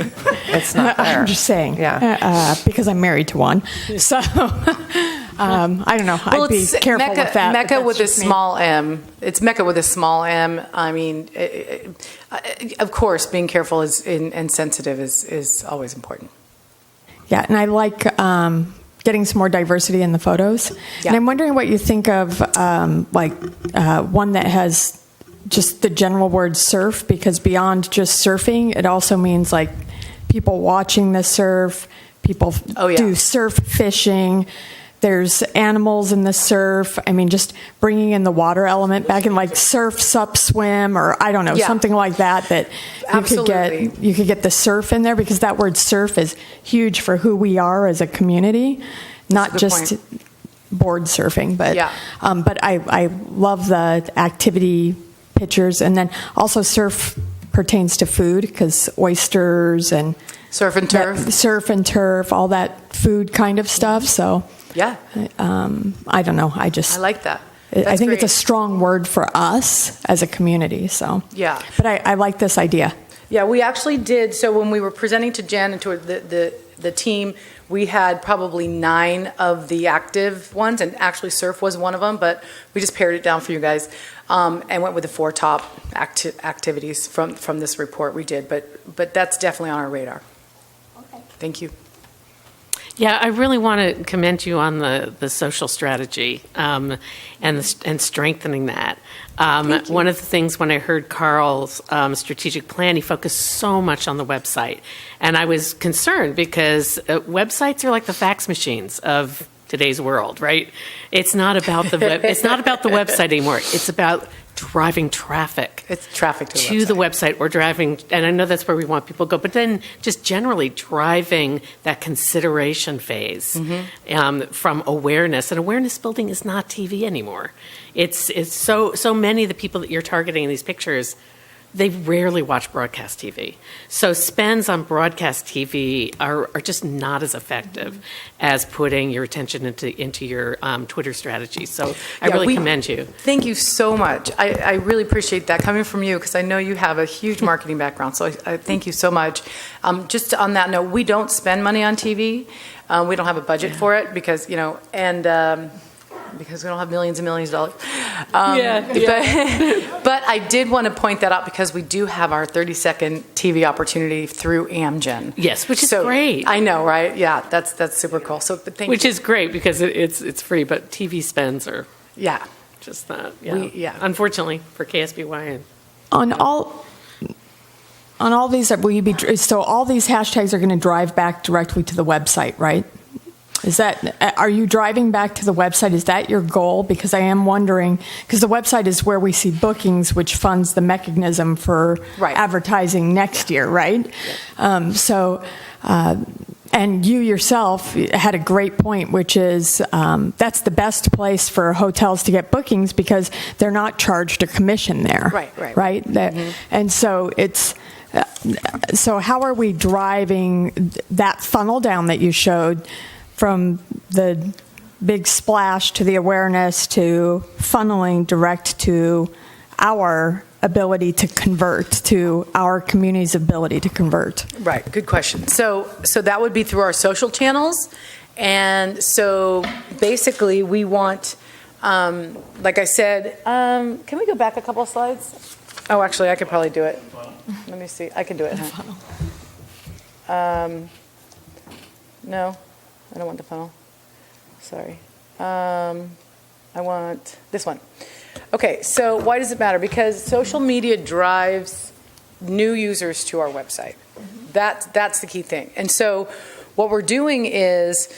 H: it's not there.
B: I'm just saying.
H: Yeah.
B: Because I'm married to one. So, I don't know. I'd be careful
M: Mecca,
B: with that.
M: Mecca with a small m. It's Mecca with a small m. I mean, of course, being careful and sensitive is always important.
B: Yeah, and I like getting some more diversity in the photos.
M: Yeah.
B: And I'm wondering what you think of one that has just the general word surf, because beyond just surfing, it also means like people watching the surf, people do surf fishing. There's animals in the surf. I mean, just bringing in the water element back in, like surf, sup, swim, or I don't know, something like that you could get the surf in there, because that word surf is huge for who we are as a community, not just board surfing. But I love the activity pictures, and then also surf pertains to food, because oysters and
M: surf and turf,
B: all that food kind of stuff. So.
M: Yeah.
B: I don't know. I
M: like that.
B: I think it's a strong word for us as a community. So.
M: Yeah.
B: But I like this idea.
M: Yeah, we actually did. So when we were presenting to Jen and to the team, we had probably 9 of the active ones, and actually surf was one of them, but we just pared it down for you guys and went with the 4 top activities from this report we did. But that's definitely on our radar. Okay. Thank you.
N: Yeah, I really want to commend you on the social strategy and strengthening that. One of the things when I heard Carl's strategic plan, he focused so much on the website, and I was concerned because websites are like the fax machines of today's world, right? It's not about the it's not about the website anymore. It's about driving traffic.
M: It's traffic
N: to the website or driving, and I know that's where we want people to go, but then just generally driving that consideration phase from awareness. And awareness building is not TV anymore. It's so many of the people that you're targeting in these pictures, they rarely watch broadcast TV. So spends on broadcast TV are just not as effective as putting your attention into your Twitter strategy. So I really commend you.
M: Thank you so much. I really appreciate that coming from you, because I know you have a huge marketing background. So I thank you so much. Just on that note, we don't spend money on TV. We don't have a budget for it because, because we don't have millions and millions of dollars. But I did want to point that out because we do have our 30-second TV opportunity through Amgen.
N: Yes, which is great.
M: I know, right? Yeah, that's super cool. So, but thank you.
N: Which is great because it's free, but TV spends are just that. Yeah. Unfortunately for KSBY.
B: On all these, will you be so all these hashtags are going to drive back directly to the website, right? Are you driving back to the website? Is that your goal? Because I am wondering, because the website is where we see bookings, which funds the mechanism for advertising next year, right? And you yourself had a great point, which is that's the best place for hotels to get bookings because they're not charged a commission there. Right? And so so how are we driving that funnel down that you showed from the big splash to the awareness to funneling direct to our ability to convert, to our community's ability to convert?
M: Right, good question. So that would be through our social channels. And so basically we want, like I said, can we go back a couple of slides? Oh, actually, I could probably do it. Let me see. I can do it. No. I don't want the funnel. Sorry. I want this one. Okay, so why does it matter? Because social media drives new users to our website. That's the key thing. And so what we're doing is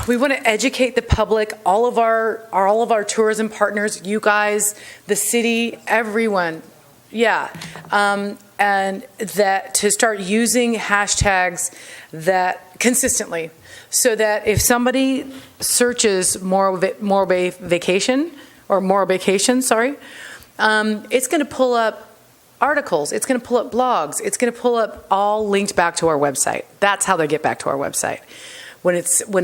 M: we want to educate the public, all of our tourism partners, you guys, the city, everyone. And that to start using hashtags that consistently. So that if somebody searches Morro Bay vacation, or Morro Vacation, it's going to pull up articles, it's going to pull up blogs, it's going to pull up all linked back to our website. That's how they get back to our website when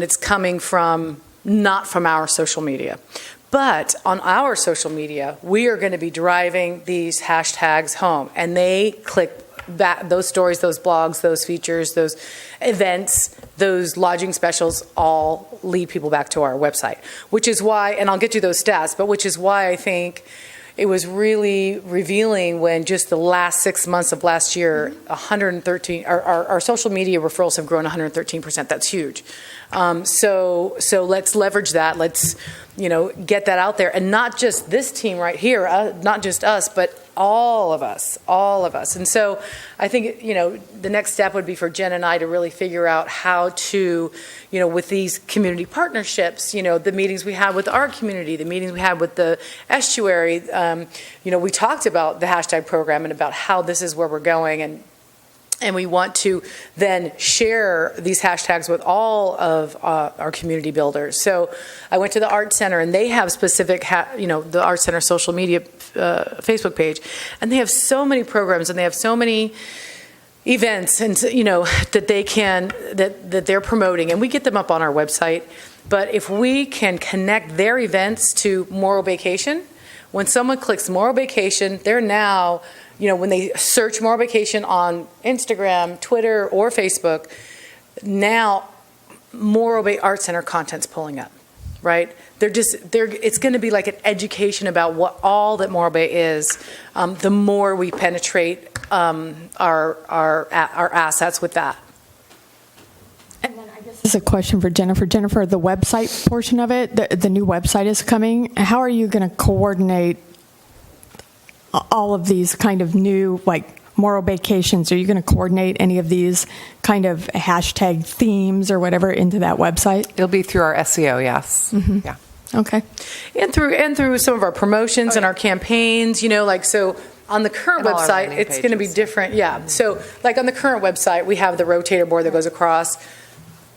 M: it's coming from not from our social media. But on our social media, we are going to be driving these hashtags home, and they click those stories, those blogs, those features, those events, those lodging specials all lead people back to our website, which is why, and I'll get you those stats, but which is why I think it was really revealing when just the last 6 months of last year, 113, our social media referrals have grown 113%. That's huge. So let's leverage that. Let's, get that out there. And not just this team right here, not just us, but all of us. And so I think, the next step would be for Jen and I to really figure out how to, with these community partnerships, the meetings we had with our community, the meetings we had with the estuary, we talked about the hashtag program and about how this is where we're going, and we want to then share these hashtags with all of our community builders. So I went to the Art Center, and they have specific, the Art Center social media Facebook page, and they have so many programs, and they have so many events, and that they can that they're promoting, and we get them up on our website. But if we can connect their events to Morro Vacation, when someone clicks Morro Vacation, they're now, when they search Morro Vacation on Instagram, Twitter, or Facebook, now Morro Bay Art Center content's pulling up, right? It's going to be like an education about what all that Morro Bay is. The more we penetrate our assets with that.
B: And then I guess this is a question for Jennifer. Jennifer, the website portion of it, the new website is coming. How are you going to coordinate all of these kind of new, like Morro Vacations? Are you going to coordinate any of these kind of hashtag themes or whatever into that website?
H: It'll be through our SEO, yes.
B: Mm-hmm.
H: Yeah.
B: Okay.
M: And through some of our promotions and our campaigns, like so on the current
H: And all our
M: website,
H: landing
M: it's going to be
H: pages.
M: different. Yeah. So like on the current website, we have the rotator board that goes across,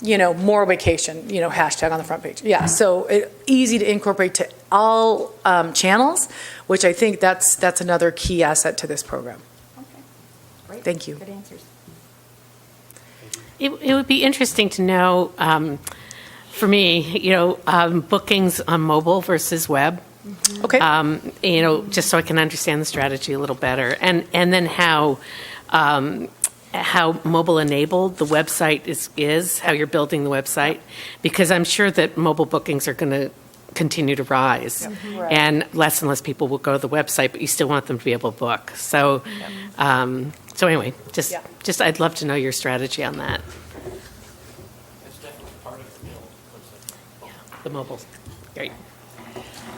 M: more vacation, hashtag on the front page. Yeah. So easy to incorporate to all channels, which I think that's another key asset to this program.
B: Okay. Great.
M: Thank you.
B: Good answers.
N: It would be interesting to know, for me, bookings on mobile versus web.
M: Okay.
N: Just so I can understand the strategy a little better, and then how mobile enabled the website is, how you're building the website, because I'm sure that mobile bookings are going to continue to rise, and less people will go to the website, but you still want them to be able to book. So, so anyway, just I'd love to know your strategy on that.
A: It's definitely part of the deal.
N: The mobile, great.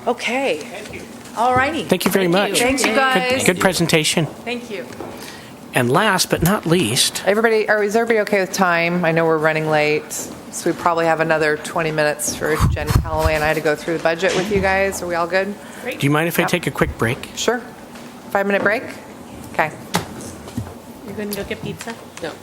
M: Okay.
A: Thank you.
M: All righty.
A: Thank you very much.
M: Thanks, you guys.
A: Good presentation.
M: Thank you.
A: And last but not least,
H: Is everybody okay with time? I know we're running late, so we probably have another 20 minutes for Jen Calloway and I to go through the budget with you guys. Are we all good?
A: do you mind if I take a quick break?
H: Sure. 5-minute break? Okay.
N: You're going to go get pizza? No.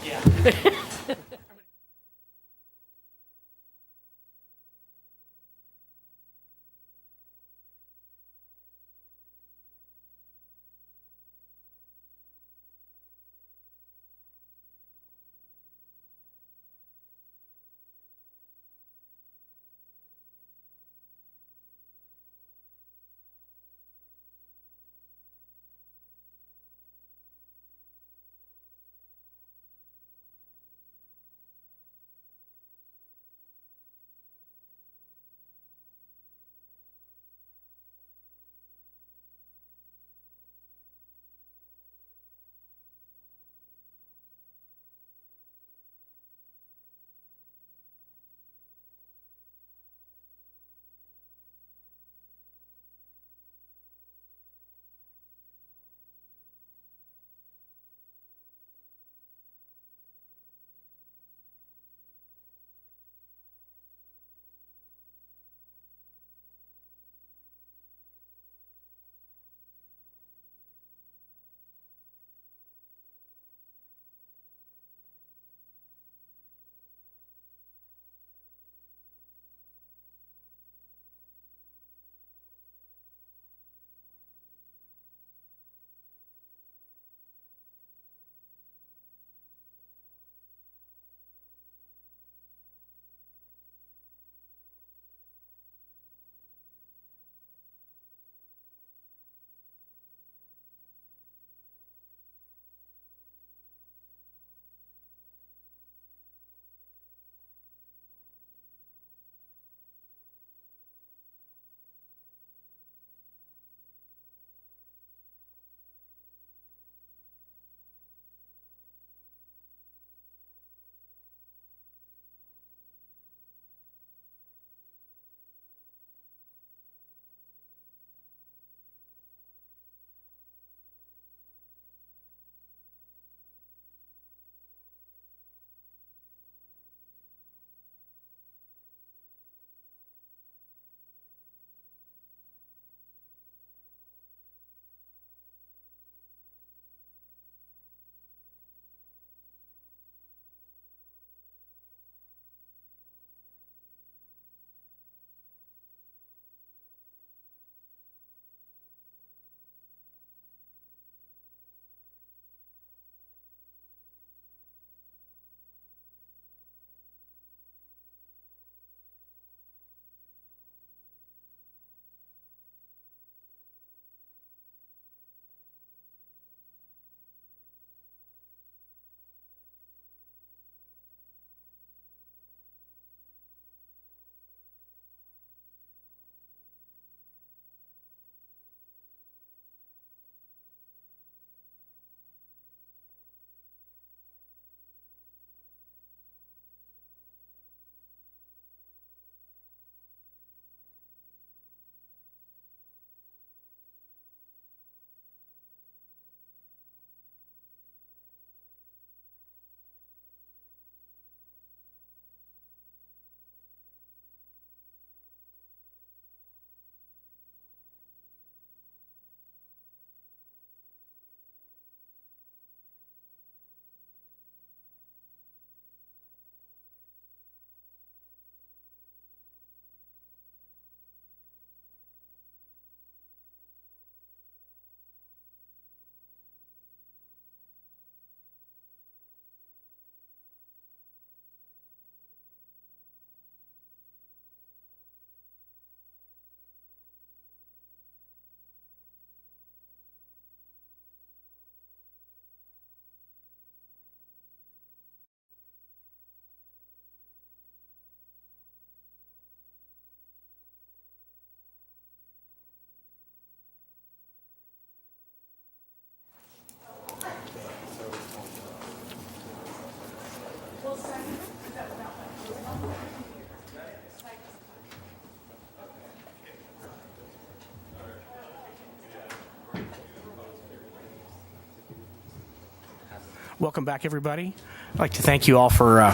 A: Welcome back, everybody. I'd like to thank you all for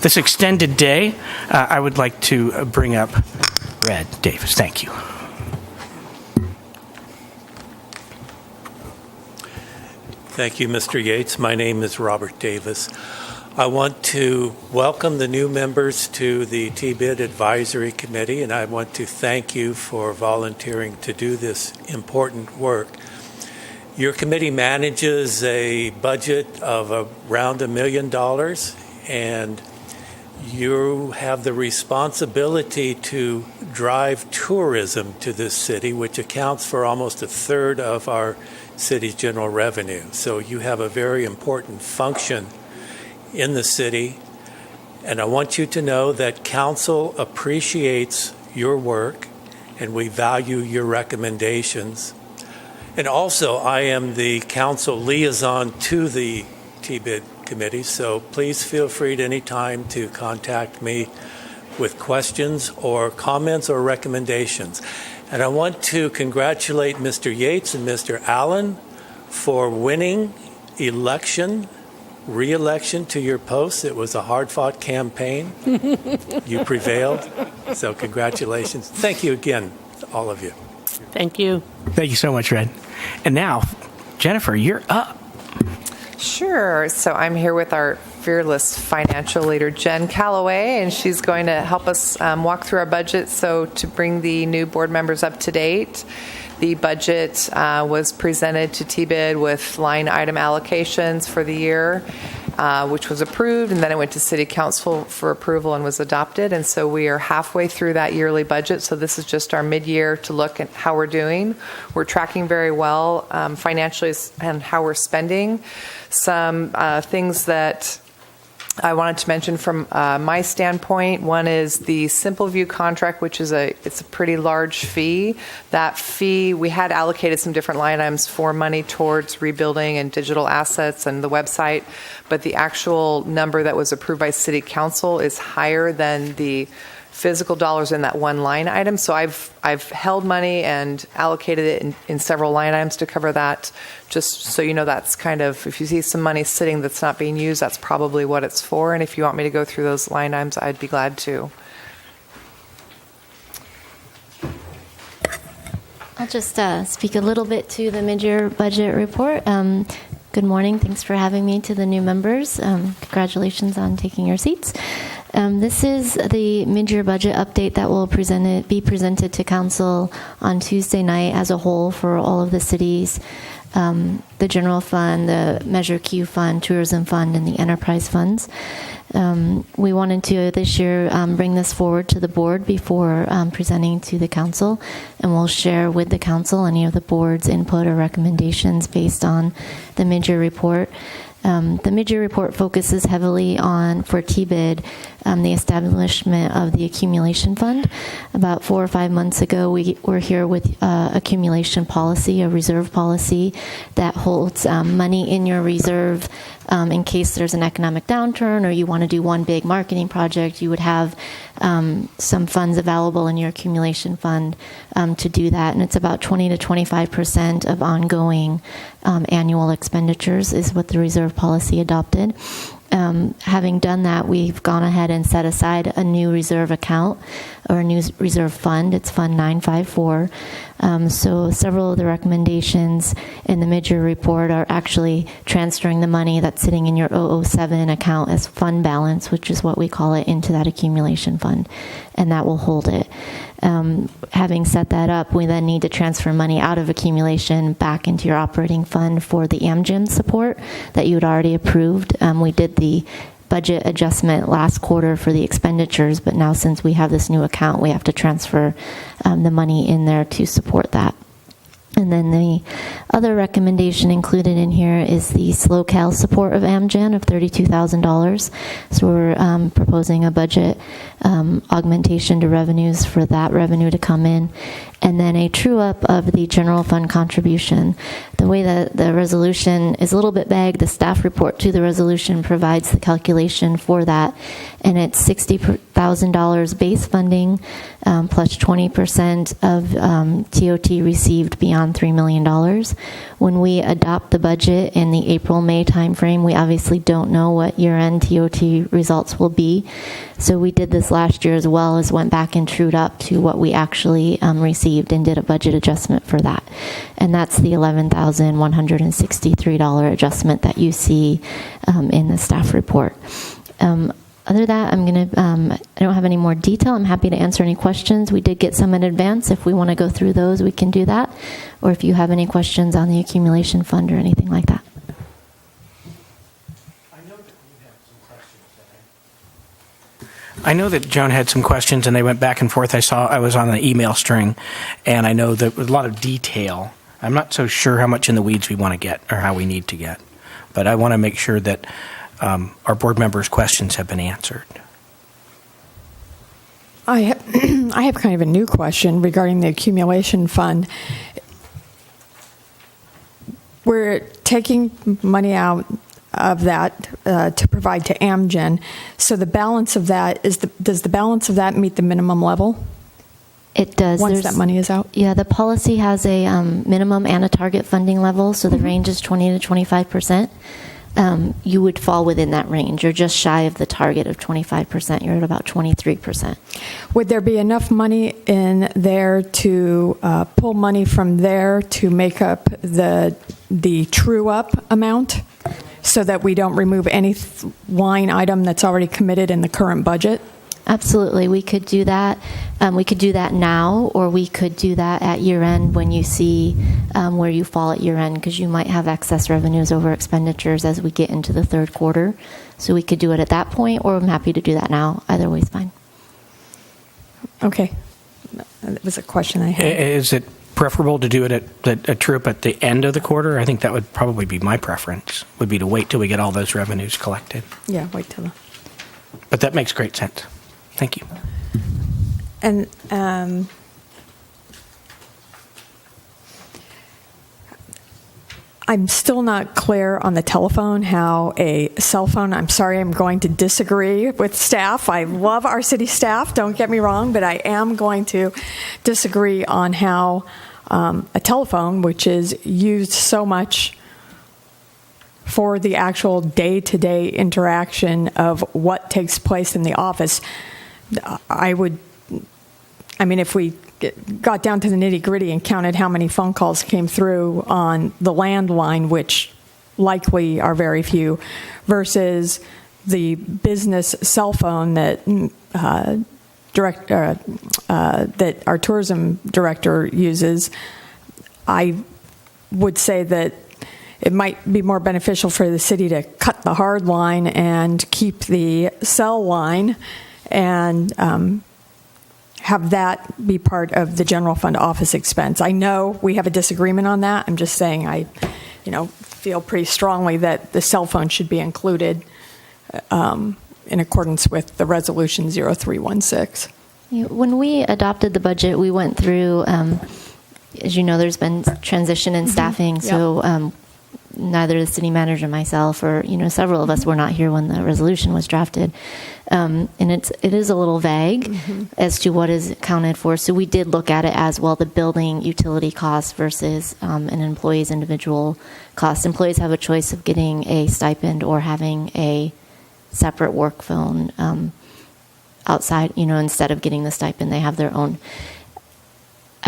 A: this extended day. I would like to bring up Red Davis. Thank you.
O: Thank you, Mr. Yates. My name is Robert Davis. I want to welcome the new members to the TBID Advisory Committee, and I want to thank you for volunteering to do this important work. Your committee manages a budget of around $1 million, and you have the responsibility to drive tourism to this city, which accounts for almost a third of our city's general revenue. So you have a very important function in the city, and I want you to know that council appreciates your work, and we value your recommendations. And also, I am the council liaison to the TBID committee, so please feel free at any time to contact me with questions or comments or recommendations. And I want to congratulate Mr. Yates and Mr. Allen for winning re-election to your posts. It was a hard-fought campaign. You prevailed, so congratulations. Thank you again, all of you.
N: Thank you.
A: Thank you so much, Red. And now, Jennifer, you're up.
H: Sure. So I'm here with our fearless financial leader, Jen Calloway, and she's going to help us walk through our budget. So to bring the new board members up to date, the budget was presented to TBID with line item allocations for the year, which was approved, and then it went to City Council for approval and was adopted. And so we are halfway through that yearly budget. So this is just our mid-year to look at how we're doing. We're tracking very well financially and how we're spending. Some things that I wanted to mention from my standpoint. One is the Simple View contract, which is it's a pretty large fee. That fee, we had allocated some different line items for money towards rebuilding and digital assets and the website, but the actual number that was approved by City Council is higher than the physical dollars in that one line item. So I've held money and allocated it in several line items to cover that. Just so you know, that's kind of, if you see some money sitting that's not being used, that's probably what it's for. And if you want me to go through those line items, I'd be glad to.
P: I'll just speak a little bit to the mid-year budget report. Good morning. Thanks for having me to the new members. Congratulations on taking your seats. This is the mid-year budget update that will be presented to Council on Tuesday night as a whole for all of the cities, the General Fund, the Measure Q Fund, Tourism Fund, and the Enterprise Funds. We wanted to this year bring this forward to the board before presenting to the council, and we'll share with the council any of the board's input or recommendations based on the mid-year report. The mid-year report focuses heavily on, for TBID, the establishment of the accumulation fund. About 4 or 5 months ago, we were here with accumulation policy, a reserve policy that holds money in your reserve in case there's an economic downturn or you want to do one big marketing project. You would have some funds available in your accumulation fund to do that, and it's about 20 to 25% of ongoing annual expenditures is what the reserve policy adopted. Having done that, we've gone ahead and set aside a new reserve account or a new reserve fund. It's Fund 954. So several of the recommendations in the mid-year report are actually transferring the money that's sitting in your 007 account as fund balance, which is what we call it, into that accumulation fund, and that will hold it. Having set that up, we then need to transfer money out of accumulation back into your operating fund for the AmGym support that you had already approved. We did the budget adjustment last quarter for the expenditures, but now since we have this new account, we have to transfer the money in there to support that. And then the other recommendation included in here is the slow cal support of Amgen of $32,000. So we're proposing a budget augmentation to revenues for that revenue to come in. And then a true up of the general fund contribution. The way that the resolution is a little bit vague, the staff report to the resolution provides the calculation for that. And it's $60,000 base funding plus 20% of TOT received beyond $3 million. When we adopt the budget in the April-May timeframe, we obviously don't know what year-end TOT results will be. So we did this last year as well, as went back and trued up to what we actually received and did a budget adjustment for that. And that's the $11,163 adjustment that you see in the staff report. Other than that, I don't have any more detail. I'm happy to answer any questions. We did get some in advance. If we want to go through those, we can do that. Or if you have any questions on the accumulation fund or anything like that.
A: I know that Joan had some questions, and they went back and forth. I was on the email string, and I know that with a lot of detail. I'm not so sure how much in the weeds we want to get or how we need to get, but I want to make sure that our board members' questions have been answered.
B: I have kind of a new question regarding the accumulation fund. We're taking money out of that to provide to Amgen. So the balance of that does the balance of that meet the minimum level?
P: It does.
B: Once that money is out?
P: Yeah, the policy has a minimum and a target funding level, so the range is 20 to 25%. You would fall within that range. You're just shy of the target of 25%. You're at about 23%.
B: Would there be enough money in there to pull money from there to make up the true-up amount so that we don't remove any line item that's already committed in the current budget?
P: Absolutely. We could do that. We could do that now, or we could do that at year-end when you see where you fall at year-end, because you might have excess revenues over expenditures as we get into the third quarter. So we could do it at that point, or I'm happy to do that now. Either way is fine.
B: Okay. That was a question I had.
A: Is it preferable to do it at a true-up at the end of the quarter? I think that would probably be my preference, would be to wait till we get all those revenues collected.
B: Yeah, wait till.
A: But that makes great sense. Thank you.
B: And I'm still not clear on the telephone how a cell phone, I'm sorry, I'm going to disagree with staff. I love our city staff, don't get me wrong, but I am going to disagree on how a telephone, which is used so much for the actual day-to-day interaction of what takes place in the office, if we got down to the nitty-gritty and counted how many phone calls came through on the landline, which likely are very few, versus the business cell phone that that our tourism director uses, I would say that it might be more beneficial for the city to cut the hard line and keep the cell line and have that be part of the general fund office expense. I know we have a disagreement on that. I'm just saying I feel pretty strongly that the cell phone should be included in accordance with the resolution 0316.
P: When we adopted the budget, we went through, as you know, there's been transition in staffing, so neither the city manager, myself, or several of us were not here when the resolution was drafted, and it is a little vague as to what is accounted for. So we did look at it as well, the building utility cost versus an employee's individual cost. Employees have a choice of getting a stipend or having a separate work phone outside. Instead of getting the stipend, they have their own.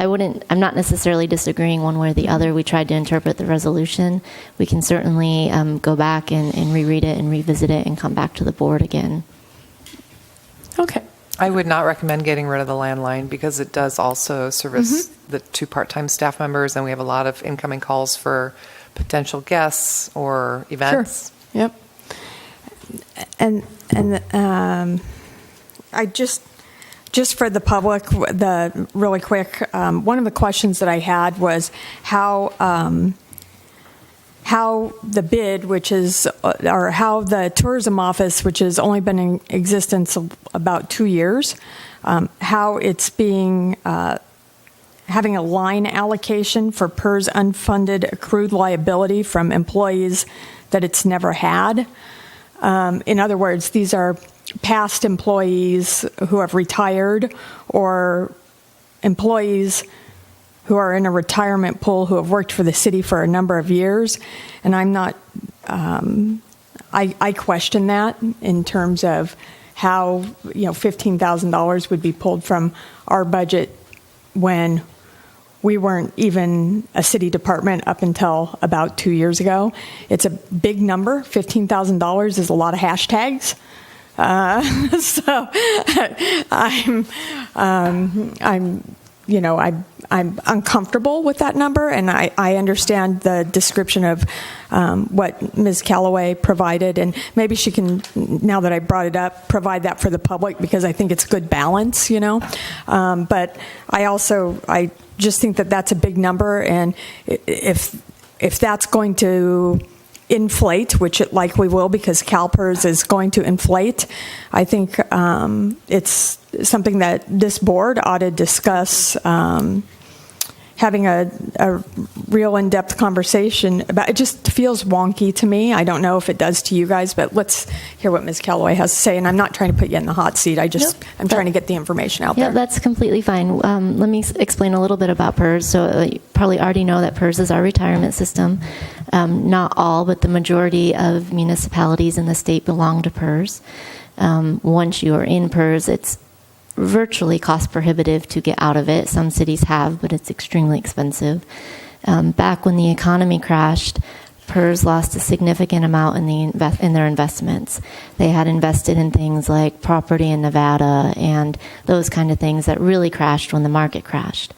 P: I'm not necessarily disagreeing one way or the other. We tried to interpret the resolution. We can certainly go back and reread it and revisit it and come back to the board again.
B: Okay.
H: I would not recommend getting rid of the landline because it does also service the 2 part-time staff members, and we have a lot of incoming calls for potential guests or events.
B: Sure. Yep. And just for the public, really quick, one of the questions that I had was how the bid, which is, or how the tourism office, which has only been in existence about 2 years, how it's being, having a line allocation for PERS unfunded accrued liability from employees that it's never had. In other words, these are past employees who have retired or employees who are in a retirement pool who have worked for the city for a number of years. And I'm not, I question that in terms of how, $15,000 would be pulled from our budget when we weren't even a city department up until about 2 years ago. It's a big number. $15,000 is a lot of hashtags. So I'm uncomfortable with that number, and I understand the description of what Ms. Calloway provided, and maybe she can, now that I brought it up, provide that for the public, because I think it's good balance, But I just think that that's a big number, and if that's going to inflate, which it likely will because CalPERS is going to inflate, I think it's something that this board ought to discuss, having a real in-depth conversation about. It just feels wonky to me. I don't know if it does to you guys, but let's hear what Ms. Calloway has to say. And I'm not trying to put you in the hot seat. I'm trying to get the information out there.
P: Yeah, that's completely fine. Let me explain a little bit about PERS. So you probably already know that PERS is our retirement system. Not all, but the majority of municipalities in the state belong to PERS. Once you are in PERS, it's virtually cost prohibitive to get out of it. Some cities have, but it's extremely expensive. Back when the economy crashed, PERS lost a significant amount in their investments. They had invested in things like property in Nevada and those kind of things that really crashed when the market crashed.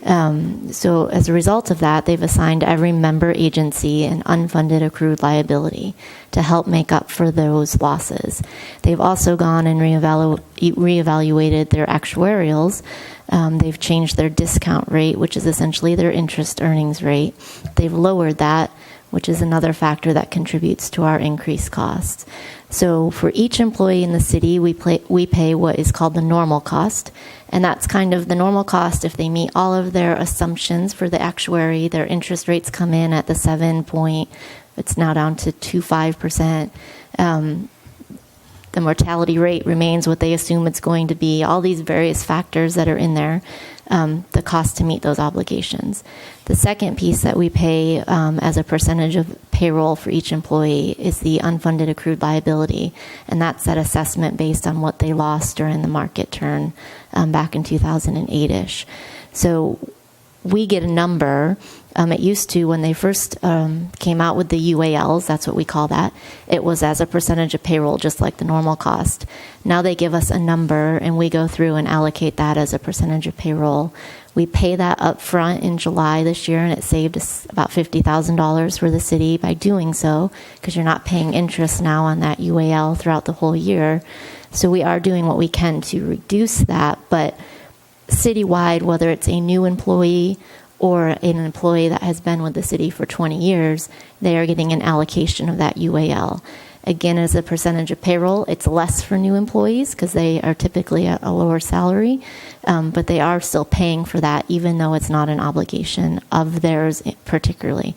P: So as a result of that, they've assigned every member agency an unfunded accrued liability to help make up for those losses. They've also gone and reevaluated their actuarials. They've changed their discount rate, which is essentially their interest earnings rate. They've lowered that, which is another factor that contributes to our increased costs. So for each employee in the city, we pay what is called the normal cost. And that's kind of the normal cost if they meet all of their assumptions for the actuary. Their interest rates come in at the 7 point, it's now down to 2.5%. The mortality rate remains what they assume it's going to be. All these various factors that are in there, the cost to meet those obligations. The second piece that we pay as a percentage of payroll for each employee is the unfunded accrued liability, and that's that assessment based on what they lost during the market turn back in 2008-ish. So we get a number. It used to, when they first came out with the UALs, that's what we call that, it was as a percentage of payroll, just like the normal cost. Now they give us a number, and we go through and allocate that as a percentage of payroll. We pay that up front in July this year, and it saved us about $50,000 for the city by doing so, because you're not paying interest now on that UAL throughout the whole year. So we are doing what we can to reduce that, but citywide, whether it's a new employee or an employee that has been with the city for 20 years, they are getting an allocation of that UAL. Again, as a percentage of payroll, it's less for new employees because they are typically at a lower salary, but they are still paying for that even though it's not an obligation of theirs particularly.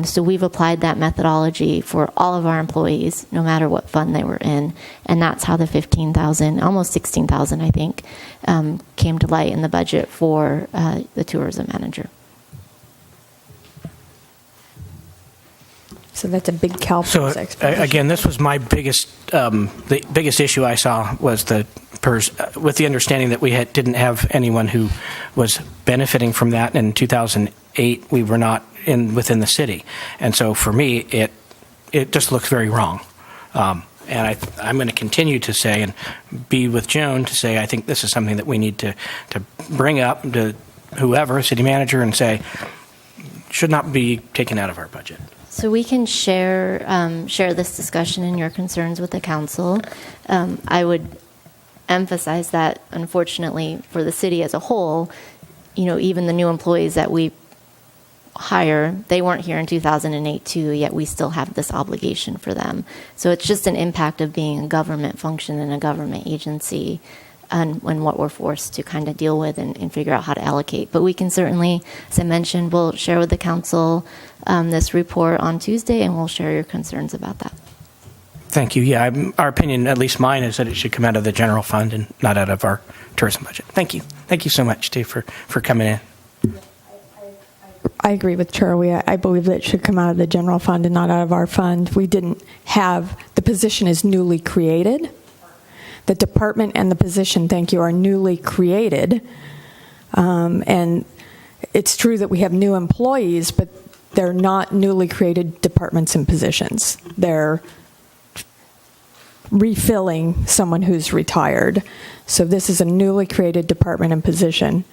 P: So we've applied that methodology for all of our employees, no matter what fund they were in, and that's how the $15,000, almost $16,000, I think, came to light in the budget for the tourism manager.
B: So that's a big CalPERS explanation.
A: Again, this was my the biggest issue I saw was the PERS, with the understanding that we didn't have anyone who was benefiting from that. In 2008, we were not within the city. And so for me, it just looks very wrong. And I'm going to continue to say, and be with Joan to say, I think this is something that we need to bring up to whoever, city manager, and say, should not be taken out of our budget.
P: So we can share this discussion and your concerns with the council. I would emphasize that, unfortunately, for the city as a whole, even the new employees that we hire, they weren't here in 2008 too, yet we still have this obligation for them. So it's just an impact of being a government function and a government agency, and what we're forced to kind of deal with and figure out how to allocate. But we can certainly, as I mentioned, we'll share with the council this report on Tuesday, and we'll share your concerns about that.
A: Thank you. Yeah, our opinion, at least mine, is that it should come out of the general fund and not out of our tourism budget. Thank you. Thank you so much, Steve, for coming in.
B: I agree with Charlie. I believe that it should come out of the general fund and not out of our fund. We didn't have, the position is newly created. The department and the position, thank you, are newly created. And it's true that we have new employees, but they're not newly created departments and positions. They're refilling someone who's retired. So this is a newly created department and position.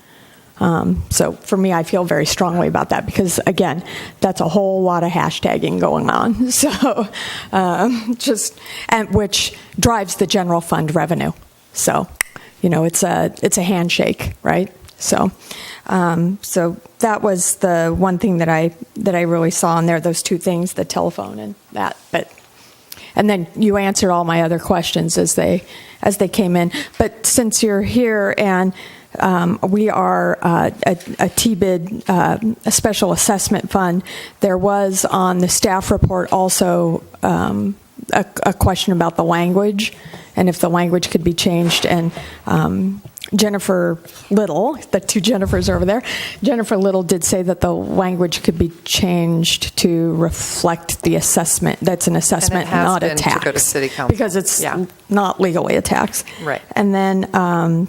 B: So for me, I feel very strongly about that because, again, that's a whole lot of hashtagging going on. So which drives the general fund revenue. So, it's a handshake, right? So that was the one thing that I really saw in there. Those two things, the telephone and that. And then you answered all my other questions as they came in. But since you're here and we are a TBID, a special assessment fund, there was on the staff report also a question about the language and if the language could be changed. And Jennifer Little, the two Jennifers over there, Jennifer Little did say that the language could be changed to reflect the assessment. That's an assessment,
H: and
B: not a
H: been
B: tax.
H: To go to city council.
B: Because it's not legally a tax.
H: Right.
B: And then on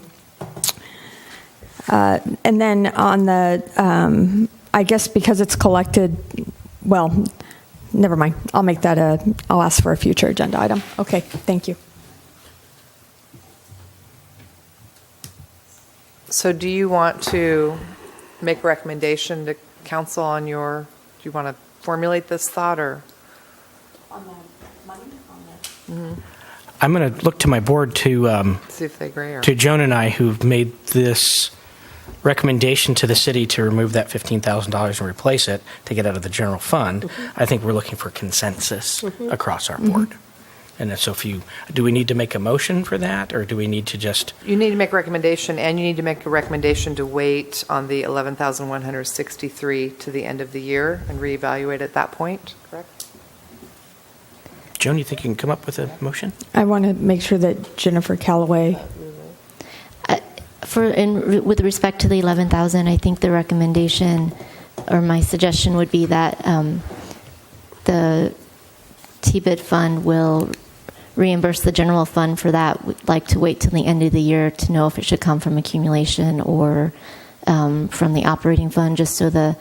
B: the, I guess because it's collected, well, never mind. I'll ask for a future agenda item. Okay, thank you.
H: So do you want to make a recommendation to council on do you want to formulate this thought or?
B: On the money?
A: I'm going to look to my board to
H: See if they agree.
A: to Joan and I, who've made this recommendation to the city to remove that $15,000 and replace it to get out of the general fund. I think we're looking for consensus across our board. And so do we need to make a motion for that, or do we need to just?
H: You need to make a recommendation, and you need to make a recommendation to wait on the 11,163 to the end of the year and reevaluate at that point, correct?
A: Joan, you think you can come up with a motion?
B: I want to make sure that Jennifer Callaway.
P: With respect to the 11,000, I think the recommendation or my suggestion would be that the TBID fund will reimburse the general fund for that. We'd like to wait till the end of the year to know if it should come from accumulation or from the operating fund, just so the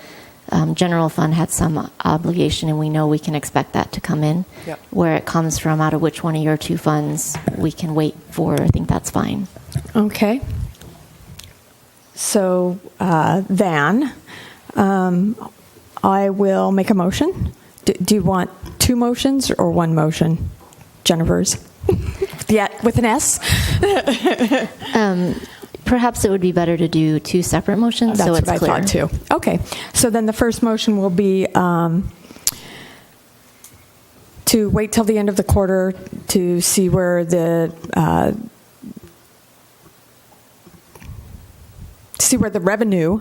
P: general fund had some obligation and we know we can expect that to come in.
H: Yep. Where
P: it comes from, out of which one of your two funds we can wait for, I think that's fine.
B: Okay. So then I will make a motion. Do you want two motions or one motion? Jennifer's? Yeah, with an S?
P: Perhaps it would be better to do two separate motions,
B: That's
P: so it's
B: what
P: clear.
B: I thought too. Okay. So then the first motion will be to wait till the end of the quarter to see where the revenue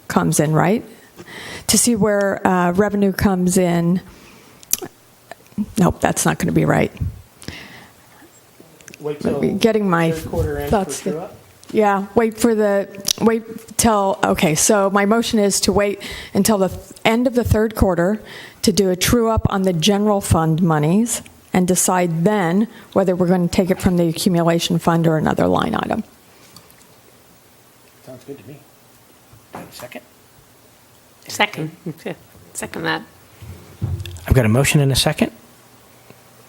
B: comes in, right? To see where revenue comes in. Nope, that's not going to be right.
A: Wait till
B: getting my
A: third quarter end
B: thoughts.
A: for true-up?
B: Yeah, wait till, okay, so my motion is to wait until the end of the third quarter to do a true-up on the general fund monies and decide then whether we're going to take it from the accumulation fund or another line item.
A: Sounds good to me. Do I have a second?
N: Second. Second that.
A: I've got a motion and a second.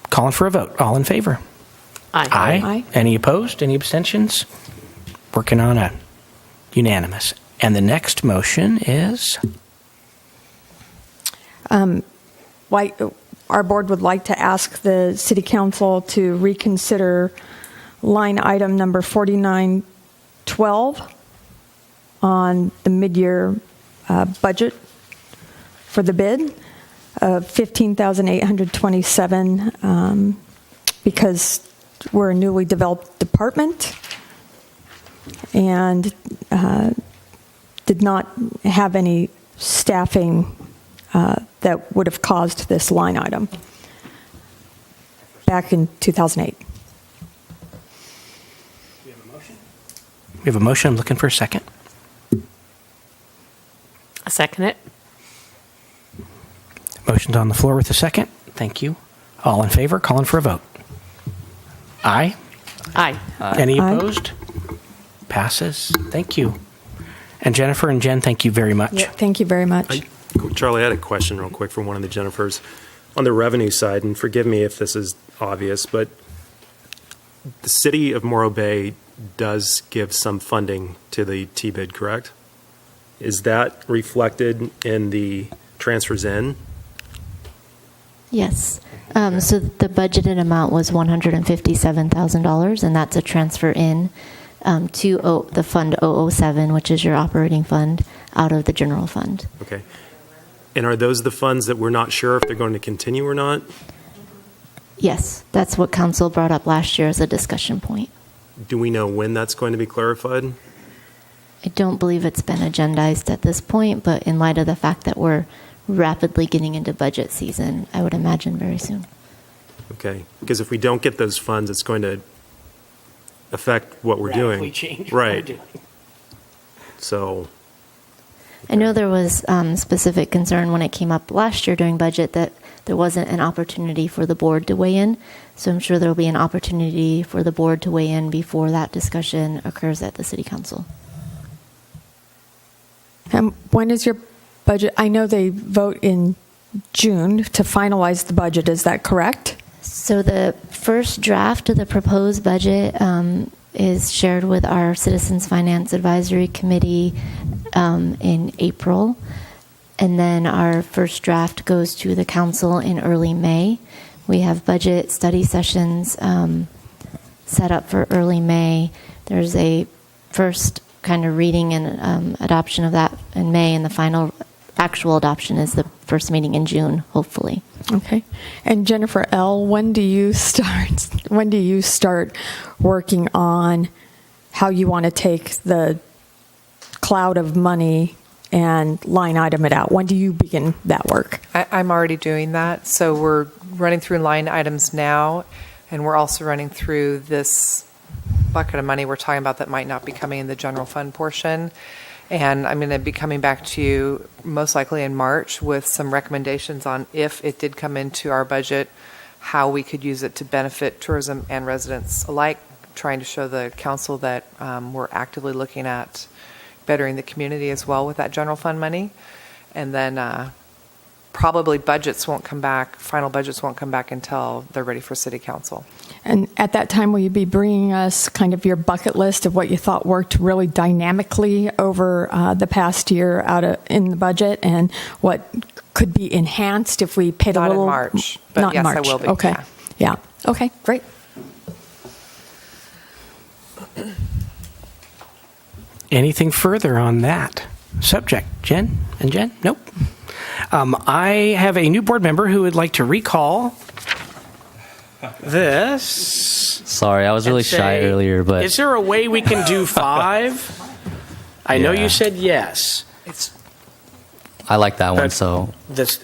A: Calling for a vote. All in favor?
N: Aye.
B: Aye.
A: Any opposed? Any abstentions? Working on a unanimous. And the next motion is?
B: Our board would like to ask the city council to reconsider line item number 4912 on the mid-year budget for the bid of $15,827 because we're a newly developed department and did not have any staffing that would have caused this line item back in 2008.
A: We have a motion. I'm looking for a second.
N: A second it.
A: Motion's on the floor with a second. Thank you. All in favor, calling for a vote. Aye.
N: Aye.
A: Any
B: Aye.
A: opposed? Passes. Thank you. And Jennifer and Jen, thank you very much.
B: Yeah, thank you very much.
E: Charlie, I had a question real quick from one of the Jennifers. On the revenue side, and forgive me if this is obvious, but the city of Morro Bay does give some funding to the T-bid, correct? Is that reflected in the transfers in?
P: Yes. So the budgeted amount was $157,000, and that's a transfer in to the Fund 007, which is your operating fund, out of the general fund.
E: Okay. And are those the funds that we're not sure if they're going to continue or not?
P: Yes, that's what council brought up last year as a discussion point.
E: Do we know when that's going to be clarified?
P: I don't believe it's been agendized at this point, but in light of the fact that we're rapidly getting into budget season, I would imagine very soon.
E: Okay. Because if we don't get those funds, it's going to affect what we're
A: Radically
E: doing.
A: change what we're
E: Right.
A: doing.
E: So,
P: I know there was specific concern when it came up last year during budget that there wasn't an opportunity for the board to weigh in. So I'm sure there will be an opportunity for the board to weigh in before that discussion occurs at the city council.
B: When is your budget? I know they vote in June to finalize the budget. Is that correct?
P: So the first draft of the proposed budget is shared with our Citizens Finance Advisory Committee in April. And then our first draft goes to the council in early May. We have budget study sessions set up for early May. There's a first kind of reading and adoption of that in May, and the final actual adoption is the first meeting in June, hopefully.
B: Okay. And Jennifer L., when do you start working on how you want to take the cloud of money and line item it out? When do you begin that work?
H: I'm already doing that. So we're running through line items now, and we're also running through this bucket of money we're talking about that might not be coming in the general fund portion. And I'm going to be coming back to you most likely in March with some recommendations on if it did come into our budget, how we could use it to benefit tourism and residents alike, trying to show the council that we're actively looking at bettering the community as well with that general fund money. And then probably budgets won't come back, final budgets won't come back until they're ready for city council.
B: And at that time, will you be bringing us kind of your bucket list of what you thought worked really dynamically over the past year in the budget, and what could be enhanced if we paid a little?
H: Not in March, but
B: not
H: yes,
B: in March.
H: I will be.
B: Okay. Yeah. Okay, great.
A: Anything further on that subject? Jen and Jen? Nope. I have a new board member who would like to recall this.
C: Sorry, I was really shy earlier, but
A: Is there a way we can do 5? I know
C: Yeah.
A: you said yes.
C: I like that one.
A: But
C: So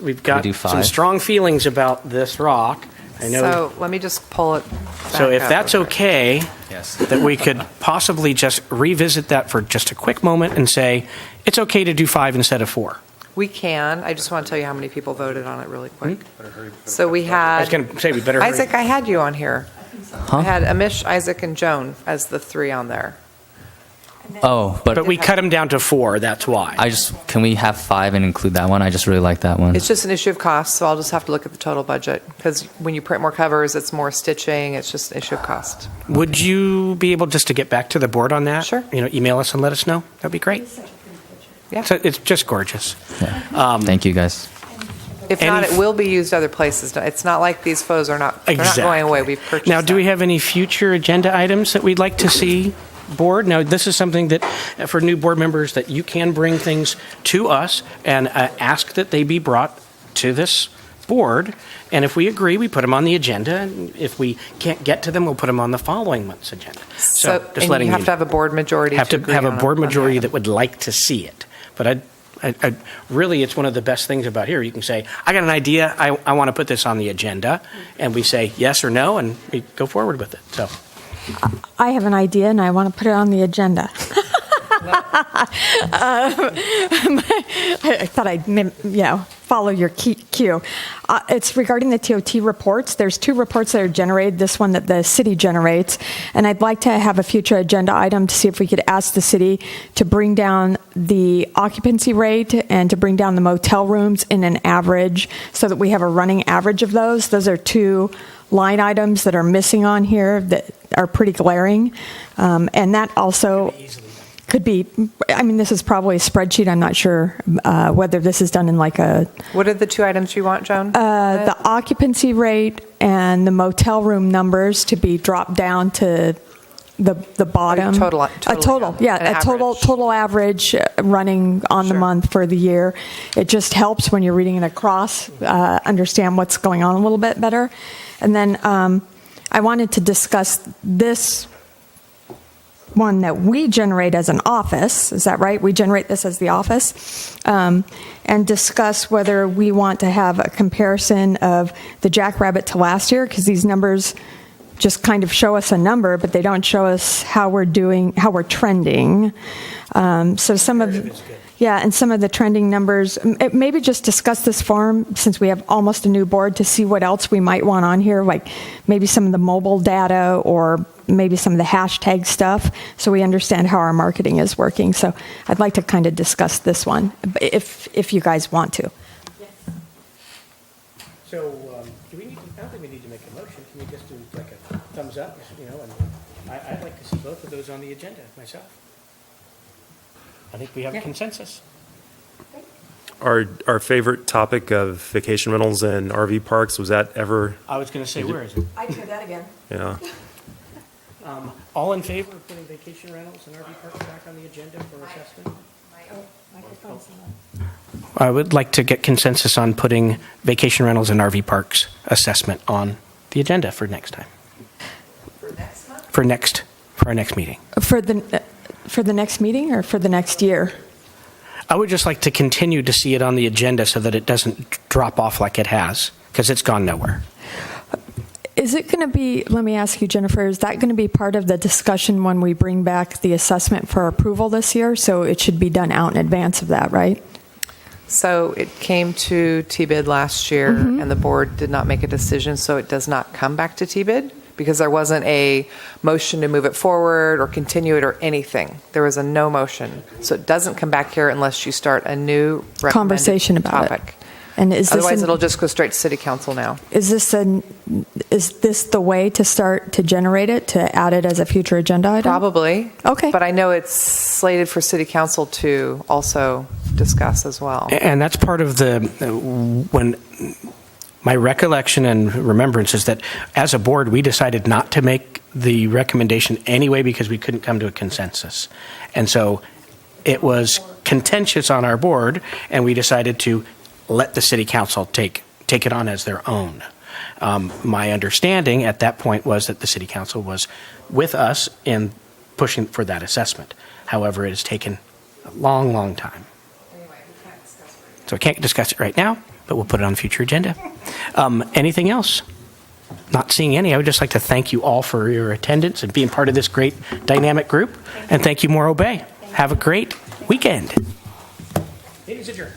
A: we've got
C: do
A: some
C: 5?
A: strong feelings about this rock. I know.
H: So let me just pull it
A: So
H: back
A: if
H: up.
A: that's okay,
C: Yes.
A: that we could possibly just revisit that for just a quick moment and say, it's okay to do 5 instead of 4.
H: We can. I just want to tell you how many people voted on it really quick. So we
A: I
H: had
A: was going to say we better hurry.
H: Isaac, I had you on here.
C: Huh?
H: I had Amish, Isaac, and Joan as the 3 on there.
C: Oh,
A: But we cut them down to 4, that's why.
C: can we have 5 and include that one? I just really like that one.
H: It's just an issue of cost, so I'll just have to look at the total budget. Because when you print more covers, it's more stitching. It's just an issue of cost.
A: Would you be able just to get back to the board on that?
H: Sure.
A: Email us and let us know. That'd be great.
H: Yeah.
A: So it's just gorgeous.
C: Thank you, guys.
H: If not, it will be used other places. It's not like these photos are not, they're not going away. We've purchased
A: Now, do we
H: them.
A: have any future agenda items that we'd like to see, board? Now, this is something that, for new board members, that you can bring things to us and ask that they be brought to this board. And if we agree, we put them on the agenda. And if we can't get to them, we'll put them on the following month's agenda.
H: So, and you have to have a board majority
A: have to
H: agree
A: have a
H: on
A: board
H: on the
A: majority
H: item.
A: that would like to see it. But I really, it's one of the best things about here. You can say, I got an idea, I want to put this on the agenda, and we say yes or no, and we go forward with it. So,
B: I have an idea and I want to put it on the agenda. I thought I'd follow your cue. It's regarding the TOT reports. There's 2 reports that are generated, this one that the city generates, and I'd like to have a future agenda item to see if we could ask the city to bring down the occupancy rate and to bring down the motel rooms in an average so that we have a running average of those. Those are 2 line items that are missing on here that are pretty glaring. And that also could be, I mean, this is probably a spreadsheet. I'm not sure whether this is done in like a...
H: What are the 2 items you want, Joan?
B: The occupancy rate and the motel room numbers to be dropped down to the bottom.
H: Total,
B: a total average running on the month for the year. It just helps when you're reading it across, understand what's going on a little bit better. And then I wanted to discuss this one that we generate as an office. Is that right? We generate this as the office. And discuss whether we want to have a comparison of the Jackrabbit to last year, because these numbers just kind of show us a number, but they don't show us how we're doing, how we're trending. So some of... Yeah, and some of the trending numbers, maybe just discuss this form since we have almost a new board to see what else we might want on here, like maybe some of the mobile data or maybe some of the hashtag stuff so we understand how our marketing is working. So I'd like to kind of discuss this one if you guys want to.
A: Yes. So do we need to, I don't think we need to make a motion. Can we just do like a thumbs up, and I'd like to see both of those on the agenda myself. I think we have a consensus.
E: Our favorite topic of vacation rentals and RV parks, was that ever?
A: I was going to say, where is it?
B: I'd hear that again.
E: Yeah.
A: All in favor of putting vacation rentals and RV parks back on the agenda for assessment? I would like to get consensus on putting vacation rentals and RV parks assessment on the agenda for next time.
H: For next month?
A: For our next meeting.
B: For the next meeting or for the next year?
A: I would just like to continue to see it on the agenda so that it doesn't drop off like it has, because it's gone nowhere.
B: Is it going to be, let me ask you, Jennifer, is that going to be part of the discussion when we bring back the assessment for approval this year? So it should be done out in advance of that, right?
H: So it came to TBID last year, and the board did not make a decision, so it does not come back to TBID because there wasn't a motion to move it forward or continue it or anything. There was a no motion. So it doesn't come back here unless you start a new
B: conversation about
H: topic.
B: it. And is this
H: Otherwise, it'll just go straight to City Council now.
B: Is this the way to start to generate it, to add it as a future agenda item?
H: Probably.
B: Okay.
H: But I know it's slated for City Council to also discuss as well.
A: And that's part of when my recollection and remembrance is that as a board, we decided not to make the recommendation anyway because we couldn't come to a consensus. And so it was contentious on our board, and we decided to let the City Council take it on as their own. My understanding at that point was that the City Council was with us in pushing for that assessment. However, it has taken a long, long time. So I can't discuss it right now, but we'll put it on the future agenda. Anything else? Not seeing any. I would just like to thank you all for your attendance and being part of this great dynamic group. And thank you, Morro Bay. Have a great weekend. Meeting's adjourned.